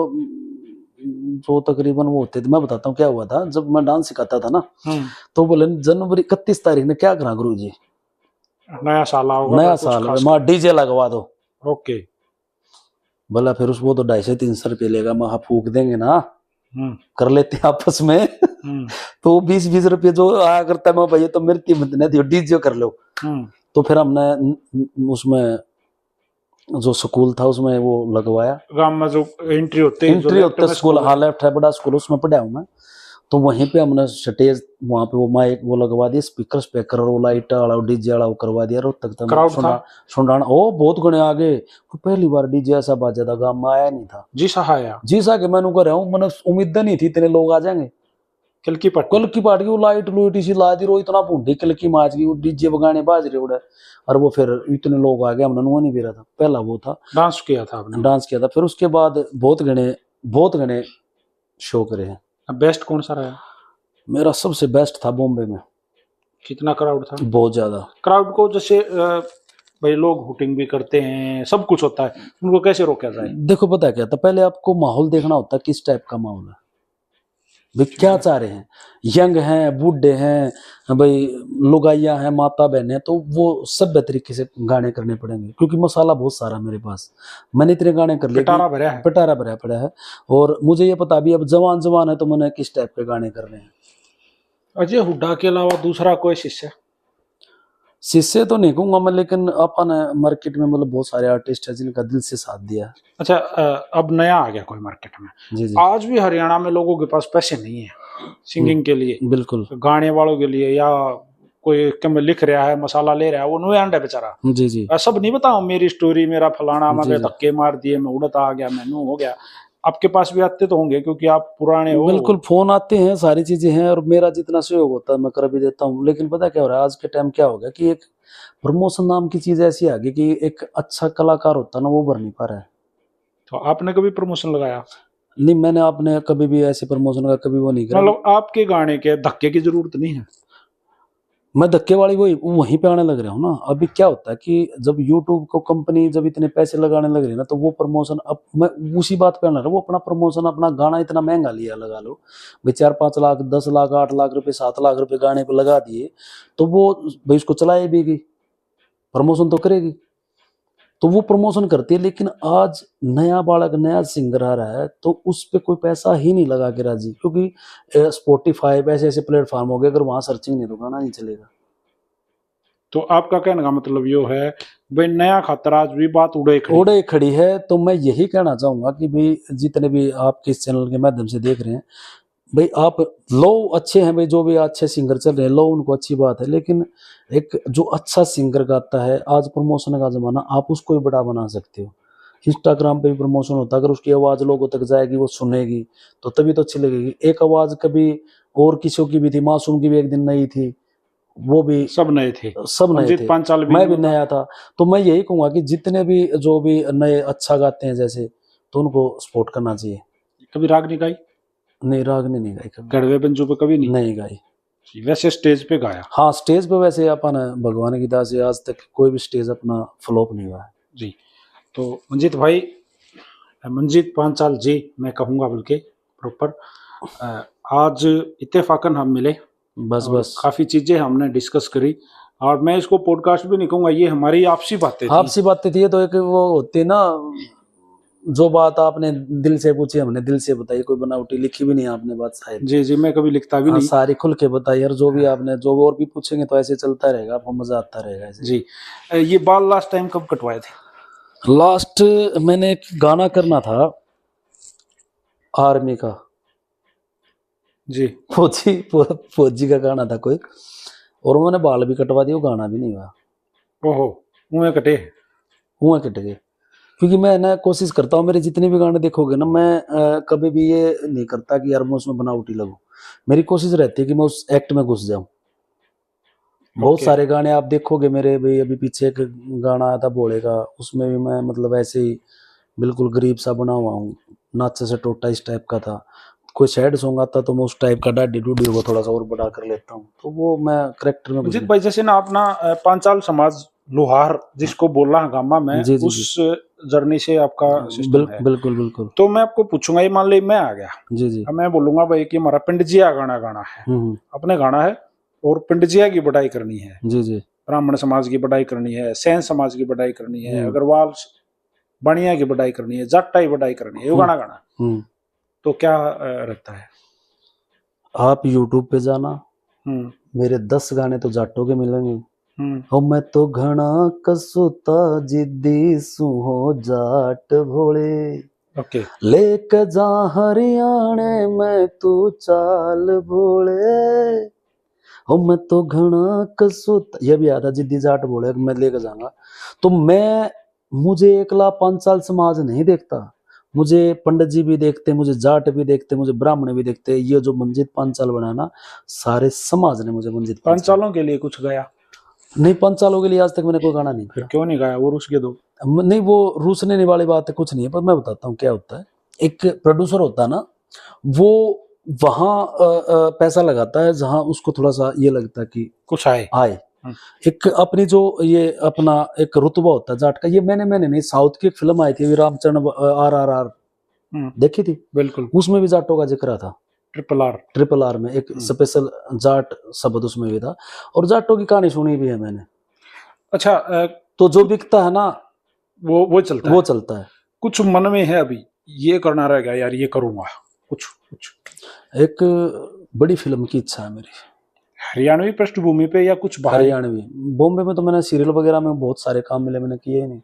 जो तकरीबन वो होते थे, मैं बताता हूँ क्या हुआ था। जब मैं डांस सिखाता था ना, तो बोले जनवरी 31 तारीख ने क्या करा गुरु जी,
नया साल आओगे,
नया साल मां डीजे लगवा दो।
ओके।
बोला फिर वो तो 250-300 रुपये लेगा, मैं फूक देंगे ना, कर लेते हैं आपस में। तो 20-20 रुपये जो आया करता, मैं भैया तो मेरी कीमत नहीं थी, डीजे कर लो। तो फिर हमने उसमें जो स्कूल था उसमें वो लगवाया, गांव में जो एंट्री होते स्कूल, हाँ लेफ्ट है बड़ा स्कूल, उसमें पढ़ा हूँ मैं। तो वहीं पे हमने स्टेज वहां पे वो माइक वो लगवा दिया, स्पीकर और वो लाइट वाला डीजे वाला करवा दिया। रोहतक तक सुंडाना ओ बहुत गणे आगे, पहली बार डीजे ऐसा बाजा था, गांव में आया नहीं था। जी सा के मैंने कर रहा हूँ, मैंने उम्मीद नहीं थी इतने लोग आ जाएंगे। कल की पार्टी वो लाइट लूट इसी ला दी, रो इतना भूडी कल की माच गई, डीजे बगाने बाज रहे उड़े, और वो फिर इतने लोग आ गए, हमने वो नहीं बेरा था। पहला वो था, डांस किया था। फिर उसके बाद बहुत घने शो करे हैं।
बेस्ट कौन सा रहा?
मेरा सबसे बेस्ट था बॉम्बे में।
कितना क्राउड था? बहुत
ज्यादा
क्राउड को, जैसे भाई लोग हुटिंग भी करते हैं, सब कुछ होता है, उनको कैसे रोका जाए?
देखो पता क्या था, पहले आपको माहौल देखना होता है, किस टाइप का माहौल है। भाई क्या चाह रहे हैं, यंग हैं, बूढ़े हैं, भाई लुगाइयां हैं, माता बहन है, तो वो सभ्य तरीके से गाने करने पड़ेंगे, क्योंकि मसाला बहुत सारा मेरे पास, मैंने इतने गाने कर लिए,
पिटारा भरा है,
पिटारा भरा पड़ा है। और मुझे ये पता भी अब जवान जवान है तो मैंने किस टाइप के गाने करने हैं।
अजय हुड्डा के अलावा दूसरा कोई शिष्य?
शिष्य तो नहीं कहूंगा मैं, लेकिन अपन मार्केट में मतलब बहुत सारे आर्टिस्ट हैं जिनका दिल से साथ दिया है।
अच्छा, अब नया आ गया कोई मार्केट में?
जी जी,
आज भी हरियाणा में लोगों के पास पैसे नहीं है सिंगिंग के लिए,
बिल्कुल,
गाने वालों के लिए, या कोई कम लिख रहा है, मसाला ले रहा है, वो नुए अंडे बेचारा।
जी जी,
सब नहीं बताऊं मेरी स्टोरी, मेरा फलाना,
जी,
मैं
जी।
धक्के मार दिए, मैं उड़ता आ गया, मैं नू हो गया। आपके पास भी आते तो होंगे क्योंकि आप पुराने हो।
बिल्कुल, फोन आते हैं, सारी चीजें हैं, और मेरा जितना सहयोग होता है मैं कर भी देता हूँ। लेकिन पता क्या हो रहा है आज के टाइम, क्या हो गया कि एक प्रमोशन नाम की चीज ऐसी आ गई कि एक अच्छा कलाकार होता है ना, वो भर नहीं पा रहा है।
तो आपने कभी प्रमोशन लगाया?
नहीं, मैंने आपने कभी भी ऐसे प्रमोशन का कभी वो नहीं करा।
मतलब आपके गाने के धक्के की जरूरत नहीं है?
मैं धक्के वाली वहीं पे आने लग रहा हूँ ना। अभी क्या होता है कि जब YouTube को कंपनी जब इतने पैसे लगाने लग रही है ना, तो वो प्रमोशन, अब मैं उसी बात पे आना रहा हूँ, वो अपना प्रमोशन, अपना गाना इतना महंगा लिया, लगा लो भाई 4-5 लाख, 10 लाख, 8 लाख रुपए, 7 लाख रुपए गाने पे लगा दिए, तो वो भाई उसको चलाए भी गई, प्रमोशन तो करेगी, तो वो प्रमोशन करती है। लेकिन आज नया बालक, नया सिंगर आ रहा है, तो उस पे कोई पैसा ही नहीं लगा के राजी, क्योंकि स्पॉटिफाई ऐसे ऐसे प्लेटफॉर्म हो गए, अगर वहां सर्चिंग नहीं तो गाना नहीं चलेगा।
तो आपका कहने का मतलब यो है भाई, नया खातर आज भी बात
उड़े खड़ी है। तो मैं यही कहना चाहूंगा कि भाई जितने भी आपके इस चैनल के माध्यम से देख रहे हैं, भाई आप लो अच्छे हैं, भाई जो भी अच्छे सिंगर चल रहे हैं लो, उनको अच्छी बात है, लेकिन एक जो अच्छा सिंगर गाता है, आज प्रमोशन का जमाना, आप उसको भी बड़ा बना सकते हो। इंस्टाग्राम पे भी प्रमोशन होता है, अगर उसकी आवाज लोगों तक जाएगी, वो सुनेगी, तो तभी तो अच्छी लगेगी। एक आवाज कभी और किसी की भी थी, मासूम की भी एक दिन नई थी, वो भी
सब नए थे,
सब नए थे,
पांचाल भी
मैं भी नया था। तो मैं यही कहूंगा कि जितने भी जो भी नए अच्छा गाते हैं जैसे, तो उनको सपोर्ट करना चाहिए।
कभी राग नहीं गाई?
नहीं, रागनी नहीं गाई कभी,
गढ़वे बंजू पे कभी
नहीं गाई।
वैसे स्टेज पे गाया?
हाँ, स्टेज पे वैसे अपन भगवान की दास से आज तक कोई भी स्टेज अपना फ्लॉप नहीं हुआ है।
जी। तो मंजीत भाई, मंजीत पांचाल जी मैं कहूँगा, बल्कि प्रॉपर, आज इत्तेफाकन हम मिले,
बस
और
बस
काफ़ी चीज़ें हमने डिस्कस करी, और मैं इसको पॉडकास्ट भी नहीं कहूँगा, ये हमारी आपसी बातें थी।
आपसी बातें थी, तो एक वो होती ना, जो बात आपने दिल से पूछी हमने दिल से बताई, कोई बनावटी लिखी भी नहीं आपने बात शायद।
जी जी, मैं कभी लिखता भी नहीं।
सारी खुल के बताई, और जो भी आपने जो और भी पूछेंगे तो ऐसे चलता रहेगा, आपको मजा आता रहेगा ऐसे।
जी। ये बाल लास्ट टाइम कब कटवाए थे?
लास्ट मैंने एक गाना करना था आर्मी का,
जी।
फौजी का गाना था कोई, और मैंने बाल भी कटवा दिया, वो गाना भी नहीं हुआ।
ओहो, मुँह कटे?
हुआ कट गए, क्योंकि मैं ना कोशिश करता हूँ, मेरे जितने भी गाने देखोगे ना, मैं कभी भी ये नहीं करता कि यार मैं उसमें बनावटी लगूं। मेरी कोशिश रहती है कि मैं उस एक्ट में घुस जाऊं। बहुत सारे गाने आप देखोगे मेरे, भाई अभी पीछे एक गाना आया था भोले का, उसमें भी मैं मतलब ऐसे ही बिल्कुल गरीब सा बना हुआ हूँ, नाचे से टोटा इस टाइप का था। कोई सैड सॉन्ग आता तो मैं उस टाइप का डाडी डूडी को थोड़ा सा और बड़ा कर लेता हूँ, तो वो मैं करेक्टर में।
मंजीत भाई, जैसे ना अपना पांचाल समाज लोहार जिसको बोल रहा गामा में,
जी, जी,
उस जर्नी से आपका सिस्टम है।
बिल्कुल बिल्कुल।
तो मैं आपको पूछूंगा, ये मान ली मैं आ गया,
जी जी,
अब मैं बोलूंगा भाई कि हमारा पिंडजिया गाना है, अपने गाना है, और पिंडजिया की बड़ाई करनी है,
जी जी,
ब्राह्मण समाज की बड़ाई करनी है, सैन समाज की बड़ाई करनी है, अग्रवाल बनिया की बड़ाई करनी है, जाट्टा की बड़ाई करनी है, ये गाना तो क्या रहता है?
आप YouTube पे जाना, मेरे 10 गाने तो जाटों के मिलेंगे। हो मैं तो घना कसुता जिद्दी सुहो जाट भोले,
ओके,
लेक जा हरियाणे में तू चाल भोले, हो मैं तो घना कसुता, यह भी आता जिद्दी जाट भोले मैं लेकर जाऊंगा। तो मुझे एकला पांचाल समाज नहीं देखता, मुझे पंडित जी भी देखते, मुझे जाट भी देखते, मुझे ब्राह्मण भी देखते। ये जो मंजीत पांचाल बना ना, सारे समाज ने मुझे मंजीत
पांचालों के लिए कुछ गाया?
नहीं, पांचालों के लिए आज तक मैंने कोई गाना नहीं किया।
क्यों नहीं गाया? वो रूस के दो?
नहीं, वो रूसने वाली बात है कुछ नहीं है, पर मैं बताता हूँ क्या होता है। एक प्रोड्यूसर होता है ना, वो वहां पैसा लगाता है जहां उसको थोड़ा सा ये लगता है कि
कुछ आए।
एक अपनी जो ये अपना एक रुतबा होता है जाट का। ये मैंने नहीं, साउथ की एक फिल्म आई थी रामचरण RRR, देखी थी?
बिल्कुल।
उसमें भी जाटों का जिक्र था। ट्रिपल आर में एक स्पेशल जाट शब्द उसमें भी था, और जाटों की कहानी सुनी भी है मैंने।
अच्छा,
तो जो बिकता है ना
वो चलता
वो चलता है।
कुछ मन में है अभी ये करना रहेगा यार, ये करूंगा कुछ कुछ?
एक बड़ी फिल्म की इच्छा है मेरी,
हरियाणवी पृष्ठभूमि पे या कुछ बाहरी?
हरियाणवी। बॉम्बे में तो मैंने सीरियल वगैरह में बहुत सारे काम मिले, मैंने किए ही नहीं।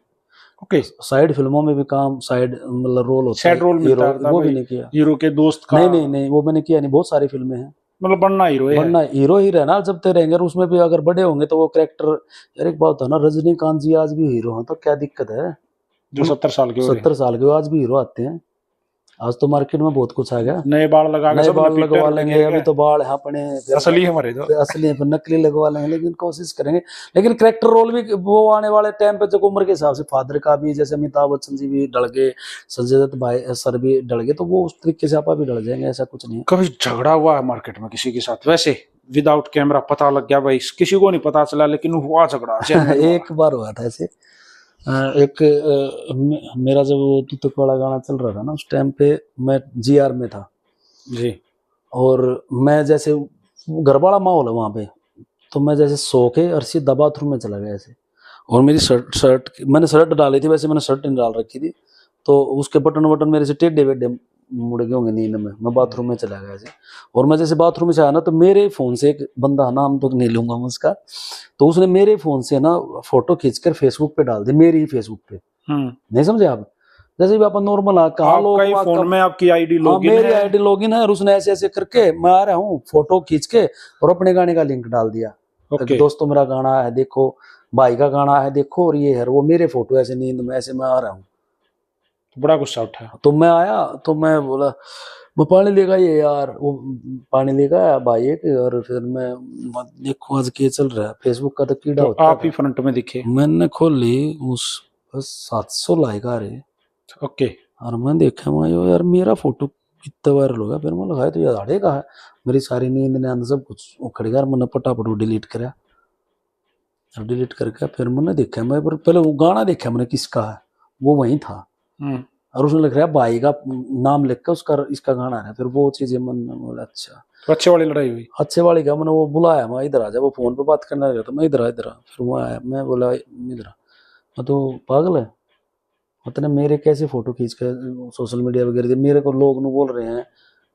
ओके।
साइड फिल्मों में भी काम, साइड मतलब रोल होता
साइड रोल मिलता
हीरो,
था
वो
भाई,
भी नहीं किया।
हीरो के दोस्त का?
नहीं, वो मैंने किया नहीं। बहुत सारी फिल्में हैं,
मतलब बनना हीरो है।
बनना हीरो ही रहना जब तक रहेंगे, और उसमें भी अगर बड़े होंगे तो वो कैरेक्टर। यार एक बात है ना, रजनीकांत जी आज भी हीरो हैं, तो क्या दिक्कत है?
जो 70 साल के हो रहे
70 साल के वो आज भी हीरो आते हैं। आज तो मार्केट में बहुत कुछ आ गया,
नए बाल लगा के
नए
सब
बाल
लपेटे
लगवा
लपेटे
लेंगे।
के।
अभी तो बाल है अपने
असली है हमारे तो।
असली है, फिर नकली लगवा लेंगे, लेकिन कोशिश करेंगे। लेकिन कैरेक्टर रोल भी वो आने वाले टाइम पे जो उम्र के हिसाब से, फादर का भी जैसे अमिताभ बच्चन जी भी ढल गए, संजय दत्त भाई सर भी ढल गए, तो वो उस तरीके से आप भी ढल जाएंगे, ऐसा कुछ नहीं है।
कभी झगड़ा हुआ है मार्केट में किसी के साथ वैसे विदाउट कैमरा? पता लग गया भाई, किसी को नहीं पता चला लेकिन हुआ झगड़ा
एक बार हुआ था ऐसे। मेरा जब वो तुतक वाला गाना चल रहा था ना, उस टाइम पे मैं जीआर में था
जी।
और मैं जैसे गरबाड़ा माहौल है वहाँ पे, तो मैं जैसे सो के और सीधा बाथरूम में चला गया ऐसे, और मेरी शर्ट मैंने शर्ट डाली थी, वैसे मैंने शर्ट नहीं डाल रखी थी, तो उसके बटन मेरे से टेढ़े वेढ़े मुड़ गए होंगे नींद में, मैं बाथरूम में चला गया ऐसे। और मैं जैसे बाथरूम में से आया ना, तो मेरे फोन से एक बंदा, नाम तो नहीं लूंगा मैं उसका, तो उसने मेरे फोन से ना फोटो खींचकर फेसबुक पे डाल दी, मेरी ही फेसबुक पे। नहीं समझे आप? जैसे भी अपन नॉर्मल कहा लोग
फोन में आपकी आईडी लॉगिन
मेरी आईडी लॉगिन है, और उसने ऐसे ऐसे करके मैं आ रहा हूँ फोटो खींच के और अपने गाने का लिंक डाल दिया। दोस्तों मेरा गाना है देखो, भाई का गाना है देखो, और ये है वो मेरे फोटो ऐसे नींद में ऐसे मैं आ रहा हूँ।
तो बड़ा गुस्सा उठा।
तो मैं आया तो मैं बोला वो पानी लेगा ये यार, वो पानी लेगा भाई एक, और फिर मैं देखो आज क्या चल रहा है, फेसबुक का तो कीड़ा
तो
होता
आप ही फ्रंट में दिखे?
मैंने खोल ली, उस 700 लाइक आ रहे।
ओके।
और मैं देखा मैं यार मेरा फोटो इतना वायरल हो गया, फिर मैं लगाया तो यार आड़े का है, मेरी सारी नींद ने सब कुछ उखड़ गया, मैंने फटाफट डिलीट करा। डिलीट करके फिर मैंने देखा, मैं पहले वो गाना देखा मैंने किसका है, वो वही था, और उसने लिख रहा है भाई का नाम लिख कर उसका इसका गाना है। फिर वो चीजें मन में बोला अच्छा,
तो अच्छे वाली लड़ाई हुई? अच्छे
वाली का मैंने वो बुलाया, मैं इधर आ जा, वो फोन पे बात करने लगा, तो मैं इधर आ फिर वो आया, मैं बोला इधर आ, मैं तो पागल है मतलब मेरे कैसे फोटो खींच कर सोशल मीडिया वगैरह मेरे को लोग बोल रहे हैं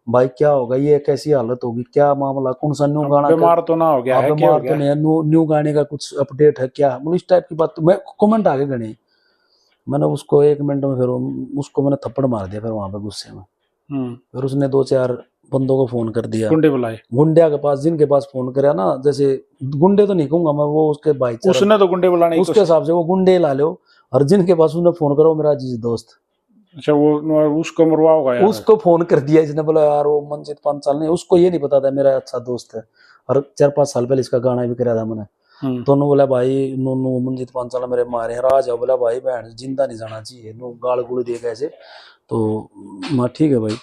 भाई क्या होगा, ये कैसी हालत होगी, क्या मामला, कौन सा न्यू गाना,
बीमार तो ना हो गया है?
बीमार तो नहीं है, न्यू गाने का कुछ अपडेट है क्या, मतलब इस टाइप की बात। मैं कमेंट आगे गणे, मैंने उसको 1 मिनट में फिर उसको मैंने थप्पड़ मार दिया फिर वहां पे गुस्से में। फिर उसने 2-4 बंदों को फोन कर दिया,
गुंडे बुलाए,
गुंडिया के पास, जिनके पास फोन कराया ना, जैसे गुंडे तो नहीं कहूंगा मैं, वो उसके भाई
उसने तो गुंडे बुलाने
उसके हिसाब से वो गुंडे ला लो, और जिनके पास उसने फोन करा वो मेरा अजीज दोस्त।
अच्छा, वो उसको मरवा होगा यार? उसको
फोन कर दिया इसने, बोला यार वो मंजित 5 साल नहीं, उसको ये नहीं पता था मेरा अच्छा दोस्त है, और 4-5 साल पहले इसका गाना भी कराया था मैंने। तो उन्होंने बोला भाई नू मंजित 5 साल मेरे मारे आ जाओ, बोला भाई बहन जिंदा नहीं जाना चाहिए, नू गाल गुड़ दिए कैसे, तो मैं ठीक है भाई।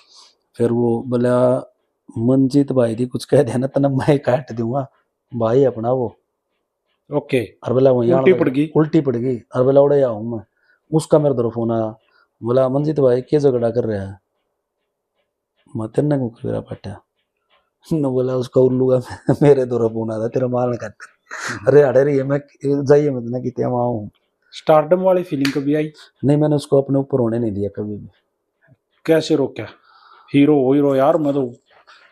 फिर वो बोला मंजित भाई दी कुछ कह देना तना मैं काट दूंगा भाई अपना वो।
ओके।
और बोला वही
उल्टी पड़ गई,
और बोला उड़े आऊं मैं। उसका मेरे तरफ फोन आया, बोला मंजित भाई क्या झगड़ा कर रहा है, मैं तेरे को मेरा पटा न, बोला उसका उल्लू का मेरे तरफ फोन आया तेरा मारने का, अरे अड़े रही है मैं जाइए मैं ना कितने वहां हूँ।
स्टारडम वाली फीलिंग कभी आई?
नहीं, मैंने उसको अपने ऊपर होने नहीं दिया कभी भी।
कैसे रोका? हीरो यार, मैं तो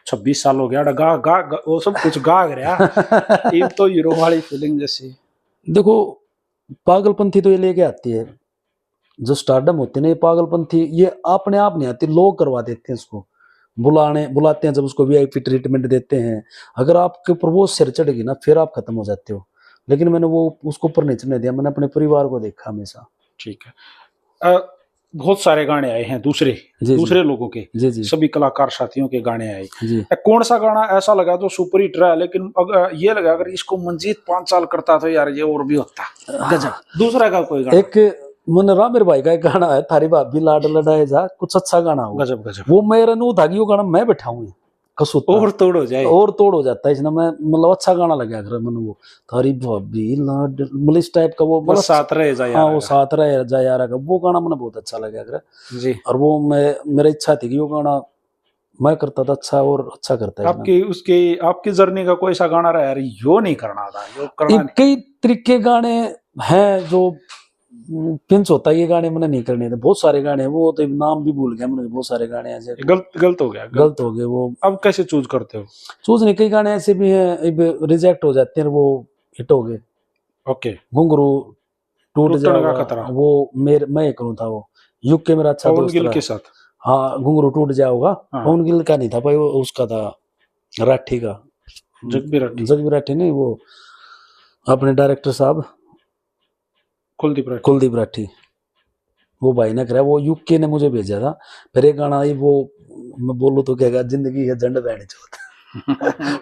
26 साल हो गया, गा वो सब कुछ गा गया ये तो हीरो वाली फीलिंग जैसे।
देखो पागलपंथी तो ये लेके आती है, जो स्टारडम होती है ना, ये पागलपंथी ये अपने आप नहीं आती, लोग करवा देते हैं इसको, बुलाते हैं, जब उसको वीआईपी ट्रीटमेंट देते हैं, अगर आपके ऊपर वो सिर चढ़ गई ना फिर आप खत्म हो जाते हो। लेकिन मैंने वो उसको ऊपर नहीं चढ़ने दिया, मैंने अपने परिवार को देखा हमेशा।
ठीक है। बहुत सारे गाने आए हैं दूसरे लोगों के, जी। सभी कलाकार साथियों के गाने आए जी। कौन सा गाना ऐसा लगा जो सुपर हिट रहा, लेकिन ये लगा अगर इसको मंजीत 5 साल करता तो यार ये और भी होता गजब? दूसरा का कोई गाना? एक
मन रामेर भाई का एक गाना है, थारी भाभी लाड लड़ाए जा, कुछ अच्छा गाना हो
गजब।
वो मेरा नू था कि वो गाना मैं बैठाऊं कसू
और तोड़ हो
जाता है इसने, मैं मतलब अच्छा गाना लगा कर मन वो थारी भाभी लाड मतलब इस टाइप का, वो मतलब
साथ रहे जा यार,
वो साथ रहे जा यार का वो गाना मुझे बहुत अच्छा लगा कर जी। और वो मैं मेरी इच्छा थी कि वो गाना मैं करता था अच्छा, और अच्छा करता है
आपकी जर्नी का कोई सा गाना रहा यार, यो नहीं करना था, यो करना नहीं।
कई तरीके गाने हैं जो पिंच होता है, ये गाने मैंने नहीं करने थे। बहुत सारे गाने हैं, वो तो नाम भी भूल गया मैंने, बहुत सारे गाने ऐसे
गलत हो गया,
गलत हो गए वो।
अब कैसे चूज करते हो?
चूज नहीं, कई गाने ऐसे भी हैं रिजेक्ट हो जाते हैं, वो हिट हो गए।
ओके।
घुंघरू टूट
टूटने का
जाएगा,
खतरा,
वो मैं करूँ था वो, युग के मेरा अच्छा
पवन
दोस्त
गिल
रहा।
के साथ।
हाँ, घुंघरू टूट जाओगा,
हाँ।
पवन गिल का नहीं था भाई, वो उसका था राठी का, जग राठी नहीं, वो अपने डायरेक्टर साहब कुलदीप राठी, वो भाई ने कराया, वो यूके ने मुझे भेजा था। फिर एक गाना आई, वो मैं बोलूँ तो क्या, जिंदगी है झंड बैठ चौथ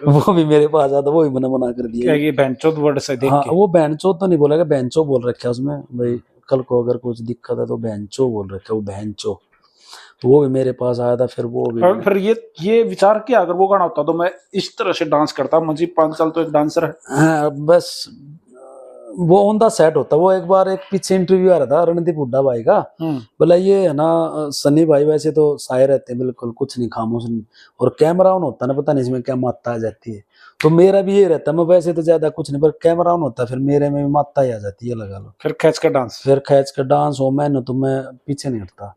वो भी मेरे पास आता, वो भी मैंने मना कर दिया।
ये बहनचोद वर्ड से देख
हाँ,
के।
वो बहनचोद तो नहीं बोलेगा, बहनचो बोल रखा है उसमें भाई, कल को अगर कुछ दिक्कत है तो बहनचो बोल रखा है, वो बहनचो। तो वो भी मेरे पास आया था, फिर वो भी
फिर ये विचार किया अगर वो गाना होता तो मैं इस तरह से डांस करता। मंजीत पांचाल तो एक डांसर है।
हाँ, बस वो ऑन द सेट होता। वो एक बार एक पीछे इंटरव्यू आ रहा था रणदीप हुड्डा भाई का, बोला ये है ना सनी भाई वैसे तो साए रहते हैं, बिल्कुल कुछ नहीं, खामोश नहीं, और कैमरा ऑन होता है ना, पता नहीं इसमें क्या मात्रा आ जाती है। तो मेरा भी ये रहता है, मैं वैसे तो ज्यादा कुछ नहीं, पर कैमरा ऑन होता है फिर मेरे में भी मात्रा ही आ जाती है, लगा लो।
फिर खींच कर डांस
हो मैंने, तो मैं पीछे नहीं हटता,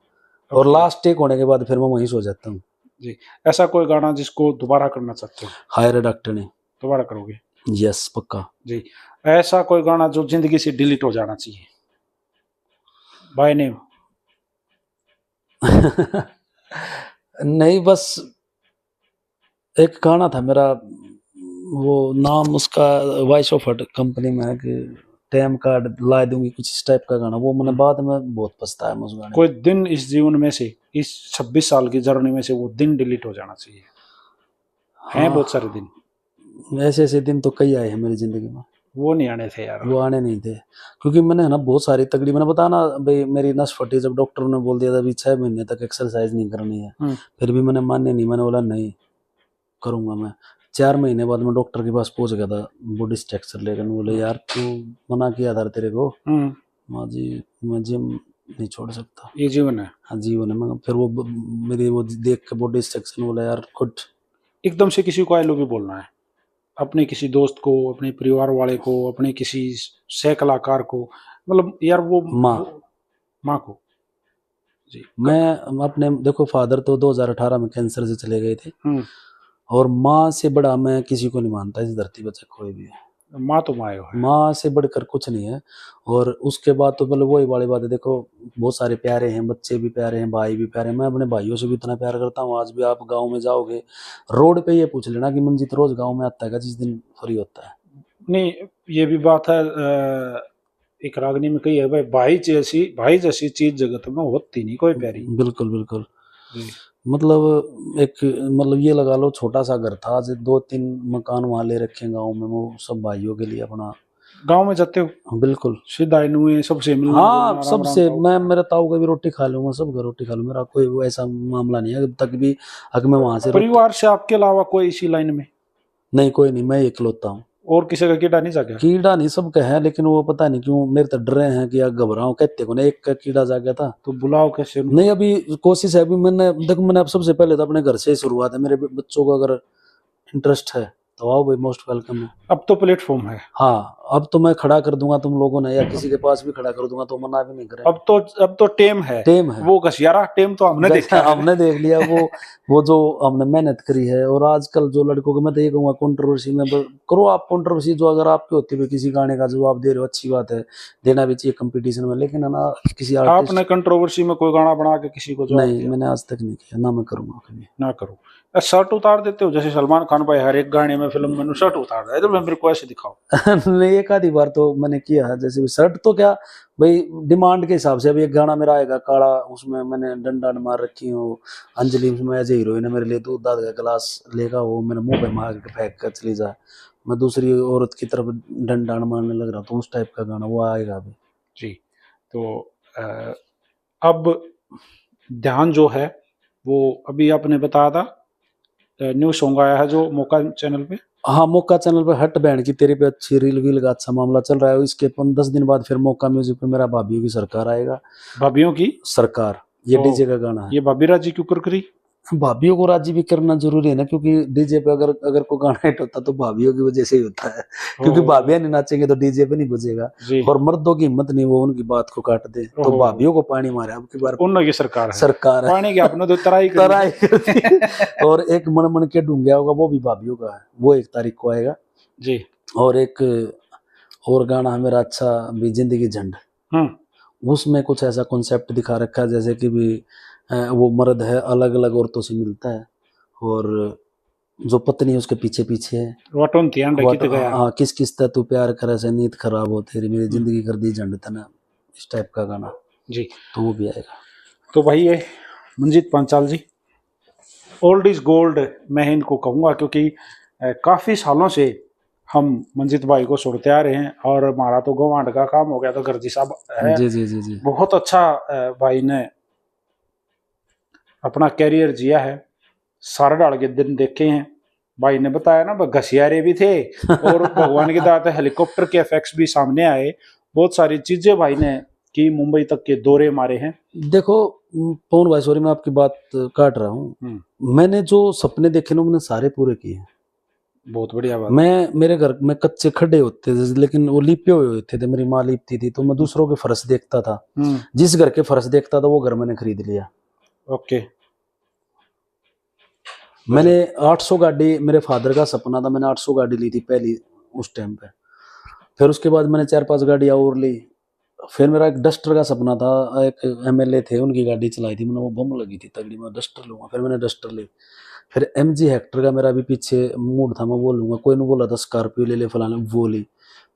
और लास्ट टेक होने के बाद फिर मैं वहीं सो जाता हूँ।
जी। ऐसा कोई गाना जिसको दोबारा करना चाहते हो?
हायर डॉक्टर ने।
दोबारा करोगे?
यस, पक्का जी।
ऐसा कोई गाना जो जिंदगी से डिलीट हो जाना चाहिए, बाय नेम?
नहीं, बस एक गाना था मेरा, वो नाम उसका वॉइस ऑफ कंपनी में है कि टाइम कार्ड ला दूंगी, कुछ इस टाइप का गाना, वो मैंने बाद में बहुत पछताया उस गाने।
कोई दिन इस जीवन में से, इस 26 साल की जर्नी में से वो दिन डिलीट हो जाना चाहिए? हाँ, हैं बहुत सारे दिन,
ऐसे दिन तो कई आए हैं मेरी जिंदगी में,
वो नहीं आने थे यार।
वो आने नहीं थे, क्योंकि मैंने है ना बहुत सारी तगड़ी, मैंने बताया ना भाई, मेरी नस फटी जब डॉक्टर ने बोल दिया था अभी 6 महीने तक एक्सरसाइज नहीं करनी है, फिर भी मैंने माने नहीं, मैंने बोला नहीं करूंगा मैं। 4 महीने बाद मैं डॉक्टर के पास पहुंच गया था बॉडी स्ट्रक्चर लेकर, बोले यार तू मना किया था तेरे को, माँ जी मैं जिम नहीं छोड़ सकता,
ये जीवन है।
हाँ जीवन है। मैं फिर वो मेरी वो देख के बॉडी स्ट्रक्चर, बोला यार खुद
एकदम से किसी को आई लव यू बोलना है, अपने किसी दोस्त को, अपने परिवार वाले को, अपने किसी सह कलाकार को, मतलब यार वो माँ को। जी।
मैं अपने देखो फादर तो 2018 में कैंसर से चले गए थे, और माँ से बड़ा मैं किसी को नहीं मानता इस धरती पर, कोई भी है।
माँ तो माँ है,
माँ से बढ़कर कुछ नहीं है। और उसके बाद तो मतलब वही वाली बात है, देखो बहुत सारे प्यारे हैं, बच्चे भी प्यारे हैं, भाई भी प्यारे हैं, मैं अपने भाइयों से भी इतना प्यार करता हूँ। आज भी आप गांव में जाओगे, रोड पे ये पूछ लेना कि मंजीत रोज गांव में आता है जिस दिन फ्री होता है? नहीं,
ये भी बात है, एक रागनी में कही है भाई, भाई जैसी चीज जगत में होती नहीं कोई प्यारी।
बिल्कुल बिल्कुल। मतलब ये लगा लो, छोटा सा घर था, आज 2-3 मकान वहां ले रखे हैं गाँव में, वो सब भाइयों के लिए अपना। गांव में जाते हो? बिल्कुल, सीधा सबसे मिलना। हाँ, सबसे मैं मेरे ताऊ का भी रोटी खा लूंगा, सब का रोटी खा लूंगा, मेरा कोई ऐसा मामला नहीं है अब तक भी। अगर मैं वहां से
परिवार से आपके अलावा कोई इसी लाइन में?
नहीं, कोई नहीं, मैं इकलौता हूँ।
और किसी का कीड़ा नहीं जागा? कीड़ा
नहीं, सबका है, लेकिन वो पता नहीं क्यों मेरे तो डर रहे हैं कि यार घबराओ, कहते को ना एक का कीड़ा जा गया था
तो बुलाओ कैसे?
नहीं, अभी कोशिश है। अभी मैंने अब सबसे पहले तो अपने घर से ही शुरुआत है। मेरे बच्चों को अगर इंटरेस्ट है तो आओ भाई, मोस्ट वेलकम है।
अब तो प्लेटफॉर्म है।
हाँ, अब तो मैं खड़ा कर दूंगा तुम लोगों ने, या किसी के पास भी खड़ा कर दूंगा, तो मना भी नहीं करे।
अब तो टेम है वो घसियारा टेम तो हमने देखा,
हमने देख लिया वो जो हमने मेहनत करी है। और आजकल जो लड़कों को मैं तो ये कहूंगा, कंट्रोवर्सी में करो आप, कंट्रोवर्सी जो अगर आपके होती है किसी गाने का जवाब दे रहे हो, अच्छी बात है, देना भी चाहिए कंपटीशन में, लेकिन है ना किसी
आपने कंट्रोवर्सी में कोई गाना बना के किसी को
नहीं, मैंने आज तक नहीं किया, ना मैं करूंगा कभी।
ना करो। शर्ट उतार देते हो जैसे सलमान खान भाई हर एक गाने में फिल्म में शर्ट उतार रहा है, तो मेरे को ऐसे दिखाओ।
नहीं, एक आधी बार तो मैंने किया है, जैसे शर्ट तो क्या भाई डिमांड के हिसाब से। अभी एक गाना मेरा आएगा काला, उसमें मैंने डंडा मार रखी हूँ, अंजलि में एज हीरोइन है, मेरे लिए दूध दाद का गिलास लेगा, वो मेरे मुंह पे मार के फेंक कर चली जाए, मैं दूसरी औरत की तरफ डंडा मारने लग रहा, तो उस टाइप का गाना वो आएगा अभी।
जी। तो अब ध्यान जो है वो अभी आपने बताया था, न्यू सॉन्ग आया है जो मौका चैनल पे।
हाँ, मौका चैनल पे हट बैंड की तेरे पे अच्छी रील वील का अच्छा मामला चल रहा है। इसके 10 दिन बाद फिर मौका म्यूजिक पे मेरा भाभीयों की सरकार आएगा।
भाभीयों की
सरकार, ये डीजे का गाना है।
ये भाभीरा जी क्यों कर करी?
भाभीियों को राजी भी करना जरूरी है ना, क्योंकि डीजे पे अगर कोई गाना हिट होता तो भाभीियों की वजह से ही होता है, क्योंकि भाभियां नहीं नाचेंगे तो डीजे पे नहीं बजेगा। और मर्दों की हिम्मत नहीं वो उनकी बात को काट दे, तो भाभीियों को पानी मारे। अब की बार
उनकी सरकार
है
पानी की अपने तो तराई
और एक मन मन के ढूंढ गया होगा, वो भी भाभीियों का है, वो 1 तारीख को आएगा
जी।
और एक और गाना है मेरा अच्छा भी, जिंदगी झंड, उसमें कुछ ऐसा कॉन्सेप्ट दिखा रखा है जैसे कि भी वो मर्द है, अलग अलग औरतों से मिलता है और जो पत्नी है उसके पीछे पीछे है, हाँ किस किस तरह तू प्यार करे से नींद खराब हो तेरी, मेरी जिंदगी कर दी झंड तना, इस टाइप का गाना
जी।
तो वो भी आएगा।
तो भाई ये मंजीत पांचाल जी, ओल्ड इज गोल्ड मैं इनको कहूँगा, क्योंकि काफ़ी सालों से हम मंजीत भाई को सुनते आ रहे हैं और हमारा तो गवांड का काम हो गया, तो गर्जी साहब है
जी जी जी जी
बहुत अच्छा भाई ने अपना कैरियर जिया है, सारे डाल के दिन देखे हैं। भाई ने बताया ना घसियारे भी थे और भगवान की दात हेलीकॉप्टर के इफेक्ट्स भी सामने आए, बहुत सारी चीजें भाई ने की, मुंबई तक के दौरे मारे हैं।
देखो पवन भाई, सॉरी मैं आपकी बात काट रहा हूँ, मैंने जो सपने देखे ना मैंने सारे पूरे किए हैं।
बहुत बढ़िया बात।
मैं मेरे घर में कच्चे खड्डे होते थे लेकिन वो लिपे हुए होते थे, मेरी माँ लिपती थी, तो मैं दूसरों के फर्श देखता था, जिस घर के फर्श देखता था वो घर मैंने खरीद लिया।
ओके।
मैंने 800 गाड़ी, मेरे फादर का सपना था, मैंने 800 गाड़ी ली थी पहली उस टाइम पे, फिर उसके बाद मैंने 4-5 गाड़ियाँ और ली, फिर मेरा एक डस्टर का सपना था, एक एमएलए थे उनकी गाड़ी चलाई थी मैंने, वो बम लगी थी तगड़ी, मैं डस्टर लूंगा, फिर मैंने डस्टर ली। फिर MG हेक्टर का मेरा भी पीछे मूड था, मैं वो लूंगा, कोई ने बोला था स्कॉर्पियो ले ले फलाने, वो ली।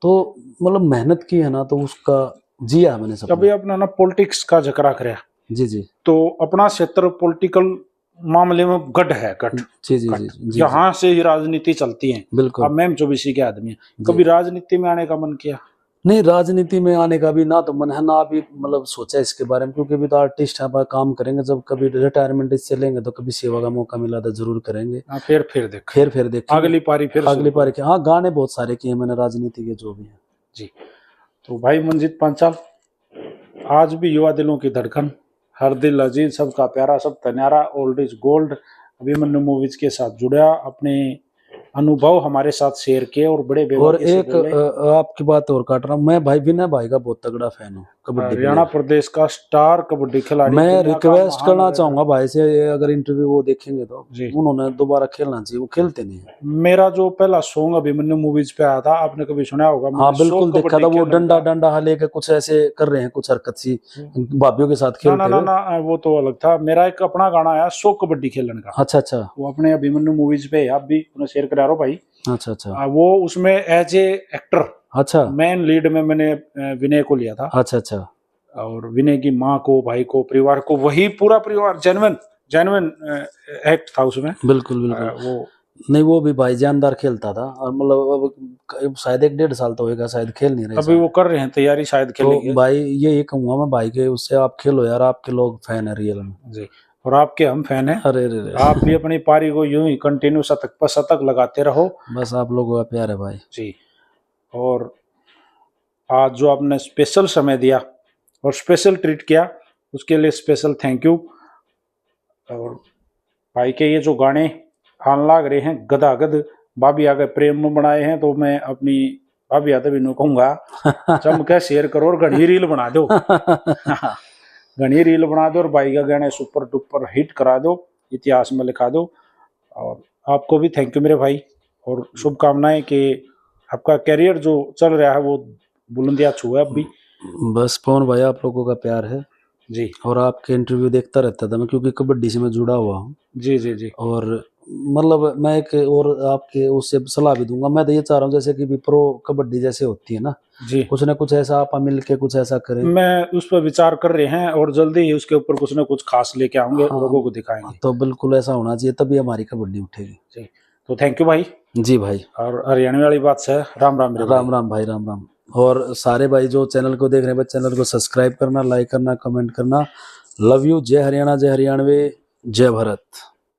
तो मतलब मेहनत की है ना, तो उसका जिया मैंने सब।
अभी अपना ना पॉलिटिक्स का जिक्र कराया
जी जी,
तो अपना क्षेत्र पॉलिटिकल मामले में गढ़ है, गढ़
जी जी जी,
यहाँ से ही राजनीति चलती है।
बिल्कुल।
अब मैम 24 के आदमी है, कभी राजनीति में आने का मन किया?
नहीं, राजनीति में आने का भी ना तो मन है ना अभी मतलब सोचा इसके बारे में, क्योंकि अभी तो आर्टिस्ट है, काम करेंगे, जब कभी रिटायरमेंट इससे लेंगे तो कभी सेवा का मौका मिला तो जरूर करेंगे। फिर देख
अगली पारी
हाँ, गाने बहुत सारे किए मैंने राजनीति के जो भी है
जी। तो भाई मंजीत पांचाल आज भी युवा दिलों की धड़कन, हर दिल अजीज, सबका प्यारा, सब तन्यारा, old is gold, Abhimanyu movies के साथ जुड़ा, अपने अनुभव हमारे साथ शेयर किए और बड़े
और एक आपकी बात और काट रहा हूँ, मैं भाई विनय भाई का बहुत तगड़ा फैन हूँ, कबड्डी
हरियाणा प्रदेश का स्टार कबड्डी खिलाड़ी।
मैं रिक्वेस्ट करना चाहूंगा भाई से, अगर इंटरव्यू वो देखेंगे तो उन्होंने दोबारा खेलना चाहिए, वो खेलते नहीं है।
मेरा जो पहला सॉन्ग अभिमन्यु मूवीज पे आया था, आपने कभी सुना होगा?
हाँ बिल्कुल देखा था, वो डंडा डंडा लेके कुछ ऐसे कर रहे हैं, कुछ हरकत सी भाभीियों के साथ खेलते
हैं। ना वो तो अलग था। मेरा एक अपना गाना आया सो कबड्डी खेलने का।
अच्छा,
वो अपने अभिमन्यु मूवीज पे आप भी उन्हें शेयर करा रहा भाई।
अच्छा,
वो उसमें एज ए एक्टर,
अच्छा,
मेन लीड में मैंने विनय को लिया था।
अच्छा,
और विनय की माँ को, भाई को, परिवार को, वही पूरा परिवार, जेन्युइन एक्ट था उसमें।
बिल्कुल वो नहीं, वो भी भाई जानदार खेलता था, और मतलब शायद 1-1.5 साल तो होगा शायद खेल नहीं रहे,
अभी वो कर रहे हैं तैयारी, शायद खेलेंगे।
तो भाई ये कहूंगा मैं भाई के, उससे आप खेलो यार, आपके लोग फैन है रियल में
जी, और आपके हम फैन हैं।
अरे
आप भी अपनी पारी को यूं ही कंटिन्यू शतक पर शतक लगाते रहो,
बस आप लोगों का प्यार है भाई
जी। और आज जो आपने स्पेशल समय दिया और स्पेशल ट्रीट किया, उसके लिए स्पेशल थैंक यू। और भाई के ये जो गाने आन लाग रहे हैं गदागद, भाभी आगे प्रेम में बनाए हैं, तो मैं अपनी भाभी आते भी नहीं कहूँगा, चमके शेयर करो और घनी रील बना दो घनी रील बना दो और भाई का गाने सुपर डुपर हिट करा दो, इतिहास में लिखा दो। और आपको भी थैंक यू मेरे भाई, और शुभकामनाएं कि आपका करियर जो चल रहा है वो बुलंदियां छुए अब भी।
बस पवन भाई आप लोगों का प्यार है
जी,
और आपके इंटरव्यू देखता रहता था मैं, क्योंकि कबड्डी से मैं जुड़ा हुआ हूँ।
जी, और
मतलब मैं एक और आपके उससे सलाह भी दूंगा, मैं तो ये चाह रहा हूँ जैसे कि भी प्रो कबड्डी जैसे होती है ना
जी,
कुछ ना कुछ ऐसा आप मिल के कुछ ऐसा करें,
मैं उस पर विचार कर रहे हैं और जल्दी ही उसके ऊपर कुछ ना कुछ खास लेके आऊंगे, लोगों को दिखाएंगे।
तो बिल्कुल ऐसा होना चाहिए, तभी हमारी कबड्डी उठेगी
जी। तो थैंक यू भाई।
जी भाई,
और हरियाणा वाली बात से राम राम मेरे
राम भाई, राम। और सारे भाई जो चैनल को देख रहे हैं, चैनल को सब्सक्राइब करना, लाइक करना, कमेंट करना। लव यू, जय हरियाणा, जय हरियाणवी, जय भारत।